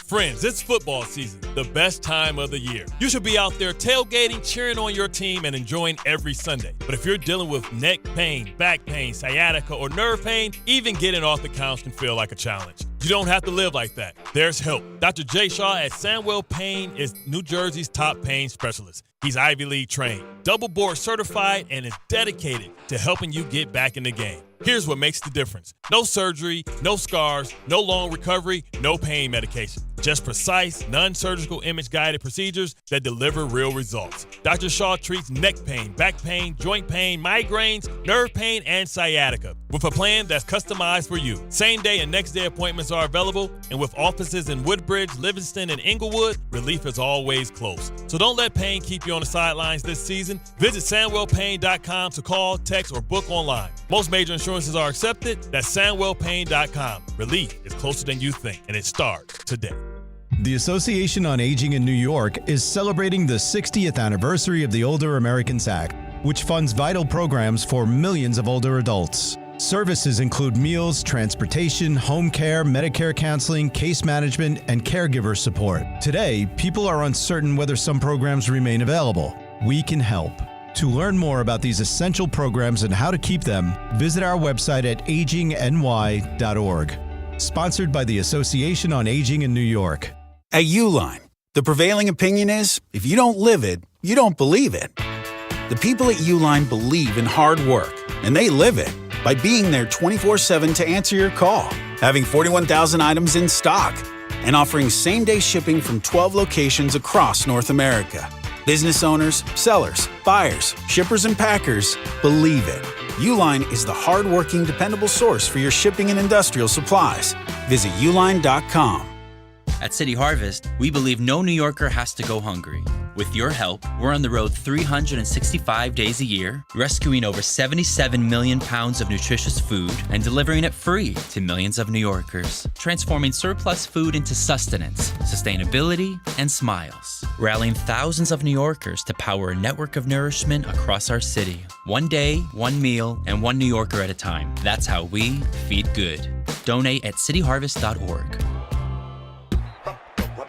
Friends, it's football season, the best time of the year. You should be out there tailgating, cheering on your team, and enjoying every Sunday. But if you're dealing with neck pain, back pain, sciatica, or nerve pain, even getting off the couch can feel like a challenge. You don't have to live like that. There's help. Dr. Jay Shaw at Sandwell Pain is New Jersey's top pain specialist. He's Ivy League trained, double board certified, and is dedicated to helping you get back in the game. Here's what makes the difference. No surgery, no scars, no long recovery, no pain medication. Just precise, non-surgical image-guided procedures that deliver real results. Dr. Shaw treats neck pain, back pain, joint pain, migraines, nerve pain, and sciatica with a plan that's customized for you. Same-day and next-day appointments are available, and with offices in Woodbridge, Livingston, and Inglewood, relief is always close. So don't let pain keep you on the sidelines this season. Visit SandwellPain.com to call, text, or book online. Most major insurances are accepted. That's SandwellPain.com. Relief is closer than you think, and it starts today. The Association on Aging in New York is celebrating the 60th anniversary of the Older Americans Act, which funds vital programs for millions of older adults. Services include meals, transportation, home care, Medicare counseling, case management, and caregiver support. Today, people are uncertain whether some programs remain available. We can help. To learn more about these essential programs and how to keep them, visit our website at agingny.org. Sponsored by the Association on Aging in New York. At Uline, the prevailing opinion is, if you don't live it, you don't believe it. The people at Uline believe in hard work, and they live it by being there 24/7 to answer your call, having 41,000 items in stock, and offering same-day shipping from 12 locations across North America. Business owners, sellers, buyers, shippers, and packers believe it. Uline is the hard-working, dependable source for your shipping and industrial supplies. Visit uline.com. At City Harvest, we believe no New Yorker has to go hungry. With your help, we're on the road 365 days a year, rescuing over 77 million pounds of nutritious food and delivering it free to millions of New Yorkers, transforming surplus food into sustenance, sustainability, and smiles, rallying thousands of New Yorkers to power a network of nourishment across our city. One day, one meal, and one New Yorker at a time. That's how we feed good. Donate at cityharvest.org.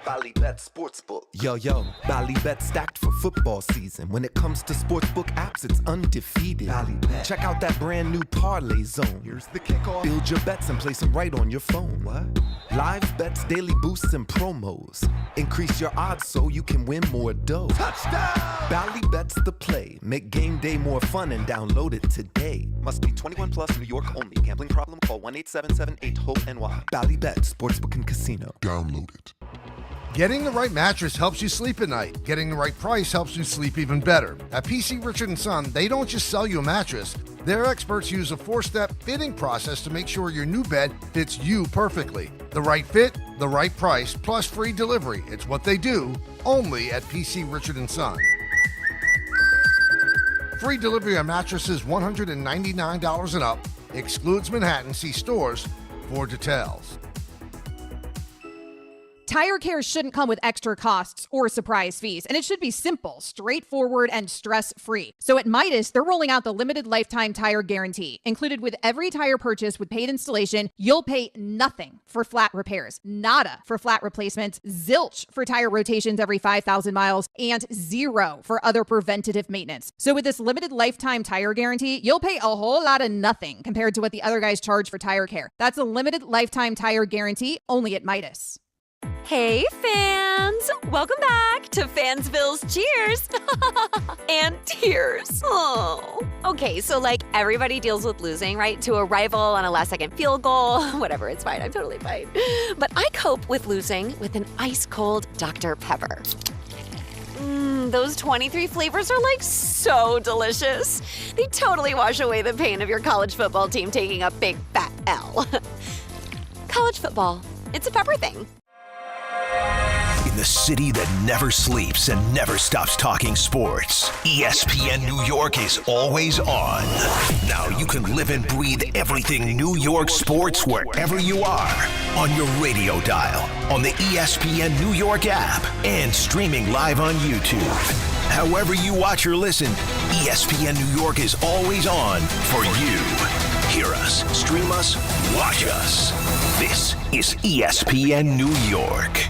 Ballybet Sportsbook. Yo, Ballybet stacked for football season. When it comes to sportsbook apps, it's undefeated. Ballybet. Check out that brand new parlay zone. Here's the kickoff. Build your bets and place them right on your phone. What? Live bets, daily boosts, and promos. Increase your odds so you can win more dough. Touchdown! Ballybet's the play. Make game day more fun and download it today. Must be 21 plus, New York only. Gambling problem? Call 1-877-8-HOPE-NY. Ballybet Sportsbook and Casino. Download it. Getting the right mattress helps you sleep at night. Getting the right price helps you sleep even better. At PC Richard & Son, they don't just sell you a mattress. Their experts use a 4-step fitting process to make sure your new bed fits you perfectly. The right fit, the right price, plus free delivery. It's what they do, only at PC Richard & Son. Free delivery on mattresses $199 and up. Excludes Manhattan. See stores for details. Tire care shouldn't come with extra costs or surprise fees, and it should be simple, straightforward, and stress-free. So at Midas, they're rolling out the limited lifetime tire guarantee. Included with every tire purchase with paid installation, you'll pay nothing for flat repairs, nada for flat replacements, zilch for tire rotations every 5,000 miles, and zero for other preventative maintenance. So with this limited lifetime tire guarantee, you'll pay a whole lot of nothing compared to what the other guys charge for tire care. That's a limited lifetime tire guarantee only at Midas. Hey, fans! Welcome back to Fansville's Cheers and Tears. Oh. Okay, so everybody deals with losing, right? To a rival on a last-second field goal. Whatever, it's fine. I'm totally fine. But I cope with losing with an ice-cold Dr. Pepper. Those 23 flavors are so delicious. They totally wash away the pain of your college football team taking a big fat L. College football, it's a pepper thing. In the city that never sleeps and never stops talking sports, ESPN New York is always on. Now you can live and breathe everything New York sports wherever you are. On your radio dial, on the ESPN New York app, and streaming live on YouTube. However you watch or listen, ESPN New York is always on for you. Hear us, stream us, watch us. This is ESPN New York.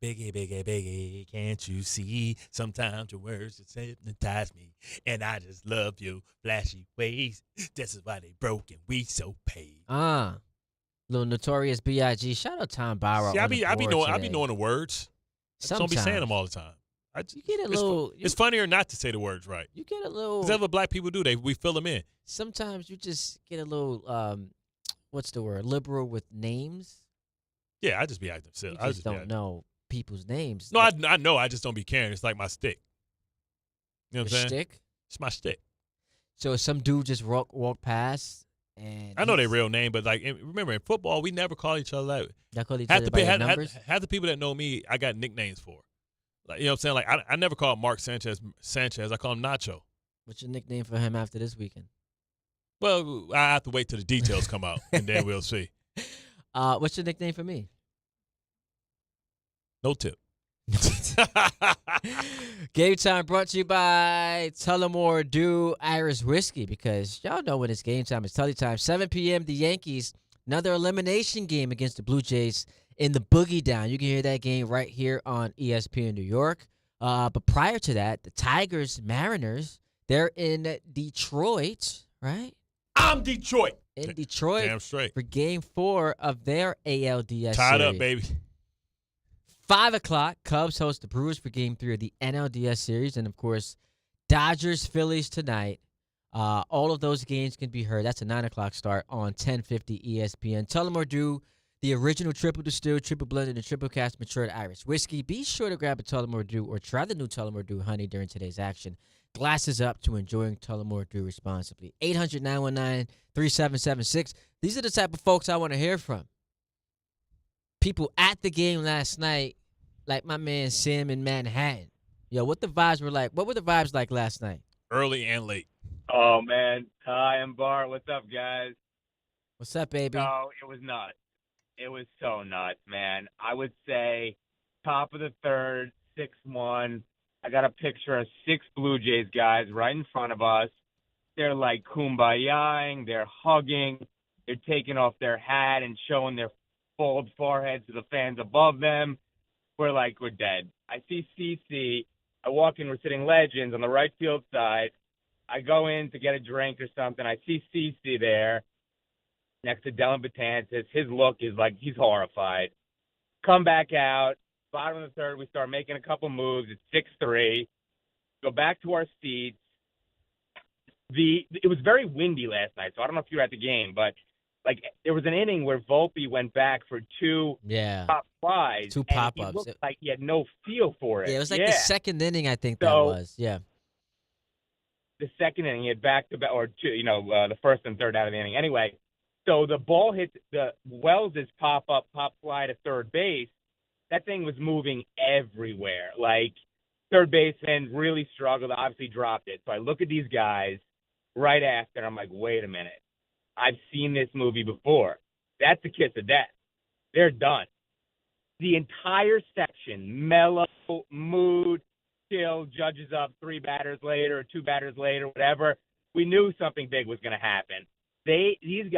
Biggie, can't you see? Sometimes your words just hypnotize me. And I just love your flashy ways. This is why they broke and we so paid. Little Notorious B.I.G. Shout out Tom Bauer. See, I be knowing the words. I just don't be saying them all the time. You get a little. It's funnier not to say the words right. You get a little. Because that's what black people do. We fill them in. Sometimes you just get a little. What's the word? Liberal with names. Yeah, I just be acting silly. I just don't know people's names. No, I know. I just don't be caring. It's like my stick. You know what I'm saying? Stick? It's my stick. So if some dude just walk past and I know their real name, but remember in football we never call each other that. Y'all call each other by their numbers? Half the people that know me, I got nicknames for. You know what I'm saying? I never call Mark Sanchez. I call him Nacho. What's your nickname for him after this weekend? Well, I have to wait till the details come out, and then we'll see. What's your nickname for me? No tip. Game time brought to you by Tullamore Dew Irish Whiskey, because y'all know when it's game time, it's Tully time. 7 p.m., the Yankees, another elimination game against the Blue Jays in the Boogie Down. You can hear that game right here on ESPN New York. But prior to that, the Tigers, Mariners, they're in Detroit, right? I'm Detroit. In Detroit. Damn straight. For Game 4 of their ALDS Tied series. up, baby. 5 o'clock, Cubs host the Brewers for Game 3 of the NLDS series. And, of course, Dodgers, Phillies tonight. All of those games can be heard. That's a 9 o'clock start on 1050 ESPN. Tullamore Dew, the original triple distilled, triple blended, and triple cast matured Irish whiskey. Be sure to grab a Tullamore Dew or try the new Tullamore Dew honey during today's action. Glasses up to enjoying Tullamore Dew responsibly. 800-919-3776. These are the type of folks I want to hear from. People at the game last night, like my man Sam in Manhattan. Yo, what the vibes were like? What were the vibes like last night? Early and late. Oh, man. Hi, I'm Bart. What's up, guys? What's up, baby? Oh, it was nuts. It was so nuts, man. I would say top of the third, 6-1. I got a picture of 6 Blue Jays guys right in front of us. They're like kumbayaing. They're hugging. They're taking off their hat and showing their bald foreheads to the fans above them. We're like, we're dead. I see CC. I walk in. We're sitting legends on the right field side. I go in to get a drink or something. I see CC there next to Dylan Betances. His look is like he's horrified. Come back out. Bottom of the third, we start making a couple moves. It's 6-3. Go back to our seats. It was very windy last night, so I don't know if you were at the game, but like there was an inning where Volpe went back for 2 pop flies. 2 pop-ups. He looked like he had no feel for it. Yeah, it was like the second inning, I think that was. Yeah. The second inning, he had back-to-back, or two, the first and third out of the inning. Anyway, so the ball hit the Wells' pop fly to third base. That thing was moving everywhere. Like, third baseman really struggled, obviously dropped it. So I look at these guys right after, and I'm like, wait a minute. I've seen this movie before. That's the kiss of death. They're done. The entire section, mellow, mood, chill, Judges up 3 batters later or 2 batters later, whatever. We knew something big was going to happen. These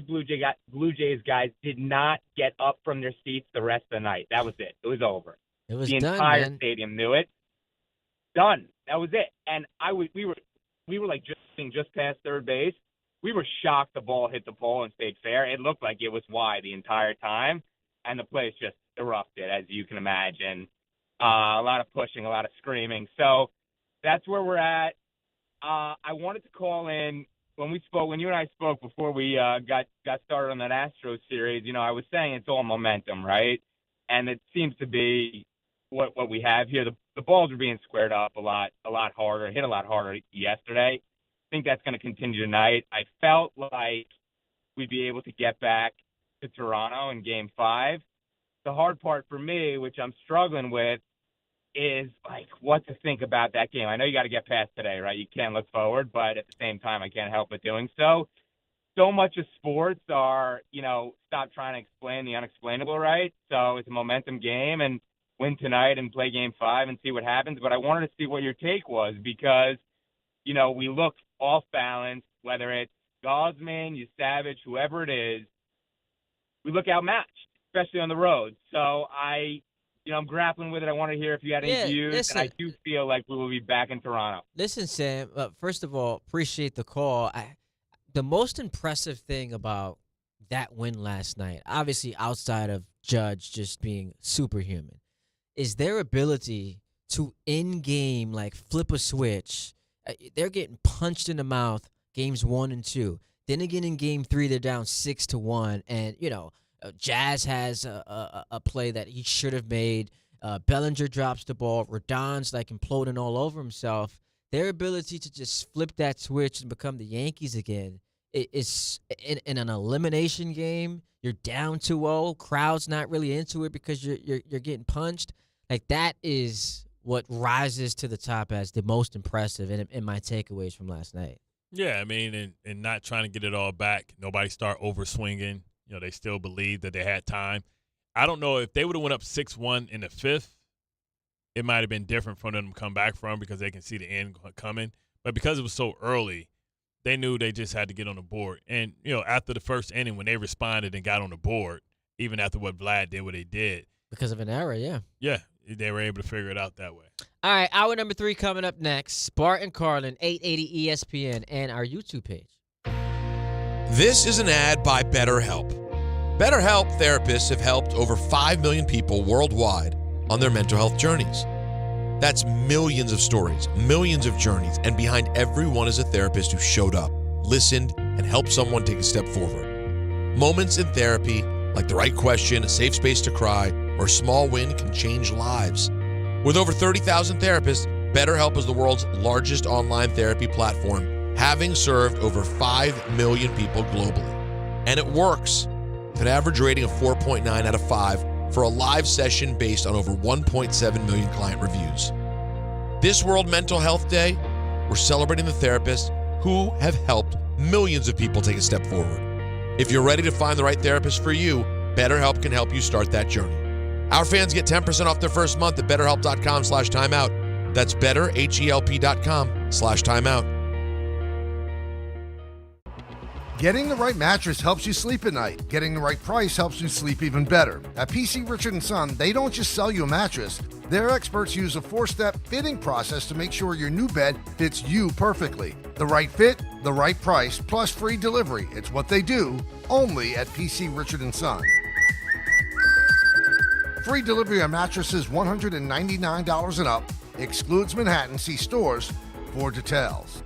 Blue Jays guys did not get up from their seats the rest of the night. That was it. It was over. It was the done, entire man. stadium knew it. Done. That was it. And we were like just past third base. We were shocked the ball hit the pole and stayed fair. It looked like it was wide the entire time, and the place just erupted, as you can imagine. A lot of pushing, a lot of screaming. So that's where we're at. I wanted to call in. When you and I spoke before we got started on that Astros series, I was saying it's all momentum, right? And it seems to be what we have here. The balls are being squared up a lot harder, hit a lot harder yesterday. I think that's going to continue tonight. I felt like we'd be able to get back to Toronto in Game 5. The hard part for me, which I'm struggling with, is like what to think about that game. I know you got to get past today, right? You can't look forward, but at the same time, I can't help but doing so. So much of sports are, stop trying to explain the unexplainable, right? So it's a momentum game, and win tonight and play Game 5 and see what happens. But I wanted to see what your take was because, we look off balance, whether it's Gosman, Savage, whoever it is, we look outmatched, especially on the road. So I'm grappling with it. I want to hear if you had any views, listen, and I do feel like we will be back in Toronto. Listen, Sam, first of all, appreciate the call. The most impressive thing about that win last night, obviously outside of Judge just being superhuman, is their ability to in-game, like, flip a switch. They're getting punched in the mouth games 1 and 2. Then again in Game 3, they're down 6-1, and, Jazz has a play that he should have made. Bellinger drops the ball. Rodon's like imploding all over himself. Their ability to just flip that switch and become the Yankees again is in an elimination game. You're down 2-0. Crowd's not really into it because you're getting punched. Like, that is what rises to the top as the most impressive in my takeaways from last night. Yeah, I mean, and not trying to get it all back. Nobody start over swinging. They still believe that they had time. I don't know if they would have went up 6-1 in the 5th. it might have been different for them to come back from because they can see the end coming. But because it was so early, they knew they just had to get on the board. And, after the first inning, when they responded and got on the board, even after what Vlad did, what they did. Because of an error, yeah. Yeah, they were able to figure it out that way. All right, hour number 3 coming up next. Bart and Carlin, 880 ESPN, and our YouTube page. This is an ad by BetterHelp. BetterHelp therapists have helped over 5 million people worldwide on their mental health journeys. That's millions of stories, millions of journeys, and behind every one is a therapist who showed up, listened, and helped someone take a step forward. Moments in therapy, like the right question, a safe space to cry, or a small win can change lives. With over 30,000 therapists, BetterHelp is the world's largest online therapy platform, having served over 5 million people globally. And it works, with an average rating of 4.9 out of 5 for a live session based on over 1.7 million client reviews. This World Mental Health Day, we're celebrating the therapists who have helped millions of people take a step forward. If you're ready to find the right therapist for you, BetterHelp can help you start that journey. Our fans get 10% off their first month at betterhelp.com/timeout. That's betterhelp.com/timeout. Getting the right mattress helps you sleep at night. Getting the right price helps you sleep even better. At PC Richard & Son, they don't just sell you a mattress. Their experts use a 4-step fitting process to make sure your new bed fits you perfectly. The right fit, the right price, plus free delivery. It's what they do, only at PC Richard & Son. Free delivery on mattresses $199 and up. Excludes Manhattan. See stores for details.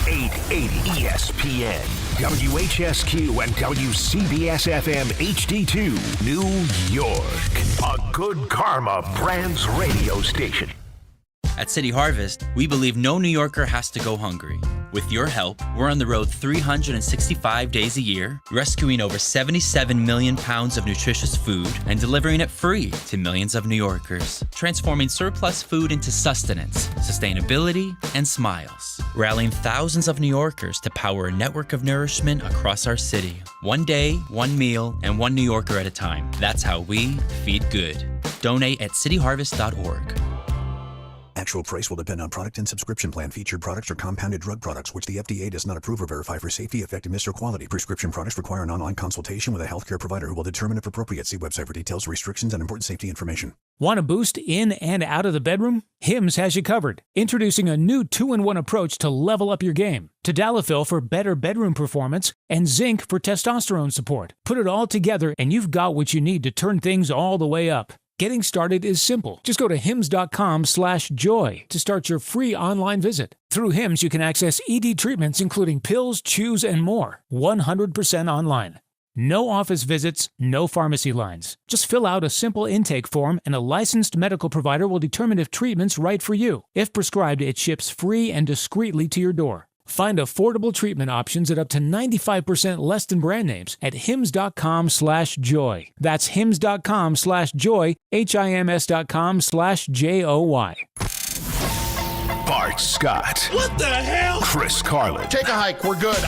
880 ESPN, WHSQ, and WCBS-FM HD2, New York. A Good Karma Brands radio station. At City Harvest, we believe no New Yorker has to go hungry. With your help, we're on the road 365 days a year, rescuing over 77 million pounds of nutritious food and delivering it free to millions of New Yorkers, transforming surplus food into sustenance, sustainability, and smiles, rallying thousands of New Yorkers to power a network of nourishment across our city. One day, one meal, and one New Yorker at a time. That's how we feed good. Donate at cityharvest.org. Actual price will depend on product and subscription plan. Featured products are compounded drug products, which the FDA does not approve or verify for safety, effectiveness, or quality. Prescription products require an online consultation with a healthcare provider who will determine if appropriate. See website for details, restrictions, and important safety information. Want a boost in and out of the bedroom? Hims has you covered. Introducing a new 2-in-1 approach to level up your game. Tadalafil for better bedroom performance and zinc for testosterone support. Put it all together and you've got what you need to turn things all the way up. Getting started is simple. Just go to hims.com/joy to start your free online visit. Through Hims, you can access ED treatments including pills, chews, and more. 100% online. No office visits, no pharmacy lines. Just fill out a simple intake form and a licensed medical provider will determine if treatment's right for you. If prescribed, it ships free and discreetly to your door. Find affordable treatment options at up to 95% less than brand names at hims.com/joy. That's hims.com/joy, HIMS.com/JOY. Bart Scott. What the hell? Chris Carlin. Take a hike. We're good.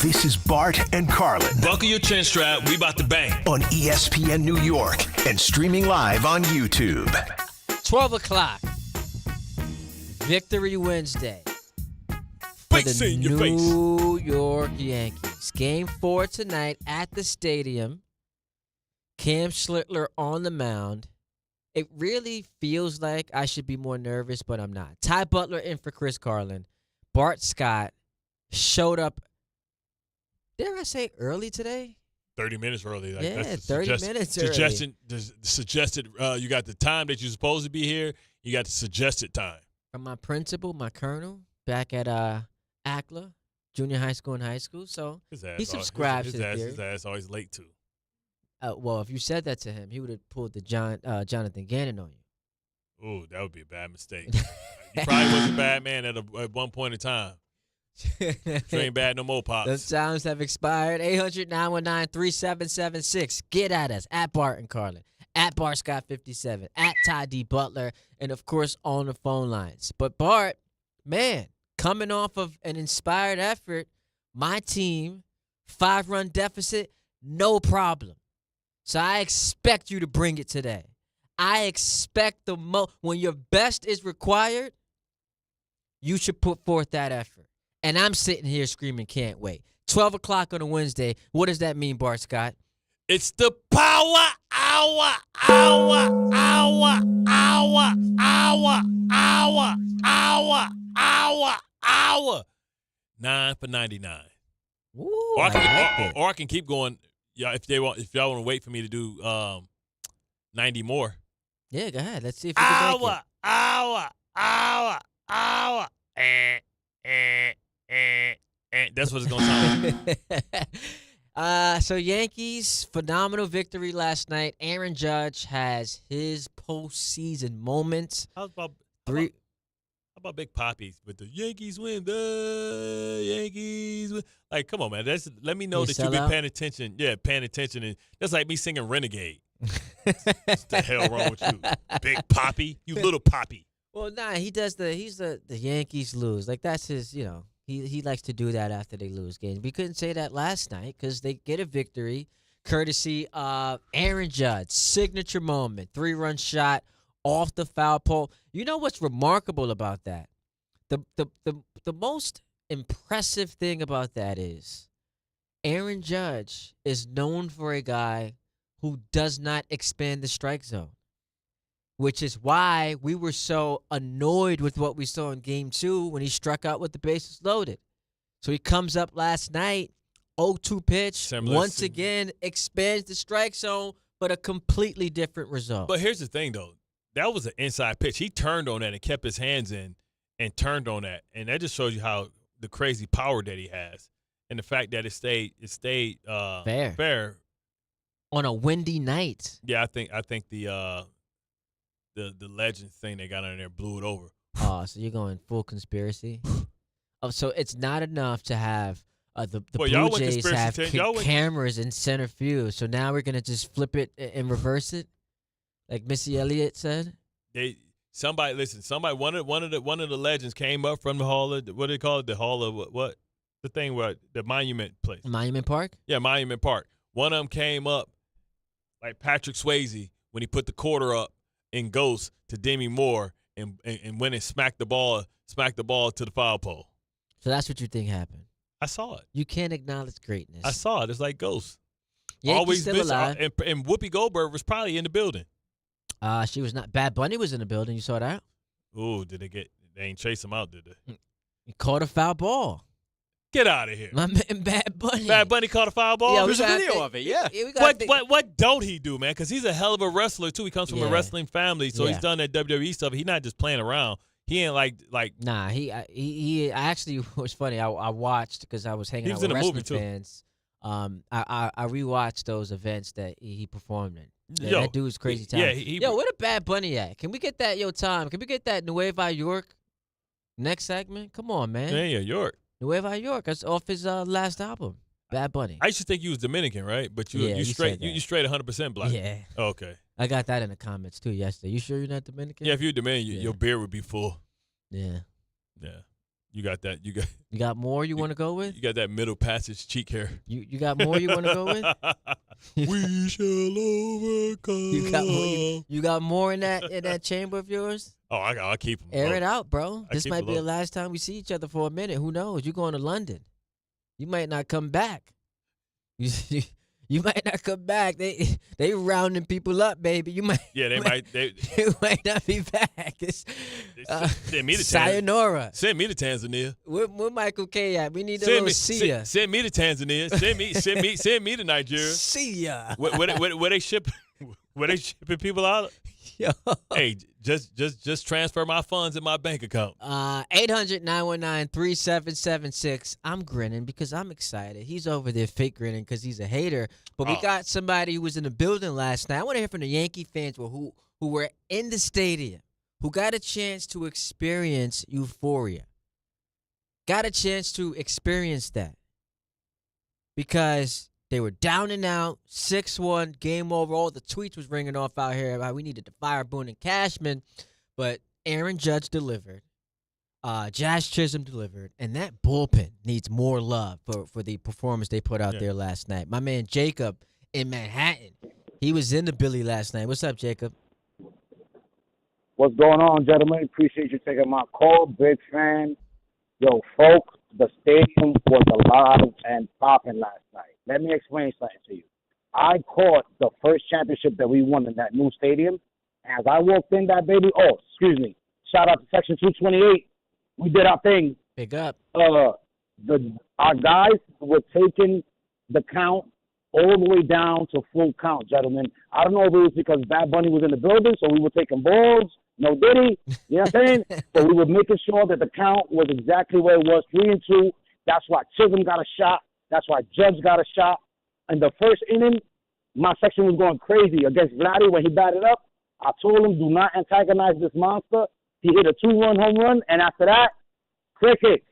This is Bart and Carlin. Buckle your chin strap. We about to bang. On ESPN New York and streaming live on YouTube. 12 o'clock. Victory Wednesday. For the New York Yankees. Game 4 tonight at the stadium. Cam Schlittler on the mound. It really feels like I should be more nervous, but I'm not. Ty Butler in for Chris Carlin. Bart Scott showed up, dare I say, early today? 30 minutes early. Like, yeah, that's 30 minutes early. Suggested you got the time that you're supposed to be here. You got the suggested time. From my principal, my colonel, back at ACLA, junior high school and high school. So he subscribes to the theory. His ass always late, too. Well, if you said that to him, he would have pulled the Jonathan Gannon on you. Ooh, that would be a bad mistake. You probably was a bad man at one point in time. You ain't bad no more, Pops. Those times have expired. 800-919-3776. Get at us. At Bart and Carlin. At Bart Scott 57. At Ty D. Butler. And, of course, on the phone lines. But, Bart, man, coming off of an inspired effort, my team, 5-run deficit, no problem. So I expect you to bring it today. I expect the most. When your best is required, you should put forth that effort. And I'm sitting here screaming, can't wait. 12 o'clock on a Wednesday. What does that mean, Bart Scott? It's the power hour. 9 for 99. Ooh, or I can keep going. Yeah, if y'all want to wait for me to do 90 more. Yeah, go ahead. Let's see if you can make it. Hour. That's what it's gonna sound like. So Yankees, phenomenal victory last night. Aaron Judge has his postseason moments. How about Big Poppy with the Yankees win? The Yankees win. Like, come on, man. Let me know that you've been paying attention. Yeah, paying attention. And that's like me singing Renegade. What the hell wrong with you, Big Poppy? You little Poppy. Well, nah, he's the Yankees lose. Like, that's his, he likes to do that after they lose games. We couldn't say that last night because they get a victory courtesy of Aaron Judge. Signature moment, 3-run shot off the foul pole. You know what's remarkable about that? The most impressive thing about that is Aaron Judge is known for a guy who does not expand the strike zone, which is why we were so annoyed with what we saw in Game 2 when he struck out with the bases loaded. So he comes up last night, 0-2 pitch, once again expands the strike zone, but a completely different result. But here's the thing, though. That was an inside pitch. He turned on that and kept his hands in and turned on that. And that just shows you how the crazy power that he has and the fact that it stayed fair. On a windy night. Yeah, I think the Legends thing they got on there blew it over. Oh, so you're going full conspiracy? So it's not enough to have the Blue Jays have cameras in center field. So now we're gonna just flip it and reverse it, like Missy Elliott said. Somebody one of the Legends came up from the hall of, what do they call it? The hall of what? The thing where the Monument place. Monument Park? Yeah, Monument Park. One of them came up like Patrick Swayze when he put the quarter up in Ghost to Demi Moore and went and smacked the ball to the foul pole. So that's what you think happened. I saw it. You can't acknowledge greatness. I saw it. It's like Ghost. Yankees always still alive. And Whoopi Goldberg was probably in the building. She was not. Bad Bunny was in the building. You saw that? Ooh, they ain't chase him out, did they? He caught a foul ball. Get out of here. My man, Bad Bunny. Bad Bunny caught a foul ball? Yeah, there's a video of it, yeah. What don't he do, man? Because he's a hell of a wrestler, too. He comes from a wrestling family, so he's done that WWE stuff. He's not just playing around. He ain't like. Nah, he actually was funny. I watched because I was hanging out with wrestling fans. I rewatched those events that he performed in. Yeah, that dude's crazy talented. Yo, where the Bad Bunny at? Can we get that, Tom? Can we get that Nueva York next segment? Come on, man. Yeah, York. Nueva York. That's off his last album, Bad Bunny. I used to think you was Dominican, right? But you straight 100% black. Yeah. Oh, okay. I got that in the comments too yesterday. You sure you're not Dominican? Yeah, if you're Dominican, your beard would be full. Yeah. Yeah. You got that. You got more you want to go with? You got that middle passage cheek hair. You got more you want to go with? We shall overcome. You got more in that chamber of yours? Oh, I'll keep them. Air it out, bro. This might be the last time we see each other for a minute. Who knows? You're going to London. You might not come back. You might not come back. They rounding people up, baby. You might. Yeah, they might. You might not be back. Send me to sayonara. Send me to Tanzania. Where Michael K at? We need to see ya. Send me to Tanzania. Send me to Nigeria. See ya. Where they ship? Where they shipping people out? Yo. Hey, just transfer my funds in my bank account. 800-919-3776. I'm grinning because I'm excited. He's over there fake grinning because he's a hater. But we got somebody who was in the building last night. I want to hear from the Yankee fans who were in the stadium, who got a chance to experience euphoria. Got a chance to experience that. Because they were down and out, 6-1, game over. All the tweets was ringing off out here about we needed to fire Boone and Cashman. But Aaron Judge delivered. Jazz Chisholm delivered. And that bullpen needs more love for the performance they put out there last night. My man Jacob in Manhattan, he was in the Billy last night. What's up, Jacob? What's going on, gentlemen? Appreciate you taking my call. Big fan. Yo, folks, the stadium was alive and popping last night. Let me explain something to you. I caught the first championship that we won in that new stadium. As I walked in that baby, shout out to Section 228. We did our thing. Big up. Our guys were taking the count all the way down to full count, gentlemen. I don't know if it was because Bad Bunny was in the building, so we were taking balls. No Diddy, you know what I'm saying? But we were making sure that the count was exactly where it was, 3-2. That's why Chisholm got a shot. That's why Judge got a shot. In the first inning, my section was going crazy against Vladdy when he batted up. I told him, do not antagonize this monster. He hit a 2-run home run, and after that, crickets,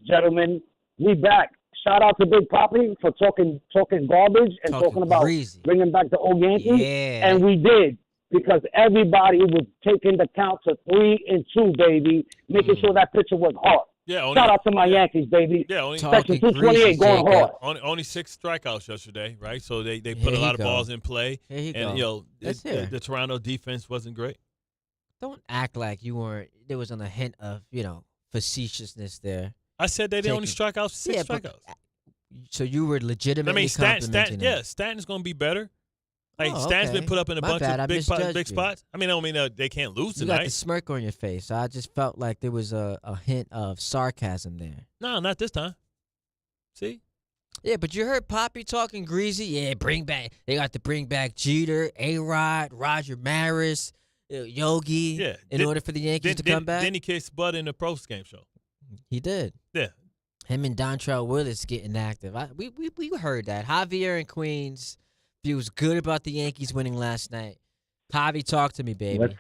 gentlemen. We back. Shout out to Big Papi for talking garbage and talking about bringing back the old Yankees. Yeah. And we did, because everybody was taking the count to 3-2, baby, making sure that pitcher was hard. Yeah, shout out to my Yankees, baby. Yeah, only Section 228 going hard. Only 6 strikeouts yesterday, right? So they put a lot of balls in play. And the Toronto defense wasn't great. Don't act like there wasn't a hint of, facetiousness there. I said they only struck out 6 strikeouts. So you were legitimately complimenting them. Stanton's going to be better. Stan's been put up in a bunch of big spots. I mean, I don't mean they can't lose tonight. You got the smirk on your face. So I just felt like there was a hint of sarcasm there. No, not this time. See? Yeah, but you heard Papi talking greasy. Yeah, they got to bring back Jeter, A-Rod, Roger Maris, Yogi in order for the Yankees to come back. Then he kissed Bud in the post-game show. He did. Yeah. Him and Dontrell Willis getting active. We heard that. Javier in Queens feels good about the Yankees winning last night. Javi, talk to me, baby.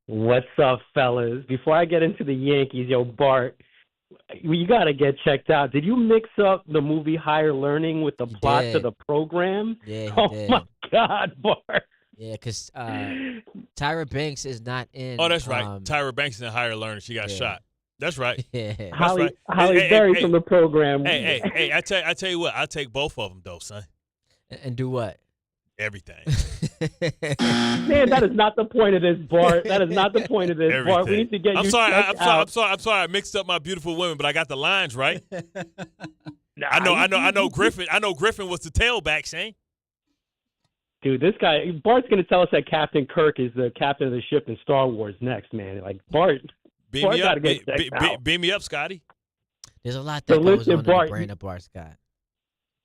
What's up, fellas? Before I get into the Yankees, Bart, you got to get checked out. Did you mix up the movie Higher Learning with the plot to the program? Yeah, he did. My God, Bart. Yeah, because Tyra Banks is not in. Oh, that's right. Tyra Banks is in Higher Learning. She got shot. That's right. Yeah. Holly Berry from the program. Hey, I tell you what, I'll take both of them, though, son. And do what? Everything. Man, that is not the point of this, Bart. That is not the point of this, Everything. Bart. We need to get I'm you sorry. out. I'm sorry. I mixed up my beautiful women, but I got the lines right. I know Griffin. I know Griffin was the tailback, Shane. Dude, this guy, Bart's going to tell us that Captain Kirk is the captain of the ship in Star Wars next, man. Like, Bart. Beam me up, Scotty. There's a lot that goes on in the brain of Bart Scott.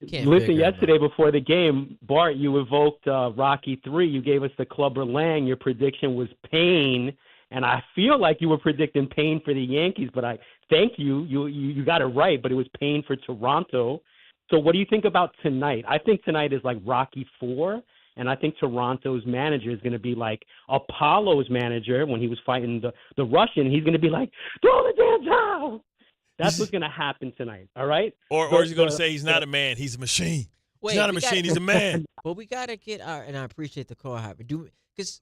Listen, yesterday before the game, Bart, you evoked Rocky 3. You gave us the Clubber Lang. Your prediction was pain, and I feel like you were predicting pain for the Yankees, but I thank you. You got it right, but it was pain for Toronto. So what do you think about tonight? I think tonight is like Rocky 4. And I think Toronto's manager is going to be like Apollo's manager when he was fighting the Russian. He's going to be like, throw the damn towel. That's what's going to happen tonight, all right? Or is he going to say he's not a man, he's a machine? He's not a machine, he's a man. Well, we got to get and I appreciate the call, Howard. Because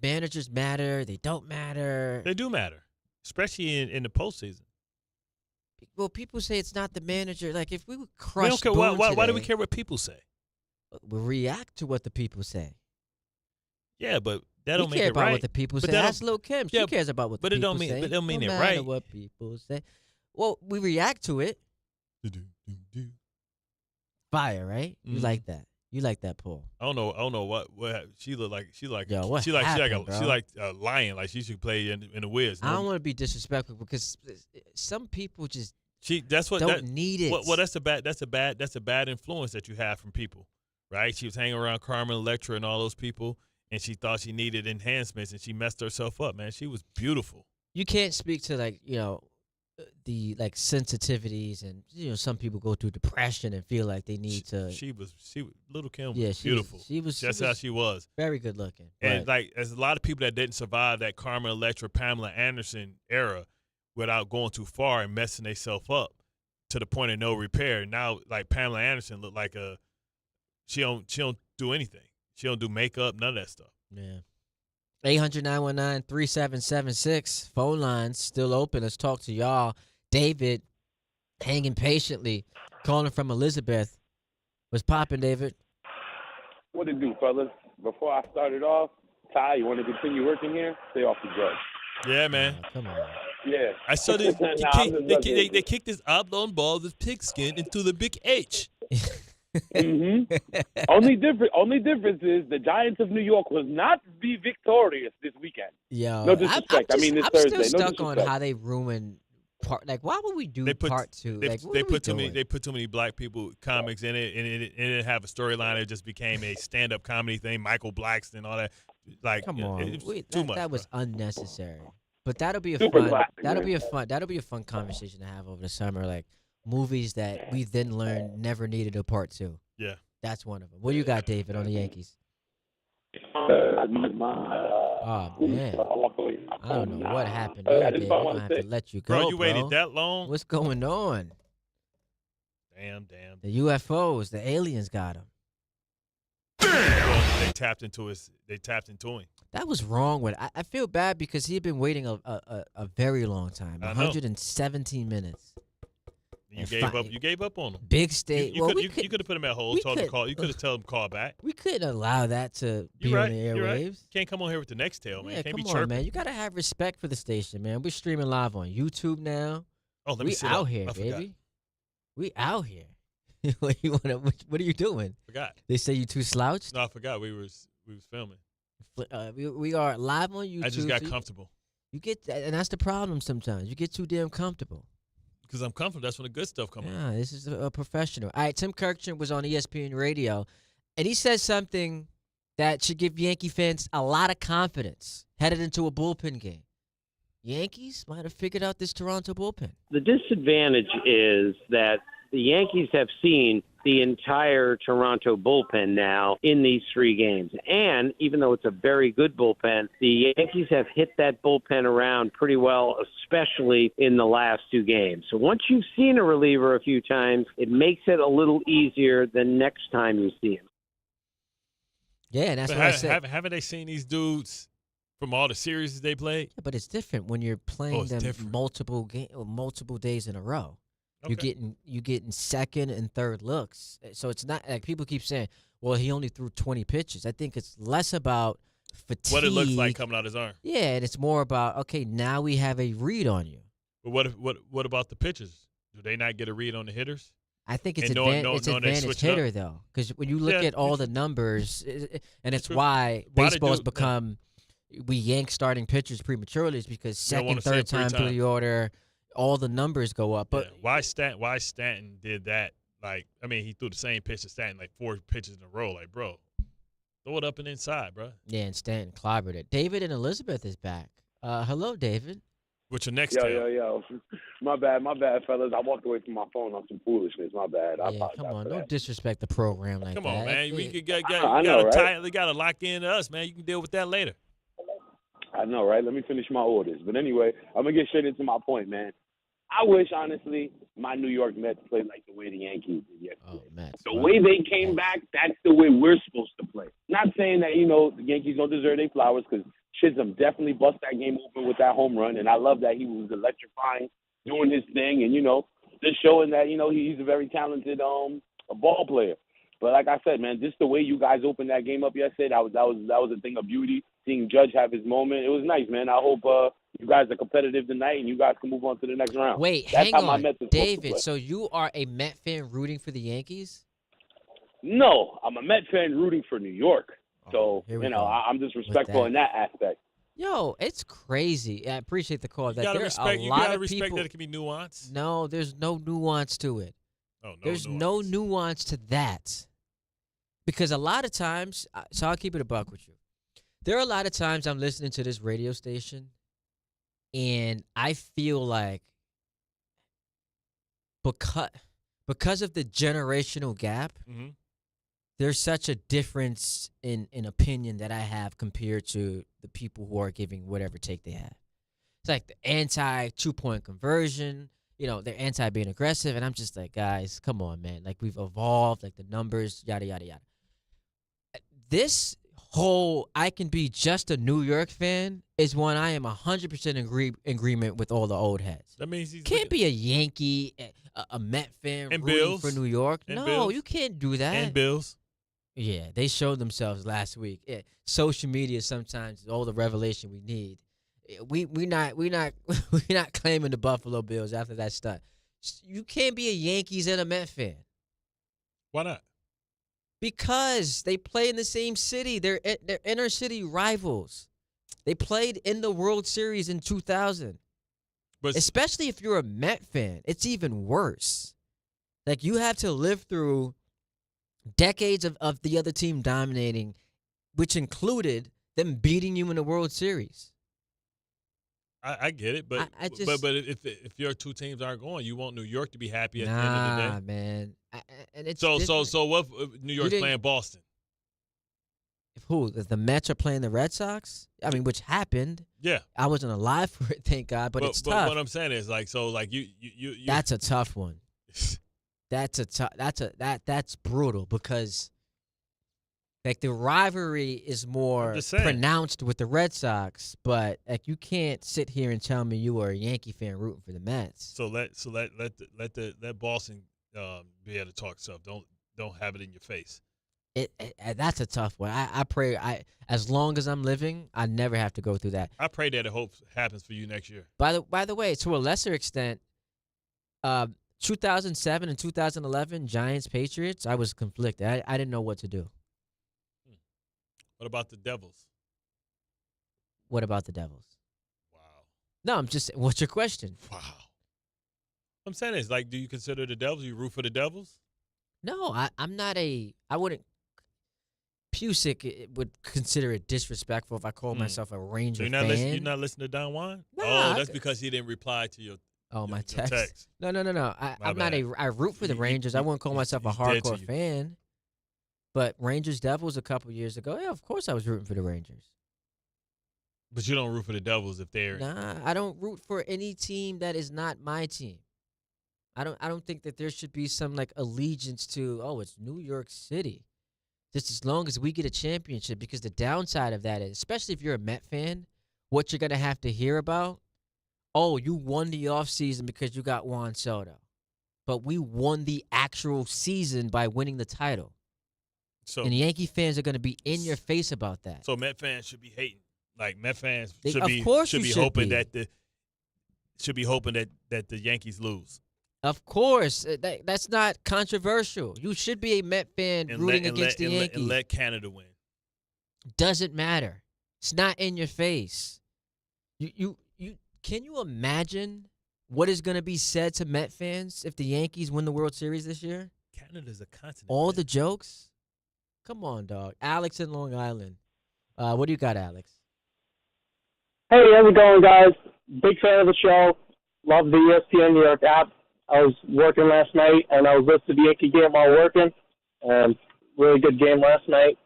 managers matter, they don't matter. They do matter, especially in the postseason. Well, people say it's not the manager. Like, if we would crush Boone today, why do we care what people say? We react to what the people say. Yeah, but that don't make it right. We care about what the people say. That's Lil' Kim. She cares about what the people say. But it don't mean it right. Matter what people say. Well, we react to it. Fire, right? Mm-hmm. You like that? You like that, Paul? I don't know what she look like. She like a lion. Like she should play in the Wiz. I don't want to be disrespectful because some people just don't need it. Well, that's a bad influence that you have from people. Right? She was hanging around Carmen Electra and all those people, and she thought she needed enhancements, and she messed herself up, man. She was beautiful. You can't speak to, the, sensitivities, and, some people go through depression and feel like they need to. Little Kim was beautiful. She was how she was. Very good looking. And, there's a lot of people that didn't survive that Carmen Electra, Pamela Anderson era without going too far and messing themselves up to the point of no repair. Now, Pamela Anderson looked like She don't do anything. She don't do makeup, none of that stuff. Yeah. 800-919-3776. Phone lines still open. Let's talk to y'all. David, hanging patiently, calling from Elizabeth. What's popping, David? What it do, fellas? Before I started off, Ty, you want to continue working here? Stay off the Judge. Yeah, man. Come on. Yeah. I saw they kicked this oblong ball with pigskin into the big H. Only difference is the Giants of New York will not be victorious this weekend. Yo, no disrespect. I'm this I'm Thursday. still No stuck on disrespect. how they ruined part. Like, why would we do part two? They, Like, what they are we put too many. doing? They put too many black people comics in it, and it didn't have a storyline. It just became a stand-up comedy thing. Michael Blackston, all that. Like, Come on, it was too much. That was unnecessary. But that'll be a Super fun. classic, That'll man. be a fun conversation to have over the summer. Like movies that we then learned never needed a part two. Yeah, that's one of them. What do you got, David, on the Yankees? Oh man, I don't know what happened. David. We're gonna have to let you go, bro. You waited that long? What's going on? Damn. The UFOs, the aliens got him. They tapped into him. That was wrong with. I feel bad because he had been waiting a very long time, 117 minutes. You gave up on him. Big state. You could have put him at hold. Told him to call. You could have told him call back. We couldn't allow that to be You're right. on the You're airwaves. right. Can't come on here with the next tail, man. Yeah, Can't come be on, chirping. man. You gotta have respect for the station, man. We're streaming live on YouTube now. Oh, let me we see out that. here, I forgot. baby. We out here. What are you doing? Forgot. They say you too slouched. No, I forgot. We was filming. We are live on YouTube. I just got comfortable. You get, and that's the problem. Sometimes you get too damn comfortable. Because I'm comfortable. That's when the good stuff comes out. Yeah, this is a professional. All right, Tim Kirkchin was on ESPN Radio, and he said something that should give Yankee fans a lot of confidence headed into a bullpen game. Yankees might have figured out this Toronto bullpen. The disadvantage is that the Yankees have seen the entire Toronto bullpen now in these 3 games. And even though it's a very good bullpen, the Yankees have hit that bullpen around pretty well, especially in the last 2 games. So once you've seen a reliever a few times, it makes it a little easier the next time you see him. Yeah, and that's But what I said. Haven't they seen these dudes from all the series they played? Yeah, but it's different when you're playing them different. multiple days in a row. Okay. You getting second and third looks. So it's not like people keep saying, "Well, he only threw 20 pitches." I think it's less about fatigue. What it looks like coming out his arm. Yeah, and it's more about, okay, now we have a read on you. But what about the pitchers? Do they not get a read on the hitters? I think it's And advantage knowing they switch it up? hitter though, because when you look at all the numbers, and it's true. why Why they baseball's do- become we yank starting pitchers prematurely is because You don't second, wanna see it third 3 time through times. the order, all the numbers go up. But Why Stanton did that? Like, I mean, he threw the same pitch to Stanton like 4 pitches in a row. Like, bro, throw it up and inside, bro. yeah, and Stanton clobbered it. David and Elizabeth is back. Hello, David. What's your next Yo, tail? yo. My bad, fellas. I walked away from my phone on some foolishness. My bad. I Yeah, apologize come on, for don't that. disrespect the program like Come that. on, man. We I know, right? They gotta lock in to us, man. You can deal with that later. I know, right? Let me finish my orders. But anyway, I'm going to get straight into my point, man. I wish, honestly, my New York Mets played like the way the Yankees did yesterday. Mets. The way they came back, that's the way we're supposed to play. Not saying that, the Yankees don't deserve their flowers, because Chisholm definitely bust that game open with that home run, and I love that he was electrifying, doing his thing, and, just showing that, he's a very talented a ball player. But like I said, man, just the way you guys opened that game up yesterday, that was a thing of beauty. Seeing Judge have his moment, it was nice, man. I hope you guys are competitive tonight and you guys can move on to the next round. Wait, That's hang how my on, Mets are supposed to David. play. So you are a Met fan rooting for the Yankees? No, I'm a Met fan rooting for New York. So here we go. I'm just respectful in that aspect. Yo, it's crazy. I appreciate the call. You gotta there respect. are a You lot gotta of respect people. that it can be nuanced. No, there's no nuance to it. Oh, no. There's nuance. no nuance to that. Because a lot of times, so I'll keep it a buck with you. There are a lot of times I'm listening to this radio station, and I feel like because of the generational gap, Mhm. there's such a difference in opinion that I have compared to the people who are giving whatever take they have. It's like the anti-2-point conversion. They're anti being aggressive, and I'm just like, guys, come on, man. Like, we've evolved, like the numbers, yada, yada, yada. This whole I can be just a New York fan is one I am 100% in agreement with all the old heads. That means he's Can't be a Yankee, a Met fan And rooting Bills. for New York. And No, Bills. you can't do that. And Bills. Yeah, they showed themselves last week. Yeah, social media sometimes is all the revelation we need. We not we're not claiming the Buffalo Bills after that stunt. You can't be a Yankees and a Met fan. Why not? Because they play in the same city. They're inner city rivals. They played in the World Series in 2000. But especially if you're a Met fan, it's even worse. Like, you have to live through decades of the other team dominating, which included them beating you in the World Series. I get it, but if your two teams aren't going, you want New York to be happy at the end of the day. Nah, man. And it's so what if New York's playing Boston? If who? If the Mets are playing the Red Sox? I mean, which happened. Yeah. I wasn't alive for it, thank God, but it's tough. But what I'm saying is, you That's a tough one. That's brutal because like the rivalry is more pronounced with the Red Sox, but like you can't sit here and tell me you are a Yankee fan rooting for the Mets. So let Boston be able to talk stuff. Don't have it in your face. That's a tough one. I pray as long as I'm living, I never have to go through that. I pray that it happens for you next year. By the way, to a lesser extent, 2007 and 2011 Giants Patriots, I was conflicted. I didn't know what to do. What about the Devils? What about the Devils? Wow. No, I'm just. What's your question? Wow. I'm saying is do you consider the Devils? You root for the Devils? No, I'm not I wouldn't. Pusick would consider it disrespectful if I called myself a Ranger fan. You're not listening to Don Juan? Nah, that's because he didn't reply to your. My text. No. I'm bad. not I root for the Rangers. I wouldn't call myself a hardcore fan. But Rangers Devils a couple years ago, yeah, of course I was rooting for the Rangers. But you don't root for the Devils if they're. Nah, I don't root for any team that is not my team. I don't think that there should be some allegiance to, it's New York City. Just as long as we get a championship, because the downside of that is, especially if you're a Met fan, what you're going to have to hear about, you won the offseason because you got Juan Soto. But we won the actual season by winning the title. So, and Yankee fans are going to be in your face about that. So Met fans should be hating. Met fans should be hoping that the Yankees lose. Of course, that's not controversial. You should be a Met fan rooting against the Yankees. And let Canada win. Doesn't matter. It's not in your face. You can you imagine what is going to be said to Met fans if the Yankees win the World Series this year? Canada's a continent. All the jokes? Come on, dog. Alex in Long Island. What do you got, Alex? Hey, how's it going, guys? Big fan of the show. Love the ESPN New York app. I was working last night, and I was listening to the Yankee game while working. Really good game last night.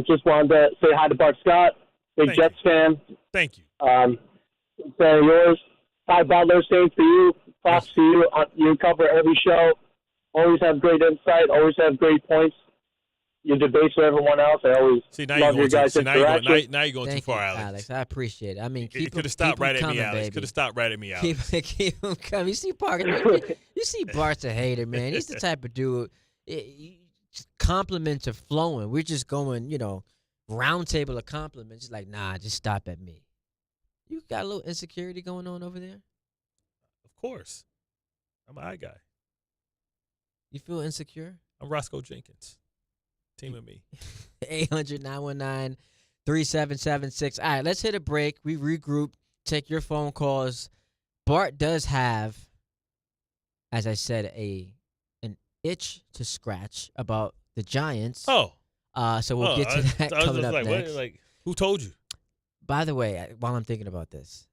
Just wanted to say hi to Bart Scott, big Jets fan. Thank you. Saying yours. Ty Butler, same for you. Props to you. You cover every show. Always have great insight. Always have great points. You debate with everyone else. I always love your guys' interaction. Now you're going too far, Alex. I appreciate it. I mean, you could have stopped right at me, Alex. Could have stopped right at me, Alex. Keep him coming. You see Parker. You see Bart's a hater, man. He's the type of dude. Compliments are flowing. We're just going, round table of compliments. Like, nah, just stop at me. You got a little insecurity going on over there? Of course. I'm an eye guy. You feel insecure? I'm Roscoe Jenkins. Team with me. 800-919-3776. All right, let's hit a break. We regroup, take your phone calls. Bart does have, as I said, an itch to scratch about the Giants. So we'll get to that coming up next. Who told you? By the way, while I'm thinking about this,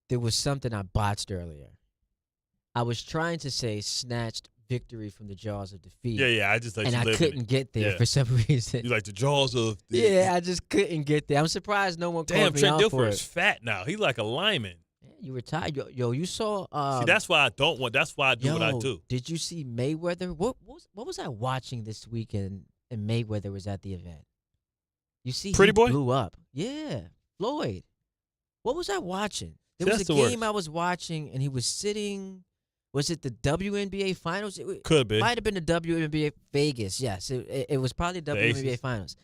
there was something I botched earlier. I was trying to say snatched victory from the jaws of defeat. Yeah, I just and I couldn't get there for some reason. You like the jaws of I just couldn't get there. I'm surprised no one called me out for it. Is fat now. He's like a lineman. Yeah, you retired. Yo, you saw see, that's why I don't want that's why I do what I do. Did you see Mayweather? What was I watching this weekend and Mayweather was at the event? You see Pretty Boy blew up. Yeah. Floyd. What was I watching? There was a game I was watching and he was sitting Was it the WNBA Finals? Could be. Might have been the WNBA Vegas. Yes, it was probably the WNBA Finals.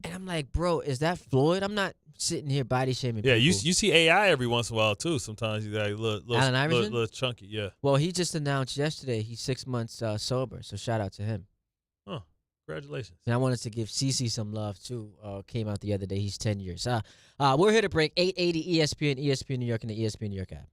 And I'm like, bro, is that Floyd? I'm not sitting here body shaming people. You see AI every once in a while, too. Sometimes you got a little chunky, yeah. Well, he just announced yesterday he's 6 months sober, so shout out to him. Oh, congratulations. And I wanted to give Cece some love, too. Came out the other day. He's 10 years. We're here to break 880 ESPN, ESPN New York, and the ESPN New York app.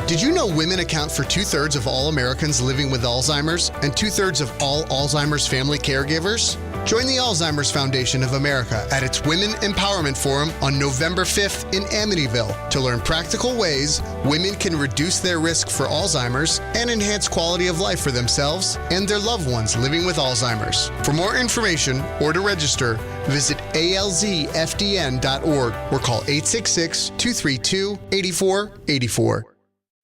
Did you know women account for 2/3 of all Americans living with Alzheimer's and 2/3 of all Alzheimer's family caregivers? Join the Alzheimer's Foundation of America at its Women Empowerment Forum on November 5th in Amityville to learn practical ways women can reduce their risk for Alzheimer's and enhance quality of life for themselves and their loved ones living with Alzheimer's. For more information or to register, visit alzfdn.org or call 866-232-8484.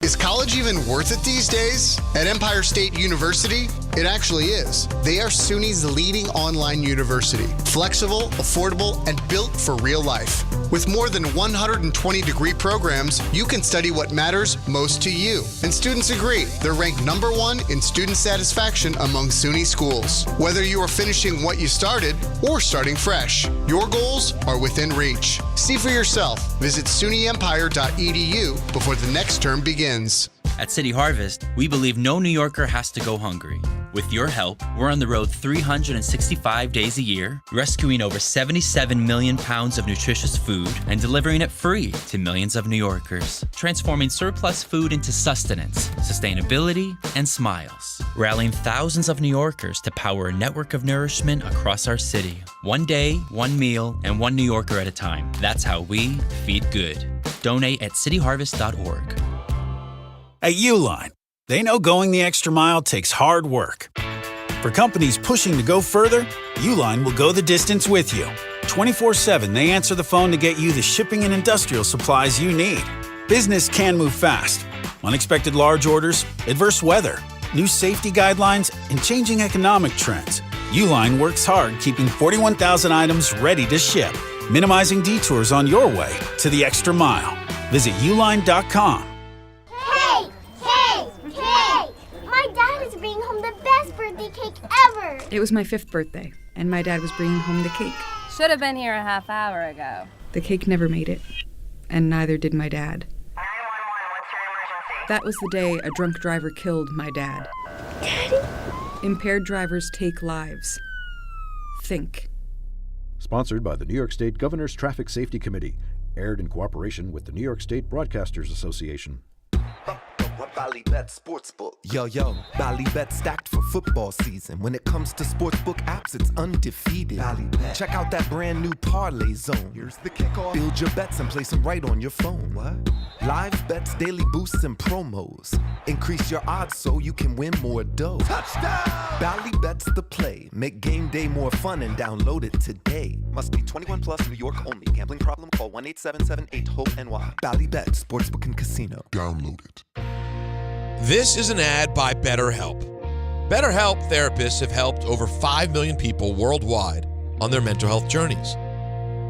Is college even worth it these days? At Empire State University, it actually is. They are SUNY's leading online university. Flexible, affordable, and built for real life. With more than 120 degree programs, you can study what matters most to you. And students agree, they're ranked #1 in student satisfaction among SUNY schools. Whether you are finishing what you started or starting fresh, your goals are within reach. See for yourself. Visit sunyempire.edu before the next term begins. At City Harvest, we believe no New Yorker has to go hungry. With your help, we're on the road 365 days a year, rescuing over 77 million pounds of nutritious food and delivering it free to millions of New Yorkers, transforming surplus food into sustenance, sustainability, and smiles, rallying thousands of New Yorkers to power a network of nourishment across our city. One day, one meal, and one New Yorker at a time. That's how we feed good. Donate at cityharvest.org. At Uline, they know going the extra mile takes hard work. For companies pushing to go further, Uline will go the distance with you. 24/7, they answer the phone to get you the shipping and industrial supplies you need. Business can move fast. Unexpected large orders, adverse weather, new safety guidelines, and changing economic trends. Uline works hard keeping 41,000 items ready to ship, minimizing detours on your way to the extra mile. Visit uline.com. My dad is bringing home the best birthday cake ever! It was my 5th birthday, and my dad was bringing home the cake. Should have been here a half hour ago. The cake never made it, and neither did my dad. 911, what's your emergency? That was the day a drunk driver killed my dad. Daddy? Impaired drivers take lives. Think. Sponsored by the New York State Governor's Traffic Safety Committee. Aired in cooperation with the New York State Broadcasters Association. Bally Bet Sportsbook. Yo, Bally Bet stacked for football season. When it comes to sportsbook apps, it's undefeated. Bally Bet. Check out that brand new parlay zone. Here's the kickoff. Build your bets and place them right on your phone. What? Live bets, daily boosts, and promos. Increase your odds so you can win more dough. Touchdown! Bally Bet's the play. Make game day more fun and download it today. Must be 21 plus, New York only. Gambling problem? Call 1-877-8-HOPE-NY. Bally Bet Sportsbook and Casino. Download it. This is an ad by BetterHelp. BetterHelp therapists have helped over 5 million people worldwide on their mental health journeys.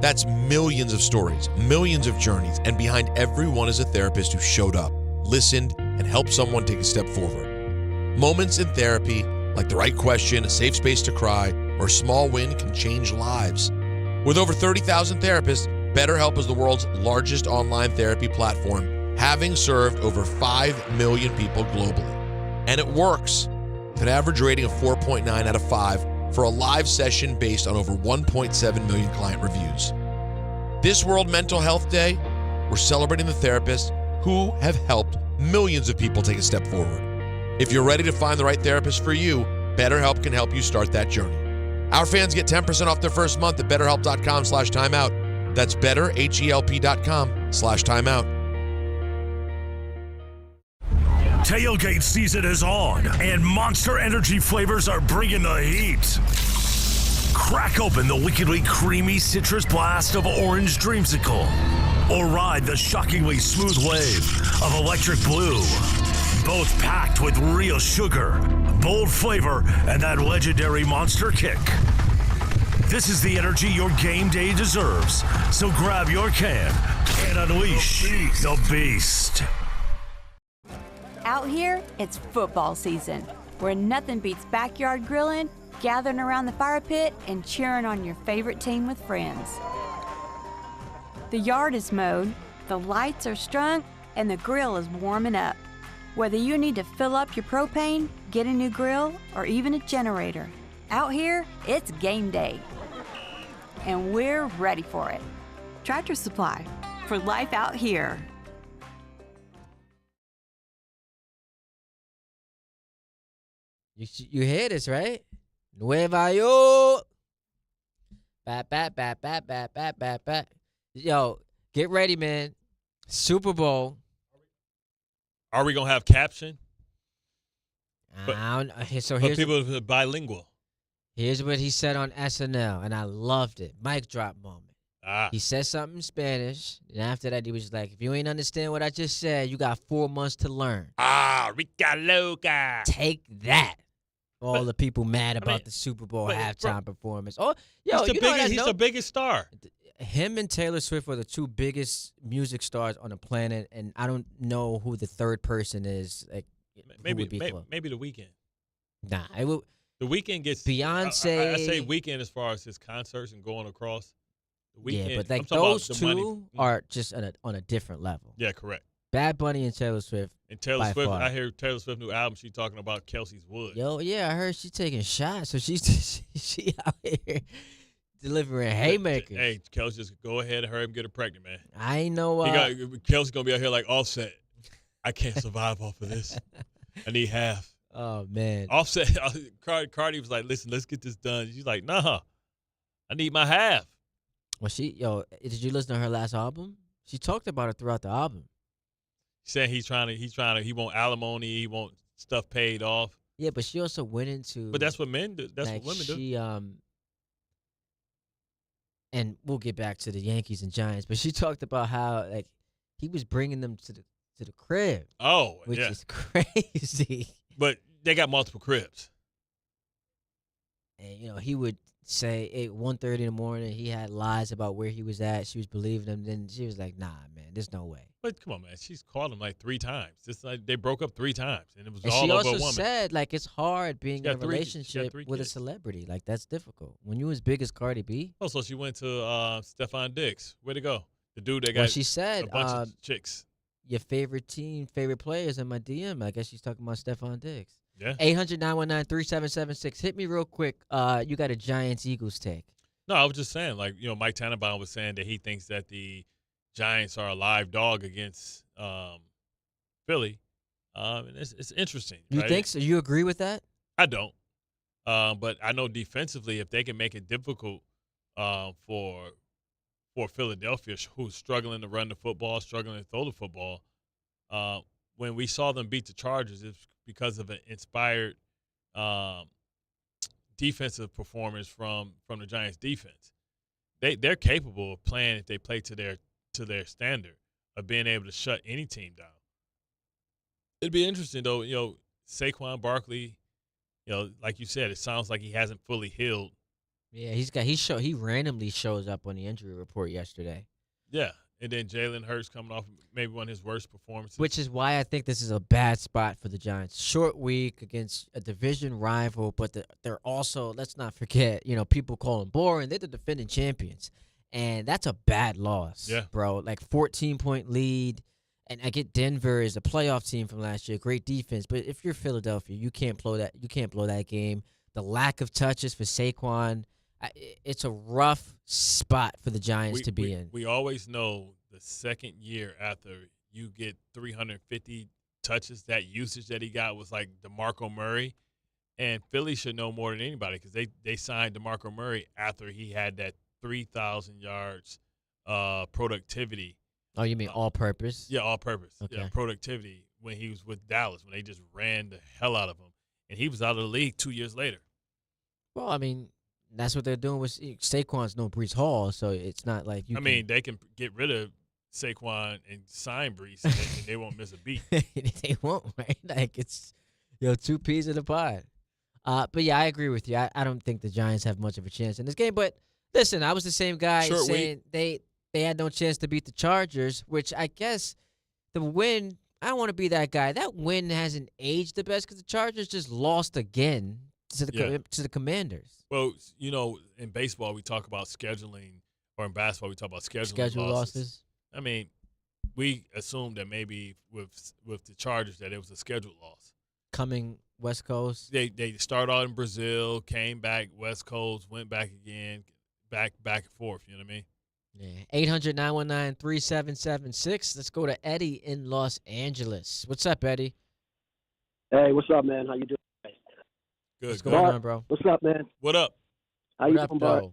That's millions of stories, millions of journeys, and behind every one is a therapist who showed up, listened, and helped someone take a step forward. Moments in therapy, like the right question, a safe space to cry, or a small win can change lives. With over 30,000 therapists, BetterHelp is the world's largest online therapy platform, having served over 5 million people globally. And it works, with an average rating of 4.9 out of 5 for a live session based on over 1.7 million client reviews. This World Mental Health Day, we're celebrating the therapists who have helped millions of people take a step forward. If you're ready to find the right therapist for you, BetterHelp can help you start that journey. Our fans get 10% off their first month at betterhelp.com/timeout. That's betterhelp.com/timeout. Tailgate season is on, and Monster Energy flavors are bringing the heat. Crack open the wickedly creamy citrus blast of Orange Dreamsicle, or ride the shockingly smooth wave of Electric Blue. Both packed with real sugar, bold flavor, and that legendary Monster kick. This is the energy your game day deserves, so grab your can and unleash the beast. Out here, it's football season, where nothing beats backyard grilling, gathering around the fire pit, and cheering on your favorite team with friends. The yard is mowed, the lights are strung, and the grill is warming up. Whether you need to fill up your propane, get a new grill, or even a generator, out here, it's game day. And we're ready for it. Tractor Supply, for life out here. You hear this, right? Nueva York. Bat. Yo, get ready, man. Super Bowl. Are we gonna have caption? So but here's people are bilingual. Here's what he said on SNL, and I loved it. Mic drop moment. He said something in Spanish, and after that, he was like, if you ain't understand what I just said, you got 4 months to learn. Rica Loca. Take that. All the people mad about the Super Bowl halftime performance. Oh, yo, he's the biggest star. Him and Taylor Swift are the 2 biggest music stars on the planet, and I don't know who the third person is. Like, maybe The Weeknd. Nah, it would. The Weeknd gets Beyonce. I say Weeknd as far as his concerts and going across. The Weeknd, yeah, but like those two are just on a different level. Yeah, correct. Bad Bunny and Taylor Swift. And Taylor Swift, far. I hear Taylor Swift new album. She's talking about Kelsey's Wood. Yo, yeah, I heard she's taking shots, so she out here delivering haymakers. Hey, Kelsey, just go ahead and hurry up and get her pregnant, man. I ain't know. Kelsey's gonna be out here like Offset. I can't survive off of this. I need half. Oh man. Offset. Cardi was like, "Listen, let's get this done." She's like, "Nah, I need my half." Well, did you listen to her last album? She talked about it throughout the album. Saying he want alimony, he want stuff paid off. Yeah, but she also went into. But that's what men do. That's like what women do. And we'll get back to the Yankees and Giants, but she talked about how like he was bringing them to the crib. Oh, which yeah. is crazy. But they got multiple cribs. And he would say at 1:30 in the morning he had lies about where he was at. She was believing him. Then she was like, "Nah, man, there's no way." But come on, man, she's called him like 3 times. It's like they broke up 3 times, and it was And all she over also a woman. said like it's hard being in a 3 relationship with a kids. celebrity. Like that's difficult. When you as big as Cardi B. Oh, so she went to Stephon Diggs. Where'd it go? The dude that got Well, she said a bunch of chicks. Your favorite team, favorite players in my DM. I guess she's talking about Stephon Diggs. Yeah. 800-919-3776. Hit me real quick. You got a Giants-Eagles take. No, I was just saying, like, Mike Tannenbaum was saying that he thinks that the Giants are a live dog against Philly. And it's interesting. You right? think so? You agree with that? I don't. But I know defensively, if they can make it difficult for Philadelphia, who's struggling to run the football, struggling to throw the football, when we saw them beat the Chargers, it's because of an inspired defensive performance from the Giants defense. They're capable of playing, if they play to their standard, of being able to shut any team down. It'd be interesting though, Saquon Barkley, like you said, it sounds like he hasn't fully healed. Yeah, he randomly shows up on the injury report yesterday. Yeah. And then Jalen Hurts coming off maybe one of his worst performances. Which is why I think this is a bad spot for the Giants. Short week against a division rival, but they're also, let's not forget, people call them boring. They're the defending champions. And that's a bad loss, bro. Like 14-point lead. And I get Denver is a playoff team from last year, great defense. But if you're Philadelphia, you can't blow that game. The lack of touches for Saquon, it's a rough spot for the Giants to be in. We always know the second year after you get 350 touches, that usage that he got was like DeMarco Murray. And Philly should know more than anybody because they signed DeMarco Murray after he had that 3,000 yards productivity. Oh, you mean all-purpose? Yeah, all-purpose. Okay. Yeah, productivity when he was with Dallas, when they just ran the hell out of him. And he was out of the league 2 years later. Well, I mean, that's what they're doing with Saquon's no Breece Hall, so it's not like they can get rid of Saquon and sign Breece, and they won't miss a beat. They won't, right? Like it's 2 peas in a pod. But yeah, I agree with you. I don't think the Giants have much of a chance in this game. But listen, I was the same guy saying they had no chance to beat the Chargers, which I guess the win I don't want to be that guy. That win hasn't aged the best because the Chargers just lost again to the Commanders. Well, in baseball we talk about scheduling, or in basketball we talk about scheduling losses. I mean, we assumed that maybe with the Chargers that it was a scheduled loss. Coming West Coast. They started out in Brazil, came back West Coast, went back again, back and forth. You know what I mean? Yeah. 800-919-3776. Let's go to Eddie in Los Angeles. What's up, Eddie? Hey, what's up, man? How you doing? Good. What's going on, bro? What's up, man? What up? How you doing, Bart?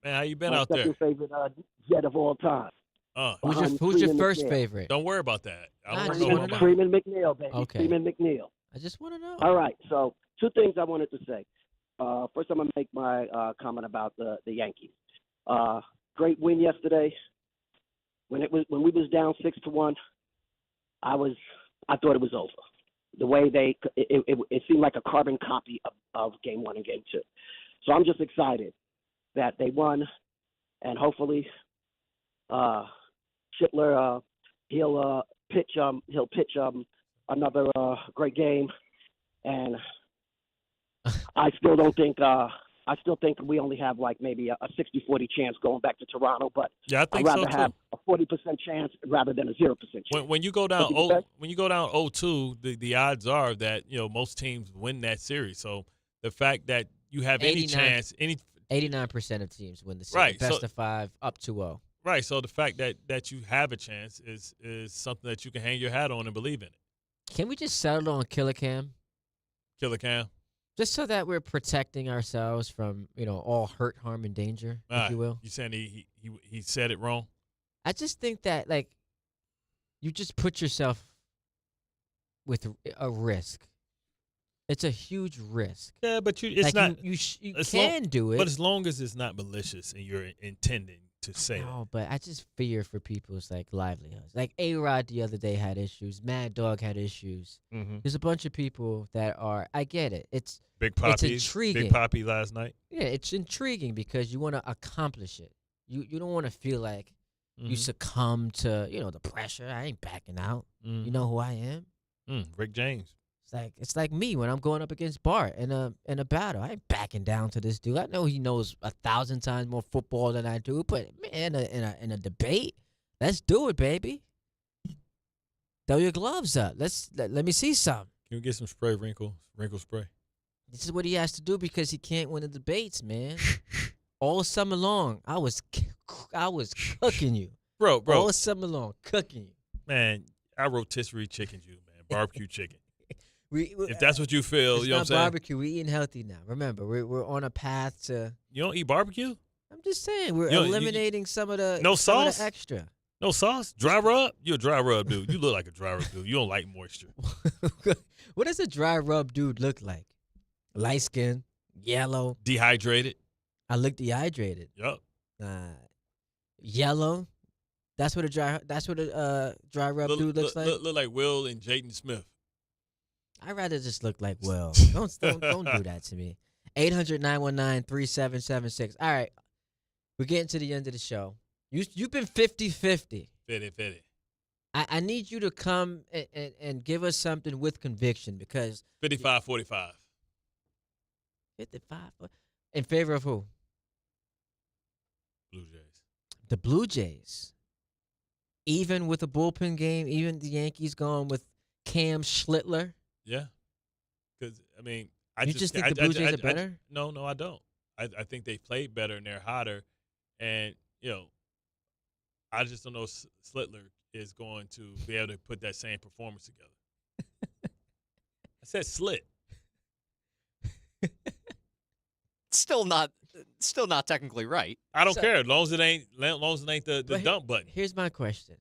Man, how you been My out there? second favorite Jet of all time. Who's your first favorite? Don't worry about that. I don't know. Freeman McNeil, baby. Okay. Freeman McNeil. I just want to know. All right. So 2 things I wanted to say. First, I'm gonna make my comment about the Yankees. Great win yesterday. When we was down 6-1, I thought it was over. The way it seemed like a carbon copy of Game 1 and Game 2. So I'm just excited that they won, and hopefully Schlittler he'll pitch another great game, and I still think we only have like maybe a 60-40 chance going back to Toronto, but I think I'd rather so have too. a 40% chance rather than a 0% chance. When you go down 0-2, the odds are that most teams win that series. So the fact that you have any chance, 89% of teams win the series. Right, Best of 5 up 2-0. Right. So the fact that you have a chance is something that you can hang your hat on and believe in it. Can we just settle on Killer Cam? Killer Cam. Just so that we're protecting ourselves from, all hurt, harm, and danger, if you will. You saying he said it wrong? I just think that, you just put yourself with a risk. It's a huge risk. Yeah, but it's not. You can do it. But as long as it's not malicious and you're intending to say it. No, but I just fear for people's, livelihoods. A-Rod the other day had issues. Mad Dog had issues. Mm-hmm. There's a bunch of people that are, I get it. It's It's intriguing. Big Poppy last night. Yeah, it's intriguing because you want to accomplish it. You don't want to feel like you succumb to, the pressure. I ain't backing out. You know who I am? Rick James. It's like me when I'm going up against Bart in a battle. I ain't backing down to this dude. I know he knows 1,000 times more football than I do, but man, in a debate, let's do it, baby. Throw your gloves up. Let me see some. Can we get some spray, wrinkle spray? This is what he has to do because he can't win the debates, man. All summer long, I was cooking you, bro. All summer long, cooking you, man. I rotisserie chickened you, man. Barbecue chicken. If that's what you feel, it's you know what I'm saying? Barbecue. We're eating healthy now. Remember, we're on a path to. You don't eat barbecue? I'm just saying we're eliminating some of the sauce, of the extra. No sauce, dry rub. You're a dry rub dude. You look like a dry rub dude. You don't like moisture. What does a dry rub dude look like? Light skin, yellow, dehydrated. I look dehydrated. Yup. Yellow. That's what a dry rub dude looks like. Look like Will and Jaden Smith. I'd rather just look like Will. Don't do that to me. 800-919-3776. All right. We're getting to the end of the show. You've been 50-50. 50-50. I need you to come and give us something with conviction because 55-45. 55. In favor of who? Blue Jays. The Blue Jays. Even with a bullpen game, even the Yankees going with Cam Schlittler. Yeah. Because, I just think the Blue Jays are better? No, I don't. I think they played better and they're hotter. And, I just don't know if Schlittler is going to be able to put that same performance together. I said slit. Still not technically right. I don't care as long as it ain't the dump button. Here's my question: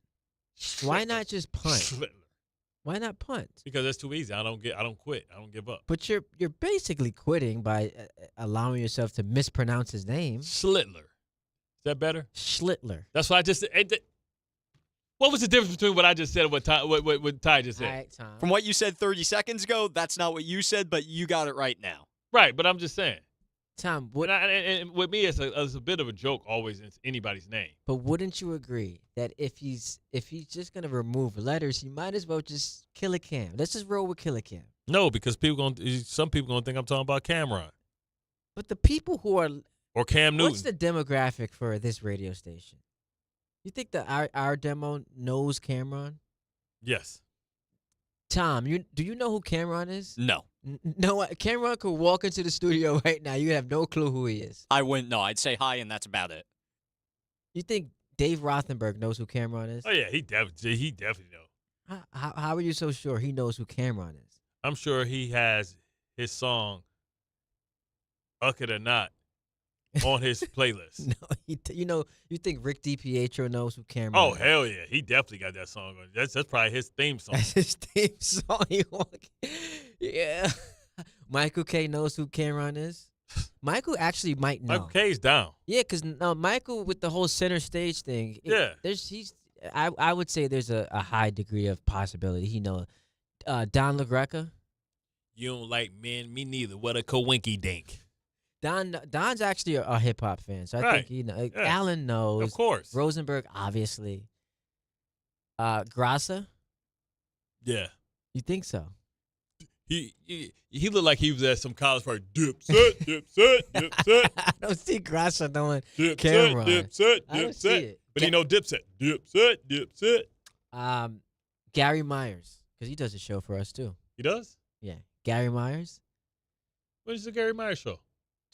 why not just punt? Why not punt? Because that's too easy. I don't quit. I don't give up. But you're basically quitting by allowing yourself to mispronounce his name. Schlittler. Is that better? Schlittler. That's what I just said. What was the difference between what I just said and what Ty just said? All right, Tom. From what you said 30 seconds ago, that's not what you said, but you got it right now. Right, but I'm just saying. Tom, and with me, it's a bit of a joke always in anybody's name. But wouldn't you agree that if he's just gonna remove letters, he might as well just Killer Cam? Let's just roll with Killer Cam. No, because some people gonna think I'm talking about Cameron. But the people who are or Cam Newton. What's the demographic for this radio station? You think that our demo knows Cameron? Yes. Tom, do you know who Cameron is? No. No, Cameron could walk into the studio right now. You have no clue who he is. I wouldn't know. I'd say hi, and that's about it. You think Dave Rothenberg knows who Cameron is? Oh yeah, he definitely knows. How are you so sure he knows who Cameron is? I'm sure he has his song "Bucket or Not" on his playlist. No, you think Rick DiPietro knows who Cameron is? Oh, hell yeah. He definitely got that song on. That's probably his theme song. That's his theme song. Yeah. Michael K knows who Cameron is. Michael actually might know. Michael K's down. Yeah, because Michael with the whole center stage thing. I would say there's a high degree of possibility he knows. Don LaGreca. You don't like men, me neither. What a coinky dink. Don's actually a hip hop fan, so I think he knows. Yeah. Allen knows, of course. Rosenberg, obviously. Grassa. Yeah. You think so? He looked like he was at some college party. Dipset. I don't see Grassa knowing Cameron. Dipset. But he know Dipset. Gary Myers, because he does a show for us too. He does? Yeah. Gary Myers. What is the Gary Myers show?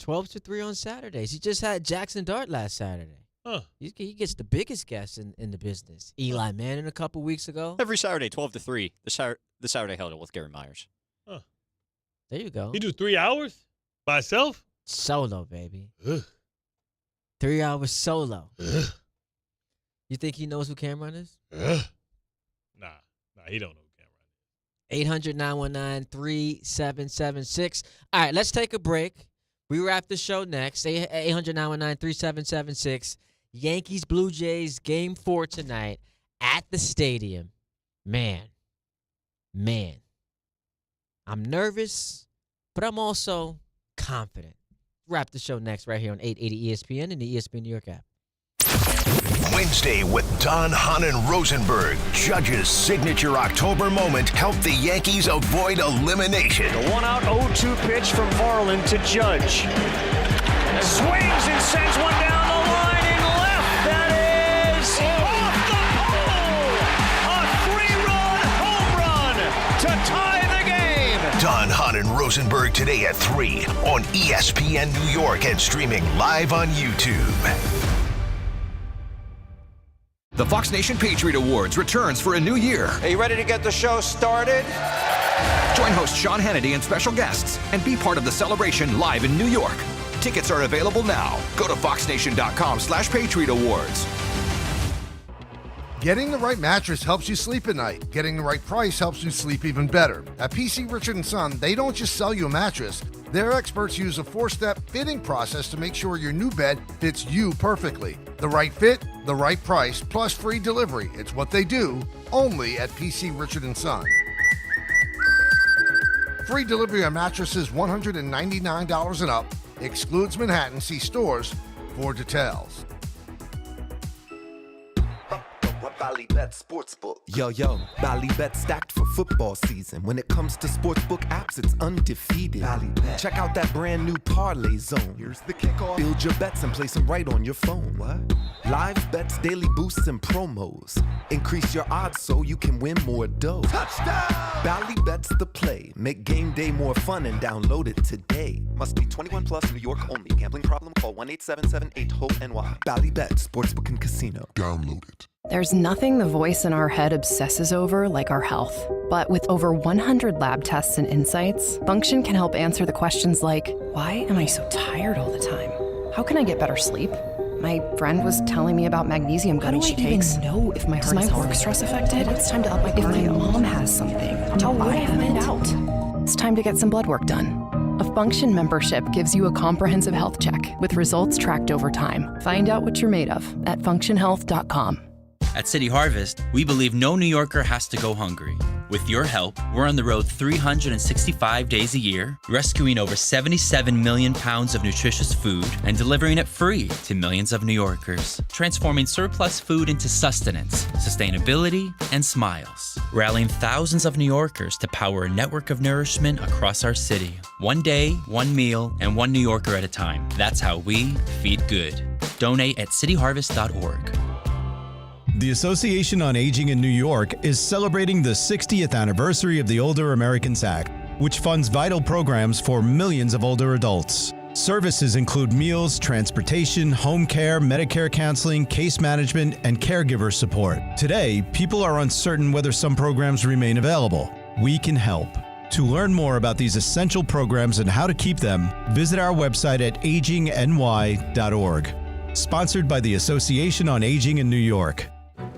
12 to 3 on Saturdays. He just had Jackson Dart last Saturday. Huh. He gets the biggest guests in the business. Eli Manning a couple weeks ago. Every Saturday, 12 to 3. The Saturday huddle with Gary Myers. Huh. There you go. He do 3 hours by himself? Solo, baby. Ugh. 3 hours solo. Ugh. You think he knows who Cameron is? Ugh. Nah, he don't know who Cameron is. 800-919-3776. All right, let's take a break. We wrap the show next. 800-919-3776. Yankees, Blue Jays, Game 4 tonight at the stadium. Man. I'm nervous, but I'm also confident. Wrap the show next right here on 880 ESPN and the ESPN New York app. Wednesday with Don, Hahn, and Rosenberg. Judge's signature October moment helped the Yankees avoid elimination. The 1-out 0-2 pitch from Carlin to Judge. Swings and sends one down the line in left. That is off the pole. A 3-run home run to tie the game. Don, Hahn, and Rosenberg today at 3 on ESPN New York and streaming live on YouTube. The Fox Nation Patriot Awards returns for a new year. Are you ready to get the show started? Join host Sean Hannity and special guests and be part of the celebration live in New York. Tickets are available now. Go to foxnation.com/Patriot Awards. Getting the right mattress helps you sleep at night. Getting the right price helps you sleep even better. At PC Richard & Son, they don't just sell you a mattress. Their experts use a 4-step fitting process to make sure your new bed fits you perfectly. The right fit, the right price, plus free delivery. It's what they do, only at PC Richard & Son. Free delivery on mattresses $199 and up. Excludes Manhattan. See stores for details. Ballybet Sportsbook. Yo, Ballybet stacked for football season. When it comes to sportsbook apps, it's undefeated. Ballybet. Check out that brand new parlay zone. Here's the kickoff. Build your bets and place them right on your phone. What? Live bets, daily boosts, and promos. Increase your odds so you can win more dough. Touchdown! Ballybet's the play. Make game day more fun and download it today. Must be 21 plus, New York only. Gambling problem? Call 1-877-8-HOPE-NY. Ballybet Sportsbook and Casino. Download it. There's nothing the voice in our head obsesses over like our health. But with over 100 lab tests and insights, Function can help answer the questions like, why am I so tired all the time? How can I get better sleep? My friend was telling me about magnesium gummies she takes. How do I even know if my heart is work stress affected? It's time to up my cardio. If my mom has something, how would I find out? It's time to get some blood work done. A Function membership gives you a comprehensive health check with results tracked over time. Find out what you're made of at functionhealth.com. At City Harvest, we believe no New Yorker has to go hungry. With your help, we're on the road 365 days a year, rescuing over 77 million pounds of nutritious food and delivering it free to millions of New Yorkers, transforming surplus food into sustenance, sustainability, and smiles, rallying thousands of New Yorkers to power a network of nourishment across our city. One day, one meal, and one New Yorker at a time. That's how we feed good. Donate at cityharvest.org. The Association on Aging in New York is celebrating the 60th anniversary of the Older Americans Act, which funds vital programs for millions of older adults. Services include meals, transportation, home care, Medicare counseling, case management, and caregiver support. Today, people are uncertain whether some programs remain available. We can help. To learn more about these essential programs and how to keep them, visit our website at agingny.org. Sponsored by the Association on Aging in New York.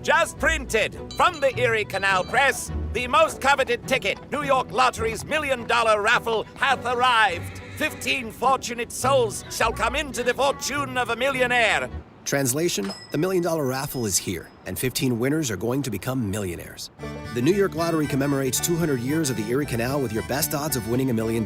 Just printed from the Erie Canal Press, the most coveted ticket, New York Lottery's $1 million raffle, hath arrived. 15 fortunate souls shall come into the fortune of a millionaire. Translation, the $1 million raffle is here, and 15 winners are going to become millionaires. The New York Lottery commemorates 200 years of the Erie Canal with your best odds of winning $1 million.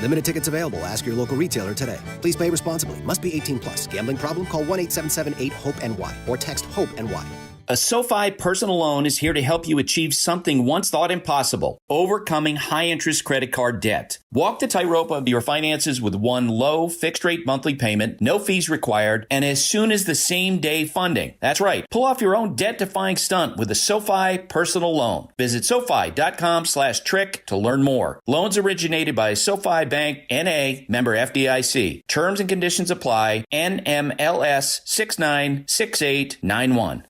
Limited tickets available. Ask your local retailer today. Please play responsibly. Must be 18 plus. Gambling problem? Call 1-877-8-HOPE-NY or text HOPE-NY. A SoFi personal loan is here to help you achieve something once thought impossible, overcoming high-interest credit card debt. Walk the tightrope of your finances with one low, fixed-rate monthly payment, no fees required, and as soon as the same-day funding. That's right. Pull off your own debt-defying stunt with a SoFi personal loan. Visit SoFi.com/trick to learn more. Loans originated by SoFi Bank, N.A., member FDIC. Terms and conditions apply. NMLS 696891.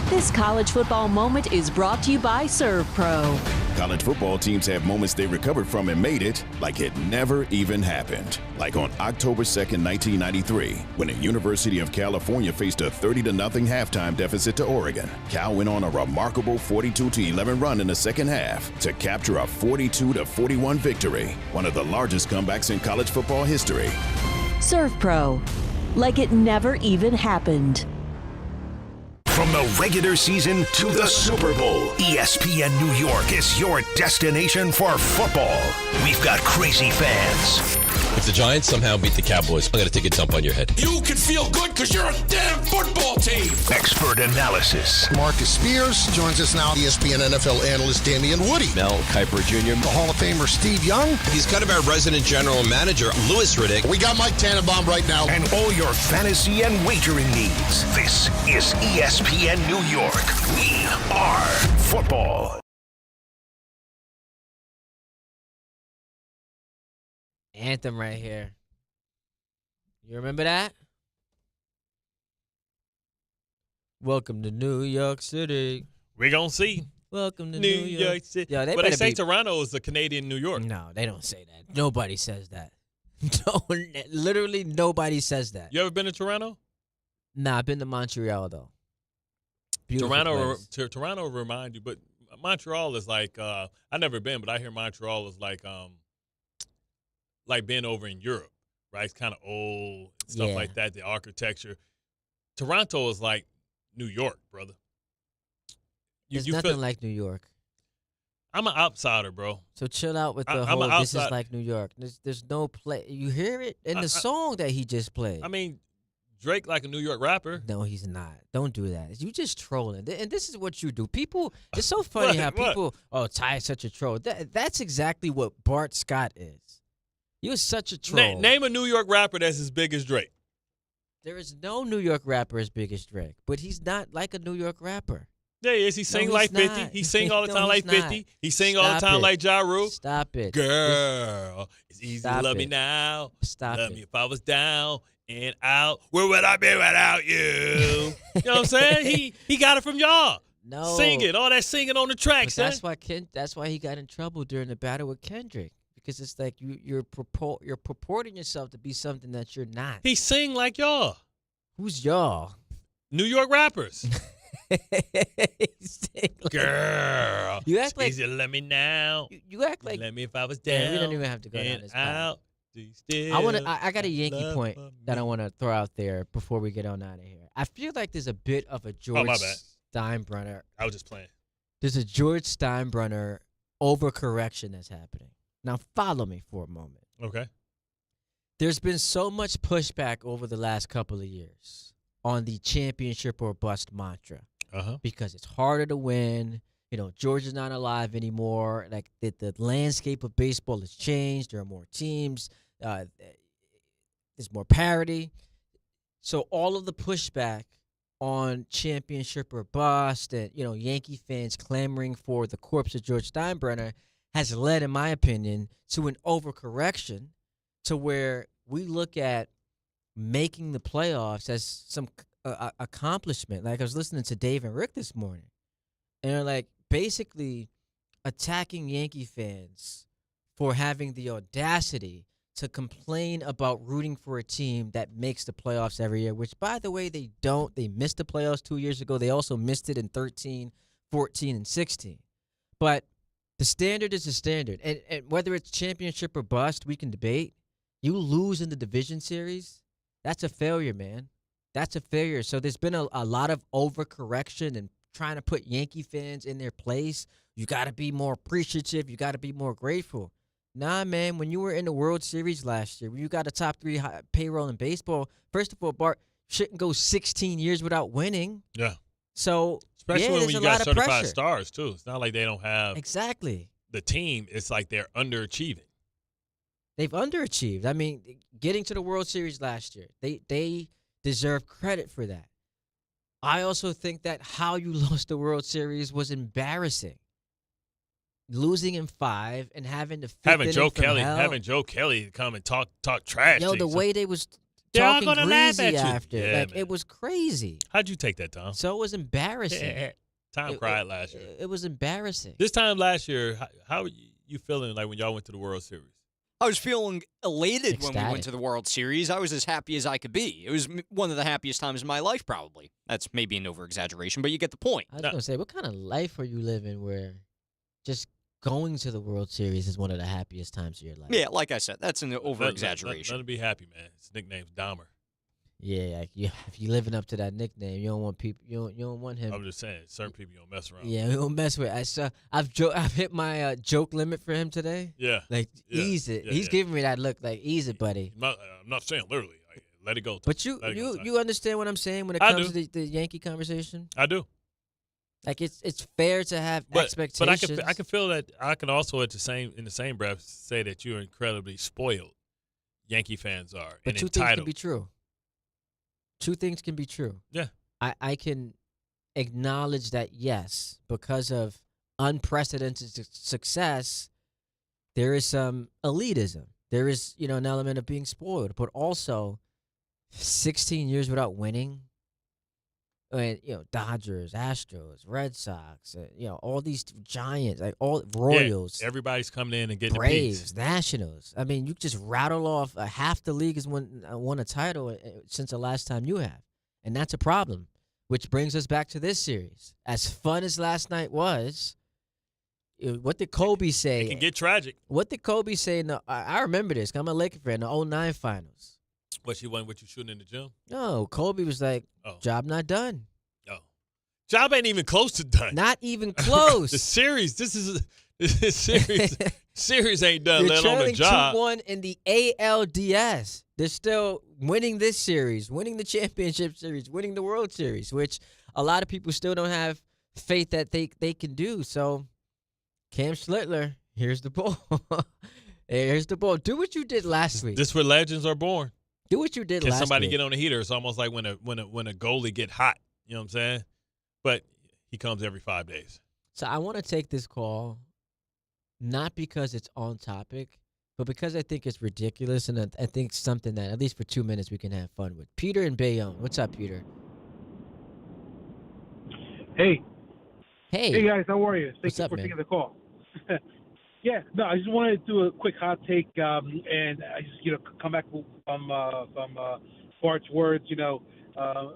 This college football moment is brought to you by ServPro. College football teams have moments they recovered from and made it like it never even happened. Like on October 2nd, 1993, when the University of California faced a 30-0 halftime deficit to Oregon. Cal went on a remarkable 42-11 run in the second half to capture a 42-41 victory, one of the largest comebacks in college football history. ServPro, like it never even happened. From the regular season to the Super Bowl, ESPN New York is your destination for football. We've got crazy fans. If the Giants somehow beat the Cowboys, I'm going to take a dump on your head. You can feel good because you're a damn football team. Expert analysis. Marcus Spears joins us now. ESPN NFL analyst Damian Woody. Mel Kiper Jr. The Hall of Famer Steve Young. He's kind of our resident general manager, Louis Riddick. We got Mike Tannenbaum right now. And all your fantasy and wagering needs. This is ESPN New York. We are football. Anthem right here. You remember that? Welcome to New York City. We're going to see. Welcome to New York City. Yo, they say Toronto is the Canadian New York. No, they don't say that. Nobody says that. No, literally nobody says that. You ever been to Toronto? Nah, I've been to Montreal, though. Beautiful Toronto remind you, but Montreal is like, I've never been, but I hear Montreal is like being over in Europe, right? It's kind of old, stuff like that, the architecture. Toronto is like New York, brother. There's nothing like New York. I'm an outsider, bro. So chill out with the whole, this is like New York. There's no play. You hear it in the song that he just played. I mean, Drake like a New York rapper. No, he's not. Don't do that. You just trolling. And this is what you do. People, it's so funny how people, Ty is such a troll. That's exactly what Bart Scott is. You're such a troll. Name a New York rapper that's as big as Drake. There is no New York rapper as big as Drake, but he's not like a New York rapper. Yeah, he is. He sing like 50. He sing all the time like 50. He sing all the time like Ja Rule. Stop it. Girl, it's easy to love me now. Love me if I was down and out. Where would I be without you? You know what I'm saying? He got it from y'all. No. Sing it. All that singing on the tracks. That's why he got in trouble during the battle with Kendrick. Because it's like you're purporting yourself to be something that you're not. He sing like y'all. Who's y'all? New York rappers. Girl, you act like easy to let me now. You act like let me if I was down. We don't even have to go down this path. Out. I got a Yankee point that I want to throw out there before we get on out of here. I feel like there's a bit of a George Steinbrenner. I was just playing. There's a George Steinbrenner overcorrection that's happening. Now, follow me for a moment. Okay. There's been so much pushback over the last couple of years on the championship or bust mantra because it's harder to win. Georgia's not alive anymore. Like the landscape of baseball has changed. There are more teams. There's more parity. So all of the pushback on championship or bust and, Yankee fans clamoring for the corpse of George Steinbrenner has led, in my opinion, to an overcorrection to where we look at making the playoffs as some accomplishment. Like I was listening to Dave and Rick this morning, and they're like basically attacking Yankee fans for having the audacity to complain about rooting for a team that makes the playoffs every year, which, by the way, they don't. They missed the playoffs 2 years ago. They also missed it in 13, 14, and 16. But the standard is the standard. And whether it's championship or bust, we can debate. You lose in the division series, that's a failure, man. That's a failure. So there's been a lot of overcorrection and trying to put Yankee fans in their place. You got to be more appreciative. You got to be more grateful. Nah, man, when you were in the World Series last year, when you got a top 3 payroll in baseball, first of all, Bart, shouldn't go 16 years without winning. Yeah. So, especially when you got certified pressure. stars, too. It's not like they don't have the team. It's like they're underachieving. They've underachieved. I mean, getting to the World Series last year, they deserve credit for that. I also think that how you lost the World Series was embarrassing. Losing in 5 and having to having Joe Kelly come and talk trash. Yo, the way they was talking greasy after, it was crazy. How'd you take that, Tom? So it was embarrassing. Tom cried last year. It was embarrassing. This time last year, how were you feeling like when y'all went to the World Series? I was feeling elated when we went to the World Series. I was as happy as I could be. It was one of the happiest times of my life, probably. That's maybe an over-exaggeration, but you get the point. I was going to say, what kind of life are you living where just going to the World Series is one of the happiest times of your life? Yeah, like I said, that's an over-exaggeration. Nothing to be happy, man. His nickname's Dahmer. Yeah, if you're living up to that nickname, you don't want people. You don't want him. I'm just saying, certain people you don't mess around. Yeah, you don't mess with. I've hit my joke limit for him today. Yeah, ease it. He's giving me that look, like ease it, buddy. I'm not saying literally. Let it go. But you understand what I'm saying when it comes to the Yankee conversation. I do. Like it's fair to have expectations. But I can feel that I can also in the same breath say that you're incredibly spoiled. Yankee fans are. But and two things can be true. Two things can be true. Yeah. I can acknowledge that, yes, because of unprecedented success, there is some elitism. There is, an element of being spoiled. But also, 16 years without winning, and Dodgers, Astros, Red Sox, all these giants, like all Royals. Yeah, everybody's coming in and getting Braves, Nationals. I mean, you just rattle off half the league has won a title since the last time you have, and that's a problem. Which brings us back to this series. As fun as last night was, what did Kobe say? It can get tragic. What did Kobe say? I remember this. I'm a Laker fan. The 2009 finals. What you shooting in the gym? No, Kobe was like, job not done. Oh. Job ain't even close to done. Not even close. The series, series ain't done, let alone the job. They're trailing 2-1 in the ALDS. They're still winning this series, winning the championship series, winning the World Series, which a lot of people still don't have faith that they can do. So, Cam Schlittler, here's the ball. Here's the ball. Do what you did last week. This is where legends are born. Do what you did last week. Can somebody get on the heater? It's almost like when a goalie get hot. You know what I'm saying? But he comes every 5 days. So I want to take this call, not because it's on topic, but because I think it's ridiculous, and I think something that, at least for 2 minutes, we can have fun with. Peter in Bayonne. What's up, Peter? Hey. Hey. Hey, guys. How are you? Thank you for man? taking the call. Yeah, no, I just wanted to do a quick hot take, and I just come back from Bart's words. Our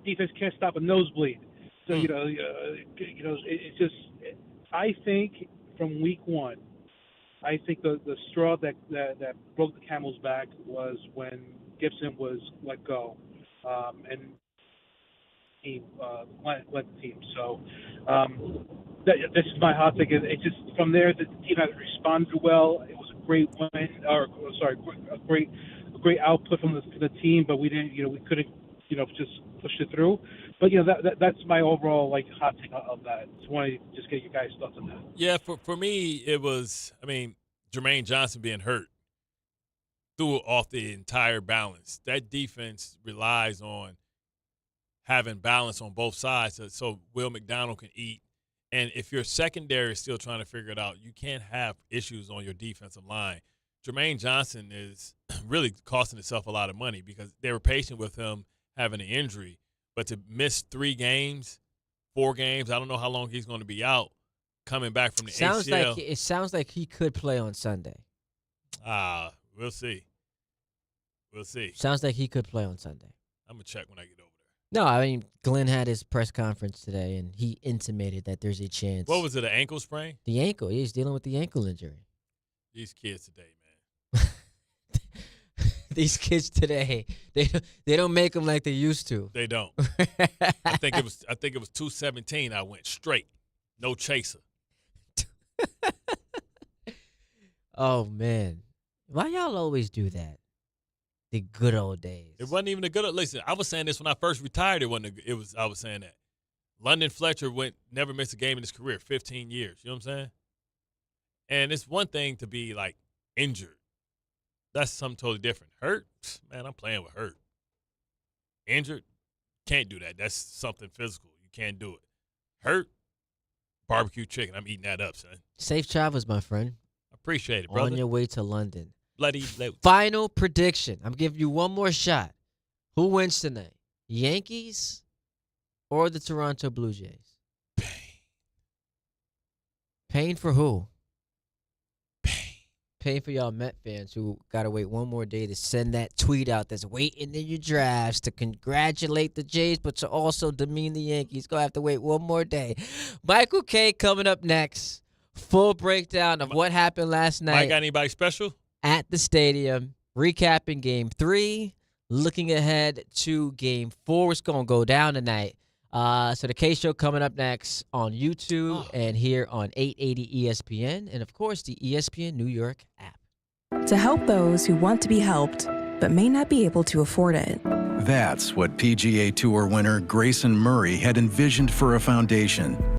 defense can't stop a nosebleed. So it's just. I think from week one, I think the straw that broke the camel's back was when Gibson was let go, and team led the team. So this is my hot take. It's just from there the team has responded well. It was a great win, a great output from the team, but we didn't, we couldn't, just push it through. But that's my overall hot take of that. Just want to just get you guys' thoughts on that. Yeah, for me it was. I mean, Jermaine Johnson being hurt threw off the entire balance. That defense relies on having balance on both sides, so Will McDonald can eat. And if your secondary is still trying to figure it out, you can't have issues on your defensive line. Jermaine Johnson is really costing himself a lot of money because they were patient with him having an injury. But to miss 3 games, 4 games, I don't know how long he's going to be out coming back from the ACL. It sounds like he could play on Sunday. We'll see. We'll see. Sounds like he could play on Sunday. I'm going to check when I get over there. No, I mean, Glenn had his press conference today, and he intimated that there's a chance. What was it, an ankle sprain? The ankle. He's dealing with the ankle injury. These kids today, man. These kids today, they don't make them like they used to. They don't. I think it was 217. I went straight, no chaser. Oh man, why y'all always do that? The good old days. It wasn't even the good. Listen, I was saying this when I first retired. I was saying that. London Fletcher never missed a game in his career, 15 years. You know what I'm saying? And it's one thing to be injured. That's something totally different. Hurt? Man, I'm playing with hurt. Injured? Can't do that. That's something physical. You can't do it. Hurt? Barbecue chicken. I'm eating that up, son. Safe travels, my friend. Appreciate it, brother. On your way to London. Bloody. Final prediction. I'm giving you one more shot. Who wins tonight? Yankees or the Toronto Blue Jays? Pain for who? Pain for y'all Met fans who got to wait one more day to send that tweet out that's waiting in your drafts to congratulate the Jays, but to also demean the Yankees. Going to have to wait one more day. Michael K coming up next. Full breakdown of what happened last night. Mike, got anybody special? At the stadium. Recapping Game 3. Looking ahead to Game 4. What's going to go down tonight. So the K-Show coming up next on YouTube and here on 880 ESPN and, of course, the ESPN New York app. To help those who want to be helped but may not be able to afford it. That's what PGA Tour winner Grayson Murray had envisioned for a foundation.